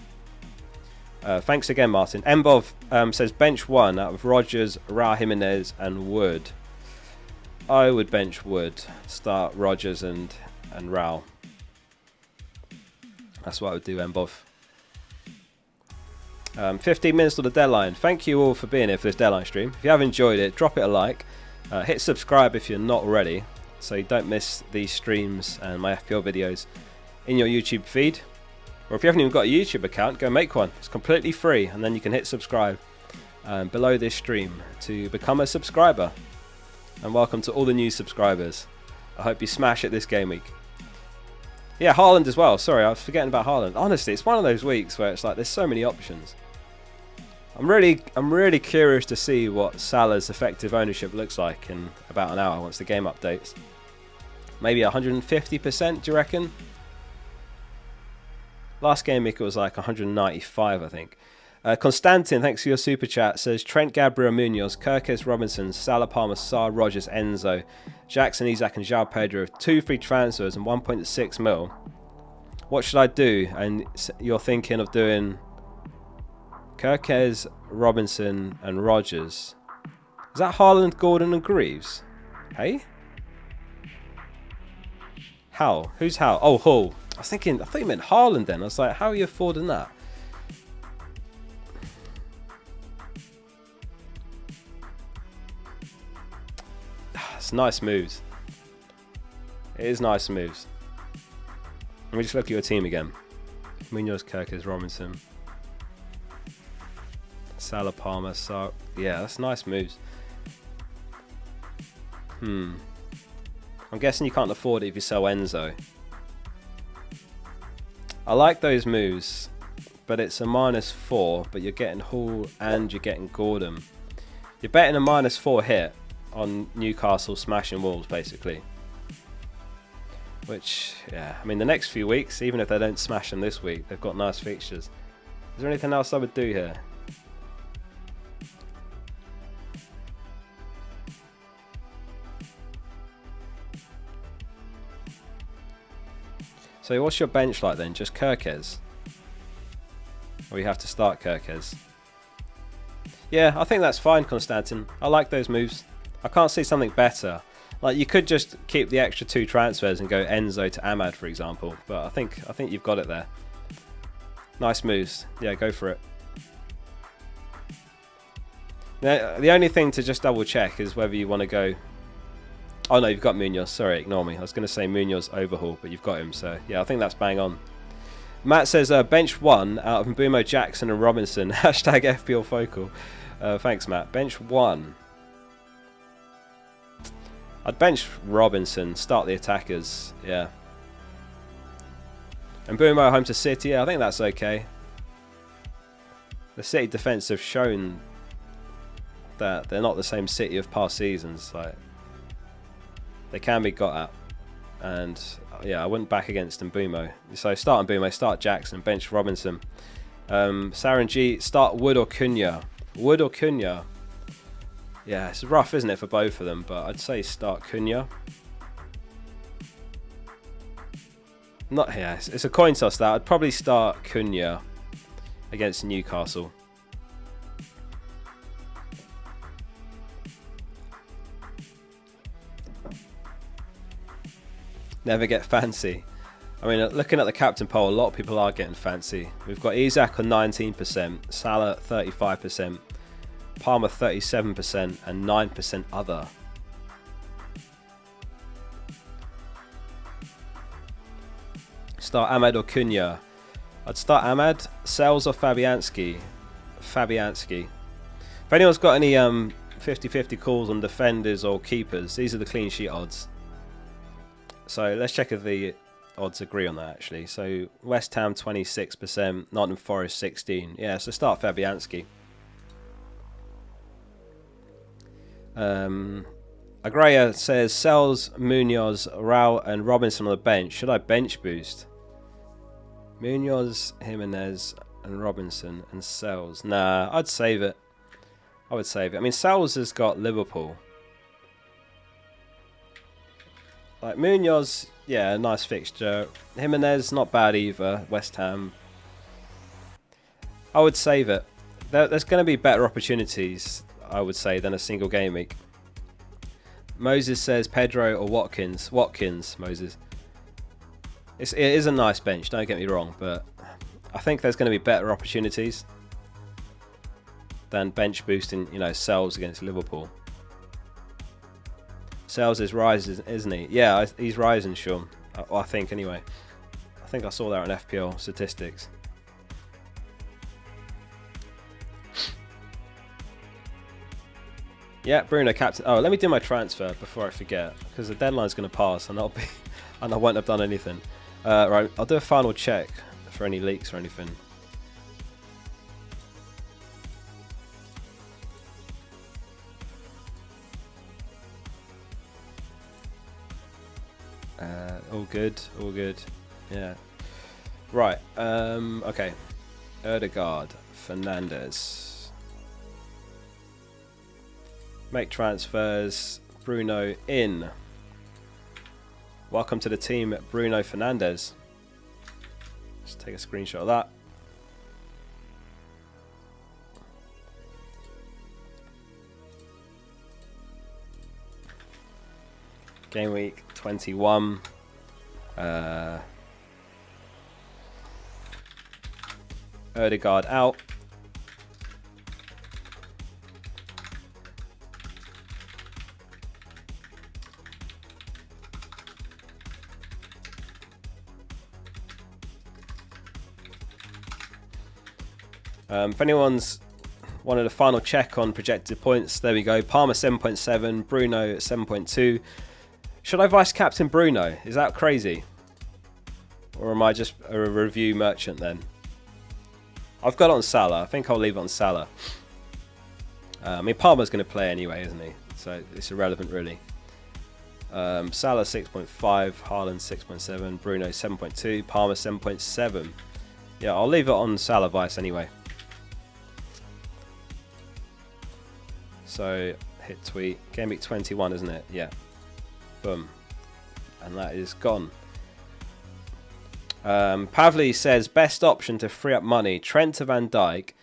Thanks again, Martin. Mbov says bench 1 out of Rodgers, Raul Jimenez and Wood. I would bench Wood. Start Rodgers and Raul. That's what I would do, Mbov. 15 minutes to the deadline. Thank you all for being here for this deadline stream. If you have enjoyed it, drop it a like. Hit subscribe if you're not already, so you don't miss these streams and my FPL videos in your YouTube feed. Or if you haven't even got a YouTube account, go make one. It's completely free, and then you can hit subscribe below this stream to become a subscriber. And welcome to all the new subscribers. I hope you smash it this game week. Yeah, Haaland as well. Sorry, I was forgetting about Haaland. Honestly, it's one of those weeks where it's like there's so many options. I'm really curious to see what Salah's effective ownership looks like in about an hour once the game updates. Maybe 150%, do you reckon? Last game week it was like 195, I think. Constantin, thanks for your super chat, says Trent, Gabriel, Munoz, Kirkes, Robinson, Salah, Palmer, Sarr, Rodgers, Enzo, Jackson, Isak and João Pedro, 2 free transfers and 1.6 mil. What should I do? And you're thinking of doing Kirkes, Robinson and Rodgers. Is that Haaland, Gordon and Greaves? Hey? How? Who's how? Oh, Hull. I thought you meant Haaland then. I was like, how are you affording that? It's nice moves. It is nice moves. Let me just look at your team again. Munoz, Kirkes, Robinson, Salah, Palmer, Sarr. Yeah, that's nice moves. I'm guessing you can't afford it if you sell Enzo. I like those moves, but it's a -4, but you're getting Hall and you're getting Gordon. You're betting a -4 hit on Newcastle smashing Wolves, basically. Which, yeah, I mean, the next few weeks, even if they don't smash them this week, they've got nice fixtures. Is there anything else I would do here? So what's your bench like then? Just Kirkes? Or you have to start Kirkes? Yeah, I think that's fine, Konstantin. I like those moves. I can't see something better. Like, you could just keep the extra 2 transfers and go Enzo to Ahmad, for example. But I think you've got it there. Nice moves. Yeah, go for it. Now, the only thing to just double check is whether you want to go... Oh no, you've got Munoz. Sorry, ignore me. I was going to say Munoz overhaul, but you've got him. So yeah, I think that's bang on. Matt says bench 1 out of Mbumo, Jackson and Robinson. Hashtag FPL Focal. Thanks, Matt. Bench 1. I'd bench Robinson. Start the attackers. Yeah. And Mbumo home to City. Yeah, I think that's okay. The City defence have shown that they're not the same City of past seasons. Like, they can be got at. And yeah, I wouldn't back against Mbumo. So start Mbumo, start Jackson, bench Robinson. Saran G, start Wood or Cunha. Wood or Cunha. Yeah, it's rough, isn't it, for both of them? But I'd say start Cunha. Not, yeah, it's a coin toss that. I'd probably start Cunha against Newcastle. Never get fancy. I mean, looking at the captain poll, a lot of people are getting fancy. We've got Isak on 19%, Salah 35%, Palmer 37%, and 9% other. Start Ahmad or Cunha. I'd start Ahmad. Sales or Fabianski. Fabianski. If anyone's got any 50-50 calls on defenders or keepers, these are the clean sheet odds. So let's check if the odds agree on that, actually. So West Ham 26%, Nottingham Forest 16%. Yeah, so start Fabianski. Agreya says, sells Munoz, Rao and Robinson on the bench. Should I bench boost? Munoz, Jimenez and Robinson and sells. Nah, I'd save it. I would save it. I mean, Sells has got Liverpool. Like, Munoz, yeah, nice fixture. Jimenez, not bad either. West Ham. I would save it. There's going to be better opportunities, I would say, than a single game week. Moses says Pedro or Watkins. Watkins, Moses. It is a nice bench, don't get me wrong, but I think there's going to be better opportunities than bench boosting, you know, Sells against Liverpool. Sells is rising, isn't he? Yeah, he's rising, Sean. I think, anyway. I think I saw that on FPL statistics. Yeah, Bruno captain. Oh, let me do my transfer before I forget, because the deadline's going to pass and and I won't have done anything. Right, I'll do a final check for any leaks or anything. All good, all good. Yeah. Right. Okay. Erdegaard, Fernandes. Make transfers. Bruno in. Welcome to the team, Bruno Fernandes. Let's take a screenshot of that. Game week 21. Erdegaard out. If anyone's wanted a final check on projected points, there we go. Palmer 7.7, Bruno 7.2. Should I vice captain Bruno? Is that crazy? Or am I just a review merchant then? I've got it on Salah. I think I'll leave it on Salah. I mean, Palmer's going to play anyway, isn't he? So it's irrelevant, really. Salah 6.5, Haaland 6.7, Bruno 7.2, Palmer 7.7. Yeah, I'll leave it on Salah vice anyway. So, hit tweet. Game week 21, isn't it? Yeah. Boom. And that is gone. Pavli says, best option to free up money, Trent to Van Dijk,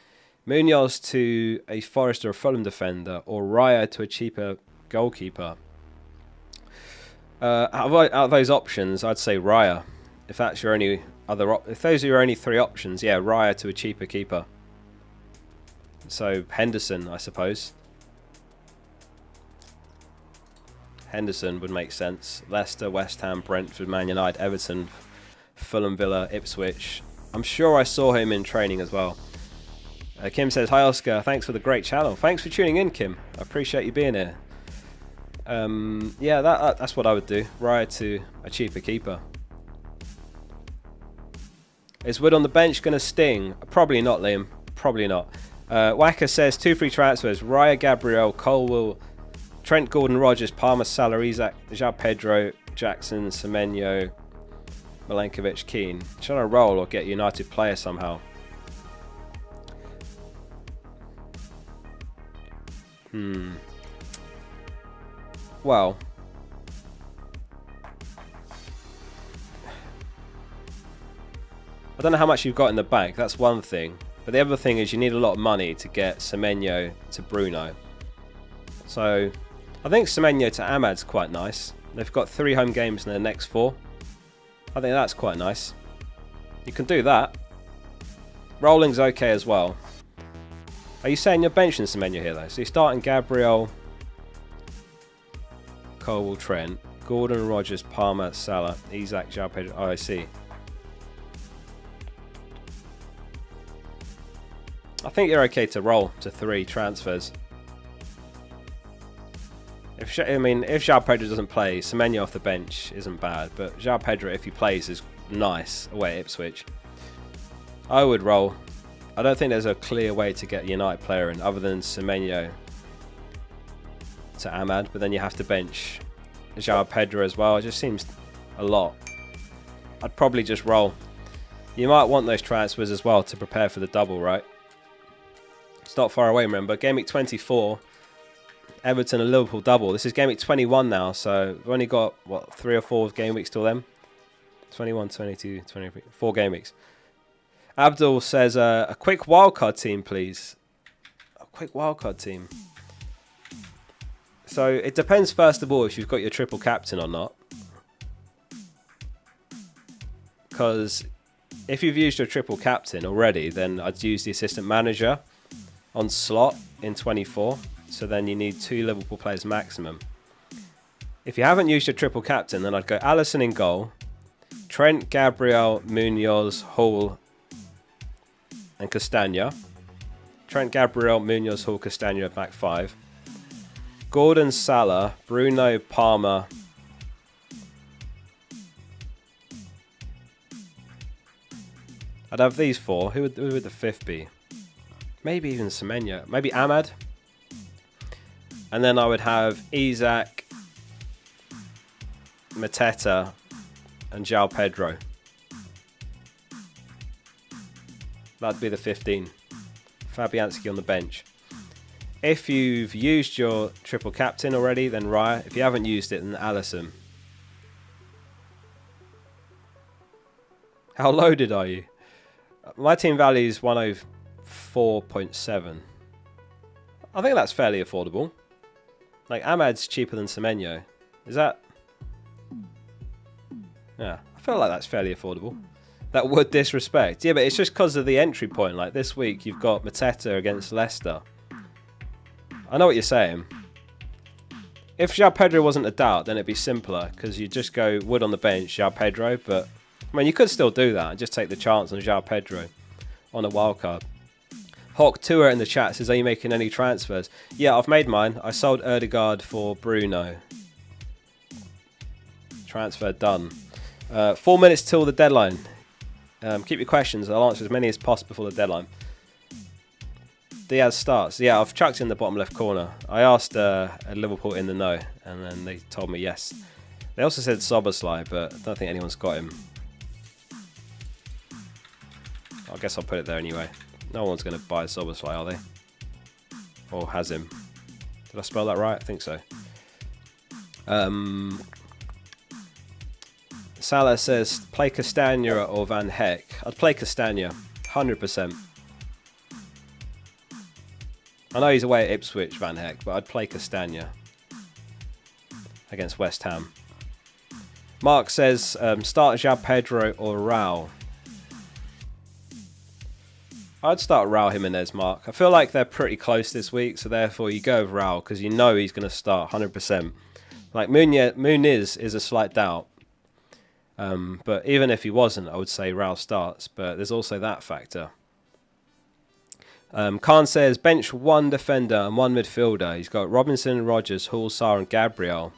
Munoz to a Forest or a Fulham defender, or Raya to a cheaper goalkeeper. Out of those options, I'd say Raya. If that's your only other if those are your only three options, yeah, Raya to a cheaper keeper. So Henderson, I suppose. Henderson would make sense. Leicester, West Ham, Brentford, Man United, Everton, Fulham, Villa, Ipswich. I'm sure I saw him in training as well. Kim says, hi Oscar, thanks for the great channel. Thanks for tuning in, Kim. I appreciate you being here. Yeah, that's what I would do. Raya to a cheaper keeper. Is Wood on the bench going to sting? Probably not, Liam. Probably not. Wacker says, 2 free transfers. Raya, Gabriel, Colwell, Trent, Gordon, Rogers, Palmer, Salah, Isaac, João Pedro, Jackson, Semenyo, Milenkovic, Keane. Should I roll or get a United player somehow? Well, I don't know how much you've got in the bank. That's one thing. But the other thing is you need a lot of money to get Semenyo to Bruno. So I think Semenyo to Ahmad's quite nice. They've got 3 home games in their next 4. I think that's quite nice. You can do that. Rolling's okay as well. Are you saying you're benching Semenyo here though? So you're starting Gabriel, Colwell, Trent, Gordon, Rogers, Palmer, Salah, Isaac, João Pedro. Oh, I see. I think you're okay to roll to 3 transfers. If João Pedro doesn't play, Semenyo off the bench isn't bad, but João Pedro, if he plays, is nice away at Ipswich. I would roll. I don't think there's a clear way to get a United player in other than Semenyo to Ahmad, but then you have to bench João Pedro as well. It just seems a lot. I'd probably just roll. You might want those transfers as well to prepare for the double, right? It's not far away, remember. Game week 24, Everton and Liverpool double. This is game week 21 now, so we've only got, what, 3 or 4 game weeks till then? 21, 22, 23, 4 game weeks. Abdul says, a quick wildcard team, please. A quick wildcard team. So it depends, first of all, if you've got your triple captain or not. Because if you've used your triple captain already, then I'd use the assistant manager on slot in 24. So then you need 2 Liverpool players maximum. If you haven't used your triple captain, then I'd go Alisson in goal, Trent, Gabriel, Munoz, Hall, and Castagna. Trent, Gabriel, Munoz, Hall, Castagna back 5. Gordon, Salah, Bruno, Palmer. I'd have these 4. Who would the 5th be? Maybe even Semenyo. Maybe Ahmad. And then I would have Isak, Mateta, and João Pedro. That'd be the 15. Fabianski on the bench. If you've used your triple captain already, then Raya. If you haven't used it, then Alisson. How loaded are you? My team value is 104.7. I think that's fairly affordable. Like, Ahmad's cheaper than Semenyo. Is that... Yeah, I feel like that's fairly affordable. That would disrespect. Yeah, but it's just because of the entry point. Like, this week, you've got Mateta against Leicester. I know what you're saying. If João Pedro wasn't a doubt, then it'd be simpler, because you just go Wood on the bench, João Pedro, but... I mean, you could still do that and just take the chance on João Pedro on a wildcard. Hawk Tour in the chat says, are you making any transfers? Yeah, I've made mine. I sold Ødegaard for Bruno. Transfer done. 4 minutes till the deadline. Keep your questions. I'll answer as many as possible before the deadline. Diaz starts. Yeah, I've chucked in the bottom left corner. I asked Liverpool in the know, and then they told me yes. They also said Soboslai, but I don't think anyone's got him. I guess I'll put it there anyway. No one's going to buy Soboslai, are they? Or has him. Did I spell that right? I think so. Salah says, play Castagna or Van Heck. I'd play Castagna, 100%. I know he's away at Ipswich, Van Heck, but I'd play Castagna against West Ham. Mark says, start João Pedro or Raul. I'd start Raul Jimenez, Mark. I feel like they're pretty close this week, so therefore you go with Raul because you know he's going to start 100%. Like Muniz is a slight doubt. But even if he wasn't, I would say Raul starts. But there's also that factor. Khan says, bench 1 defender and 1 midfielder. He's got Robinson, Rodgers, Hall, Sarr and Gabriel.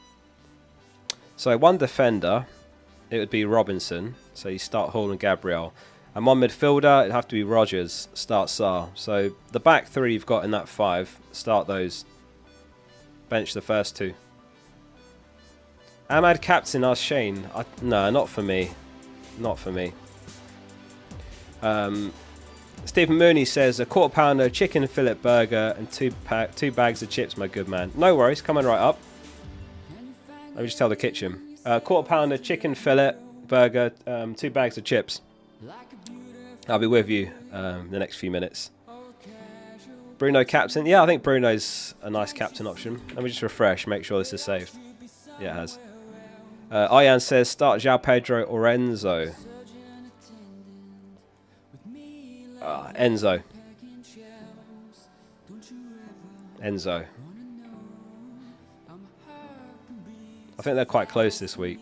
So 1 defender, it would be Robinson. So you start Hall and Gabriel. And 1 midfielder, it'd have to be Rodgers, start Sarr. So the back 3 you've got in that 5, start those. Bench the first 2. Ahmad captain, asked Shane. No, not for me. Not for me. Stephen Mooney says, a quarter pounder, chicken fillet burger, and 2 bags of chips, my good man. No worries, coming right up. Let me just tell the kitchen. Quarter pounder, chicken fillet, burger, 2 bags of chips. I'll be with you the next few minutes. Bruno captain. Yeah, I think Bruno's a nice captain option. Let me just refresh, make sure this is saved. Yeah, it has. Ayan says, start João Pedro or Enzo. Enzo. Enzo. I think they're quite close this week.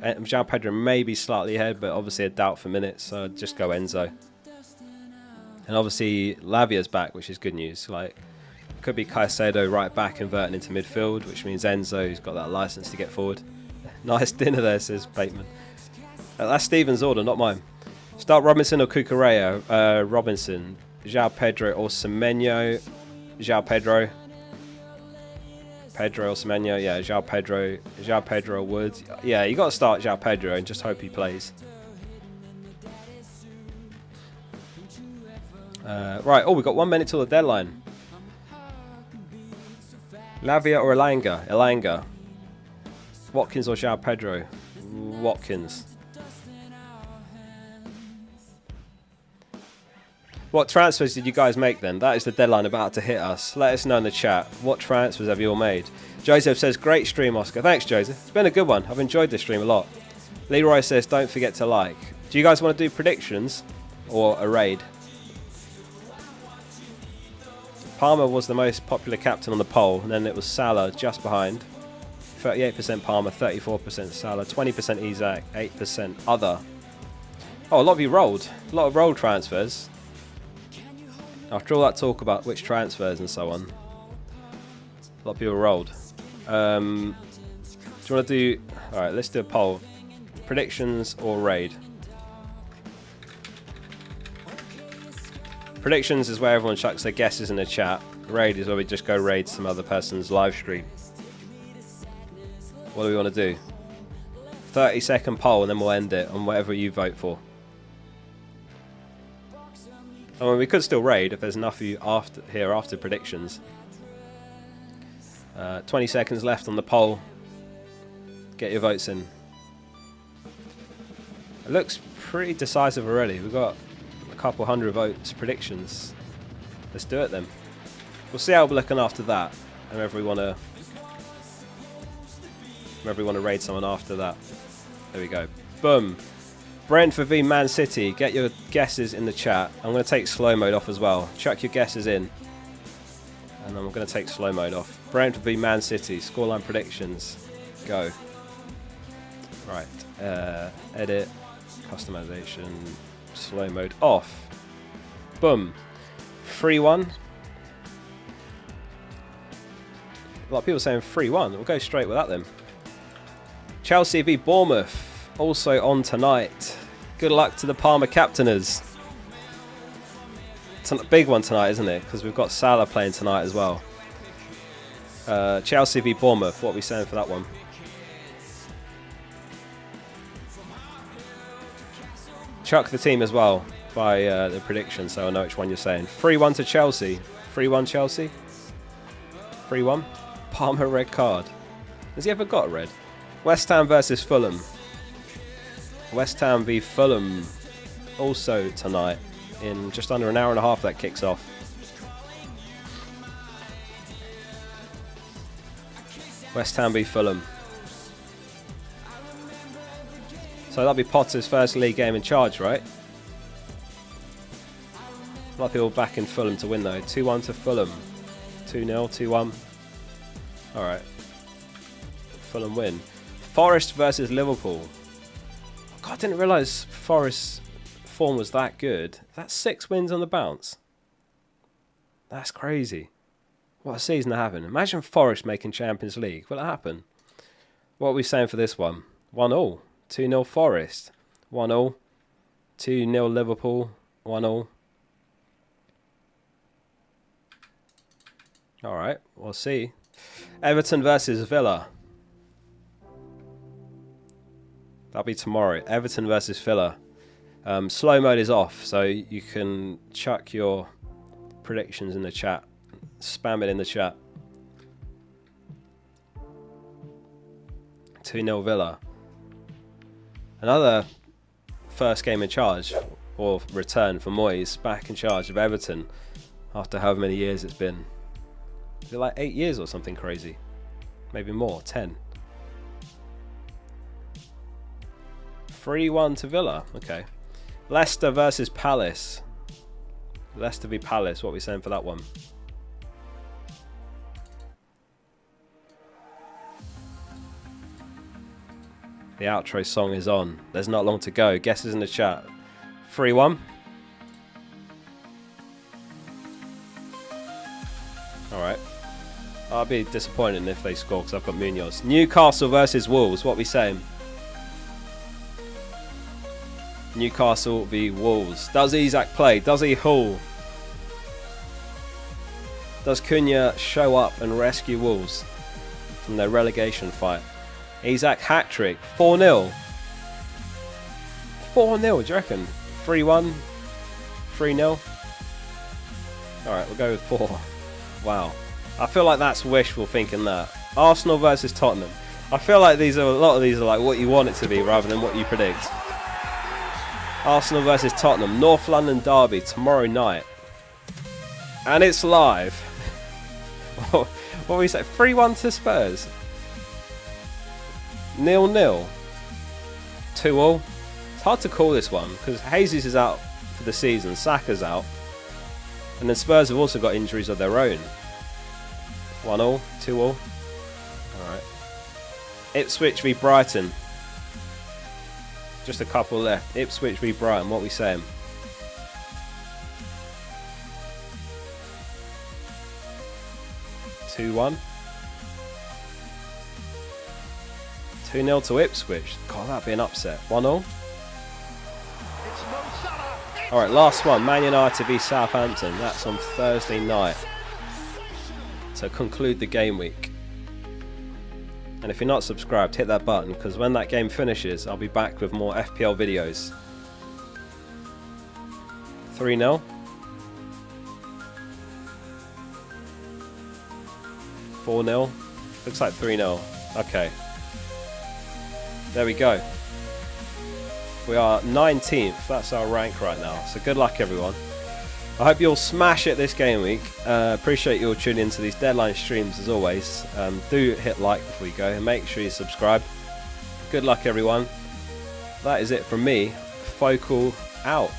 João Pedro may be slightly ahead, but obviously a doubt for minutes, so I'd just go Enzo. And obviously Lavia's back, which is good news. Like, could be Caicedo right back converting into midfield, which means Enzo's got that license to get forward. Nice dinner there, says Bateman. That's Stephen's order, not mine. Start Robinson or Cucurella. Robinson. João Pedro or Semenyo. João Pedro. Pedro or Semenyo. Yeah, João Pedro would. Yeah, you got to start João Pedro and just hope he plays. Right, oh, we've got 1 minute till the deadline. Lavia or Elanga? Elanga. Watkins or João Pedro? Watkins. What transfers did you guys make then? That is the deadline about to hit us. Let us know in the chat. What transfers have you all made? Joseph says, great stream, Oscar. Thanks, Joseph. It's been a good one. I've enjoyed this stream a lot. Leroy says, don't forget to like. Do you guys want to do predictions or a raid? Palmer was the most popular captain on the poll, and then it was Salah just behind. 38% Palmer, 34% Salah, 20% Isak, 8% other. Oh, a lot of you rolled. A lot of roll transfers. After all that talk about which transfers and so on, a lot of people rolled. Do you want to do... Alright, let's do a poll. Predictions or raid? Predictions is where everyone chucks their guesses in the chat. Raid is where we just go raid some other person's live stream. What do we want to do? 30-second poll and then we'll end it on whatever you vote for. I mean, we could still raid if there's enough of you after predictions. 20 seconds left on the poll. Get your votes in. It looks pretty decisive already. We've got a couple hundred votes predictions. Let's do it then. We'll see how we're looking after that, and whether we want to raid someone after that. There we go. Boom. Brentford v Man City. Get your guesses in the chat. I'm going to take slow mode off as well. Chuck your guesses in. And I'm going to take slow mode off. Brentford v Man City. Scoreline predictions. Go. Right. Edit. Customization. Slow mode off. Boom. 3-1. A lot of people saying 3-1. We'll go straight with that then. Chelsea v Bournemouth. Also on tonight. Good luck to the Palmer captainers. It's a big one tonight, isn't it? Because we've got Salah playing tonight as well. Chelsea v Bournemouth. What are we saying for that one? Chuck the team as well by the prediction, so I know which one you're saying. 3-1 to Chelsea. 3-1 Chelsea. 3-1. Palmer red card. Has he ever got a red? West Ham versus Fulham. West Ham v Fulham also tonight in just under an hour and a half that kicks off. West Ham v Fulham. So that'll be Potter's first league game in charge, right? A lot of people back in Fulham to win though. 2-1 to Fulham. 2-0, 2-1. Alright. Fulham win. Forest versus Liverpool. God, I didn't realise Forest's form was that good. That's 6 wins on the bounce. That's crazy. What a season to happen. Imagine Forest making Champions League. Will it happen? What are we saying for this one? 1-0. 2-0 Forest. 1-0. 2-0 Liverpool. 1-0. Alright, we'll see. Everton versus Villa. That'll be tomorrow. Everton versus Villa. Slow mode is off, so you can chuck your predictions in the chat. Spam it in the chat. 2-0 Villa. Another first game in charge, or return for Moyes, back in charge of Everton after however many years it's been. Is it like 8 years or something crazy? Maybe more, 10. 3-1 to Villa. Okay. Leicester versus Palace. Leicester v Palace. What are we saying for that one? The outro song is on. There's not long to go. Guesses in the chat. 3-1. Alright. I'll be disappointed if they score because I've got Munoz. Newcastle versus Wolves. What are we saying? Newcastle v Wolves. Does Isak play? Does he haul? Does Cunha show up and rescue Wolves? from their relegation fight. Isak hat-trick, 4-0. 4-0, do you reckon? 3-1, 3-0. Alright, we'll go with 4. Wow. I feel like that's wishful thinking that. Arsenal versus Tottenham. I feel like a lot of these are like what you want it to be rather than what you predict. Arsenal versus Tottenham, North London derby tomorrow night. And it's live. What do we say? 3-1 to Spurs. 0-0. 2-2. It's hard to call this one because Jesus is out for the season, Saka's out. And then Spurs have also got injuries of their own. 1-2, 2-2. Alright. Ipswich v Brighton. Just a couple left. Ipswich v Brighton, what are we saying? (2-1). 2-0 to Ipswich. God, that'd be an upset. 1-0. Alright, last one. Man United v Southampton. That's on Thursday night. So conclude the game week. And if you're not subscribed, hit that button, because when that game finishes, I'll be back with more FPL videos. 3-0. 4-0. Looks like 3-0. Okay. There we go. We are 19th. That's our rank right now. So good luck, everyone. I hope you'll smash it this game week. Appreciate you all tuning into these deadline streams as always. Do hit like before you go and make sure you subscribe. Good luck, everyone. That is it from me. Focal out.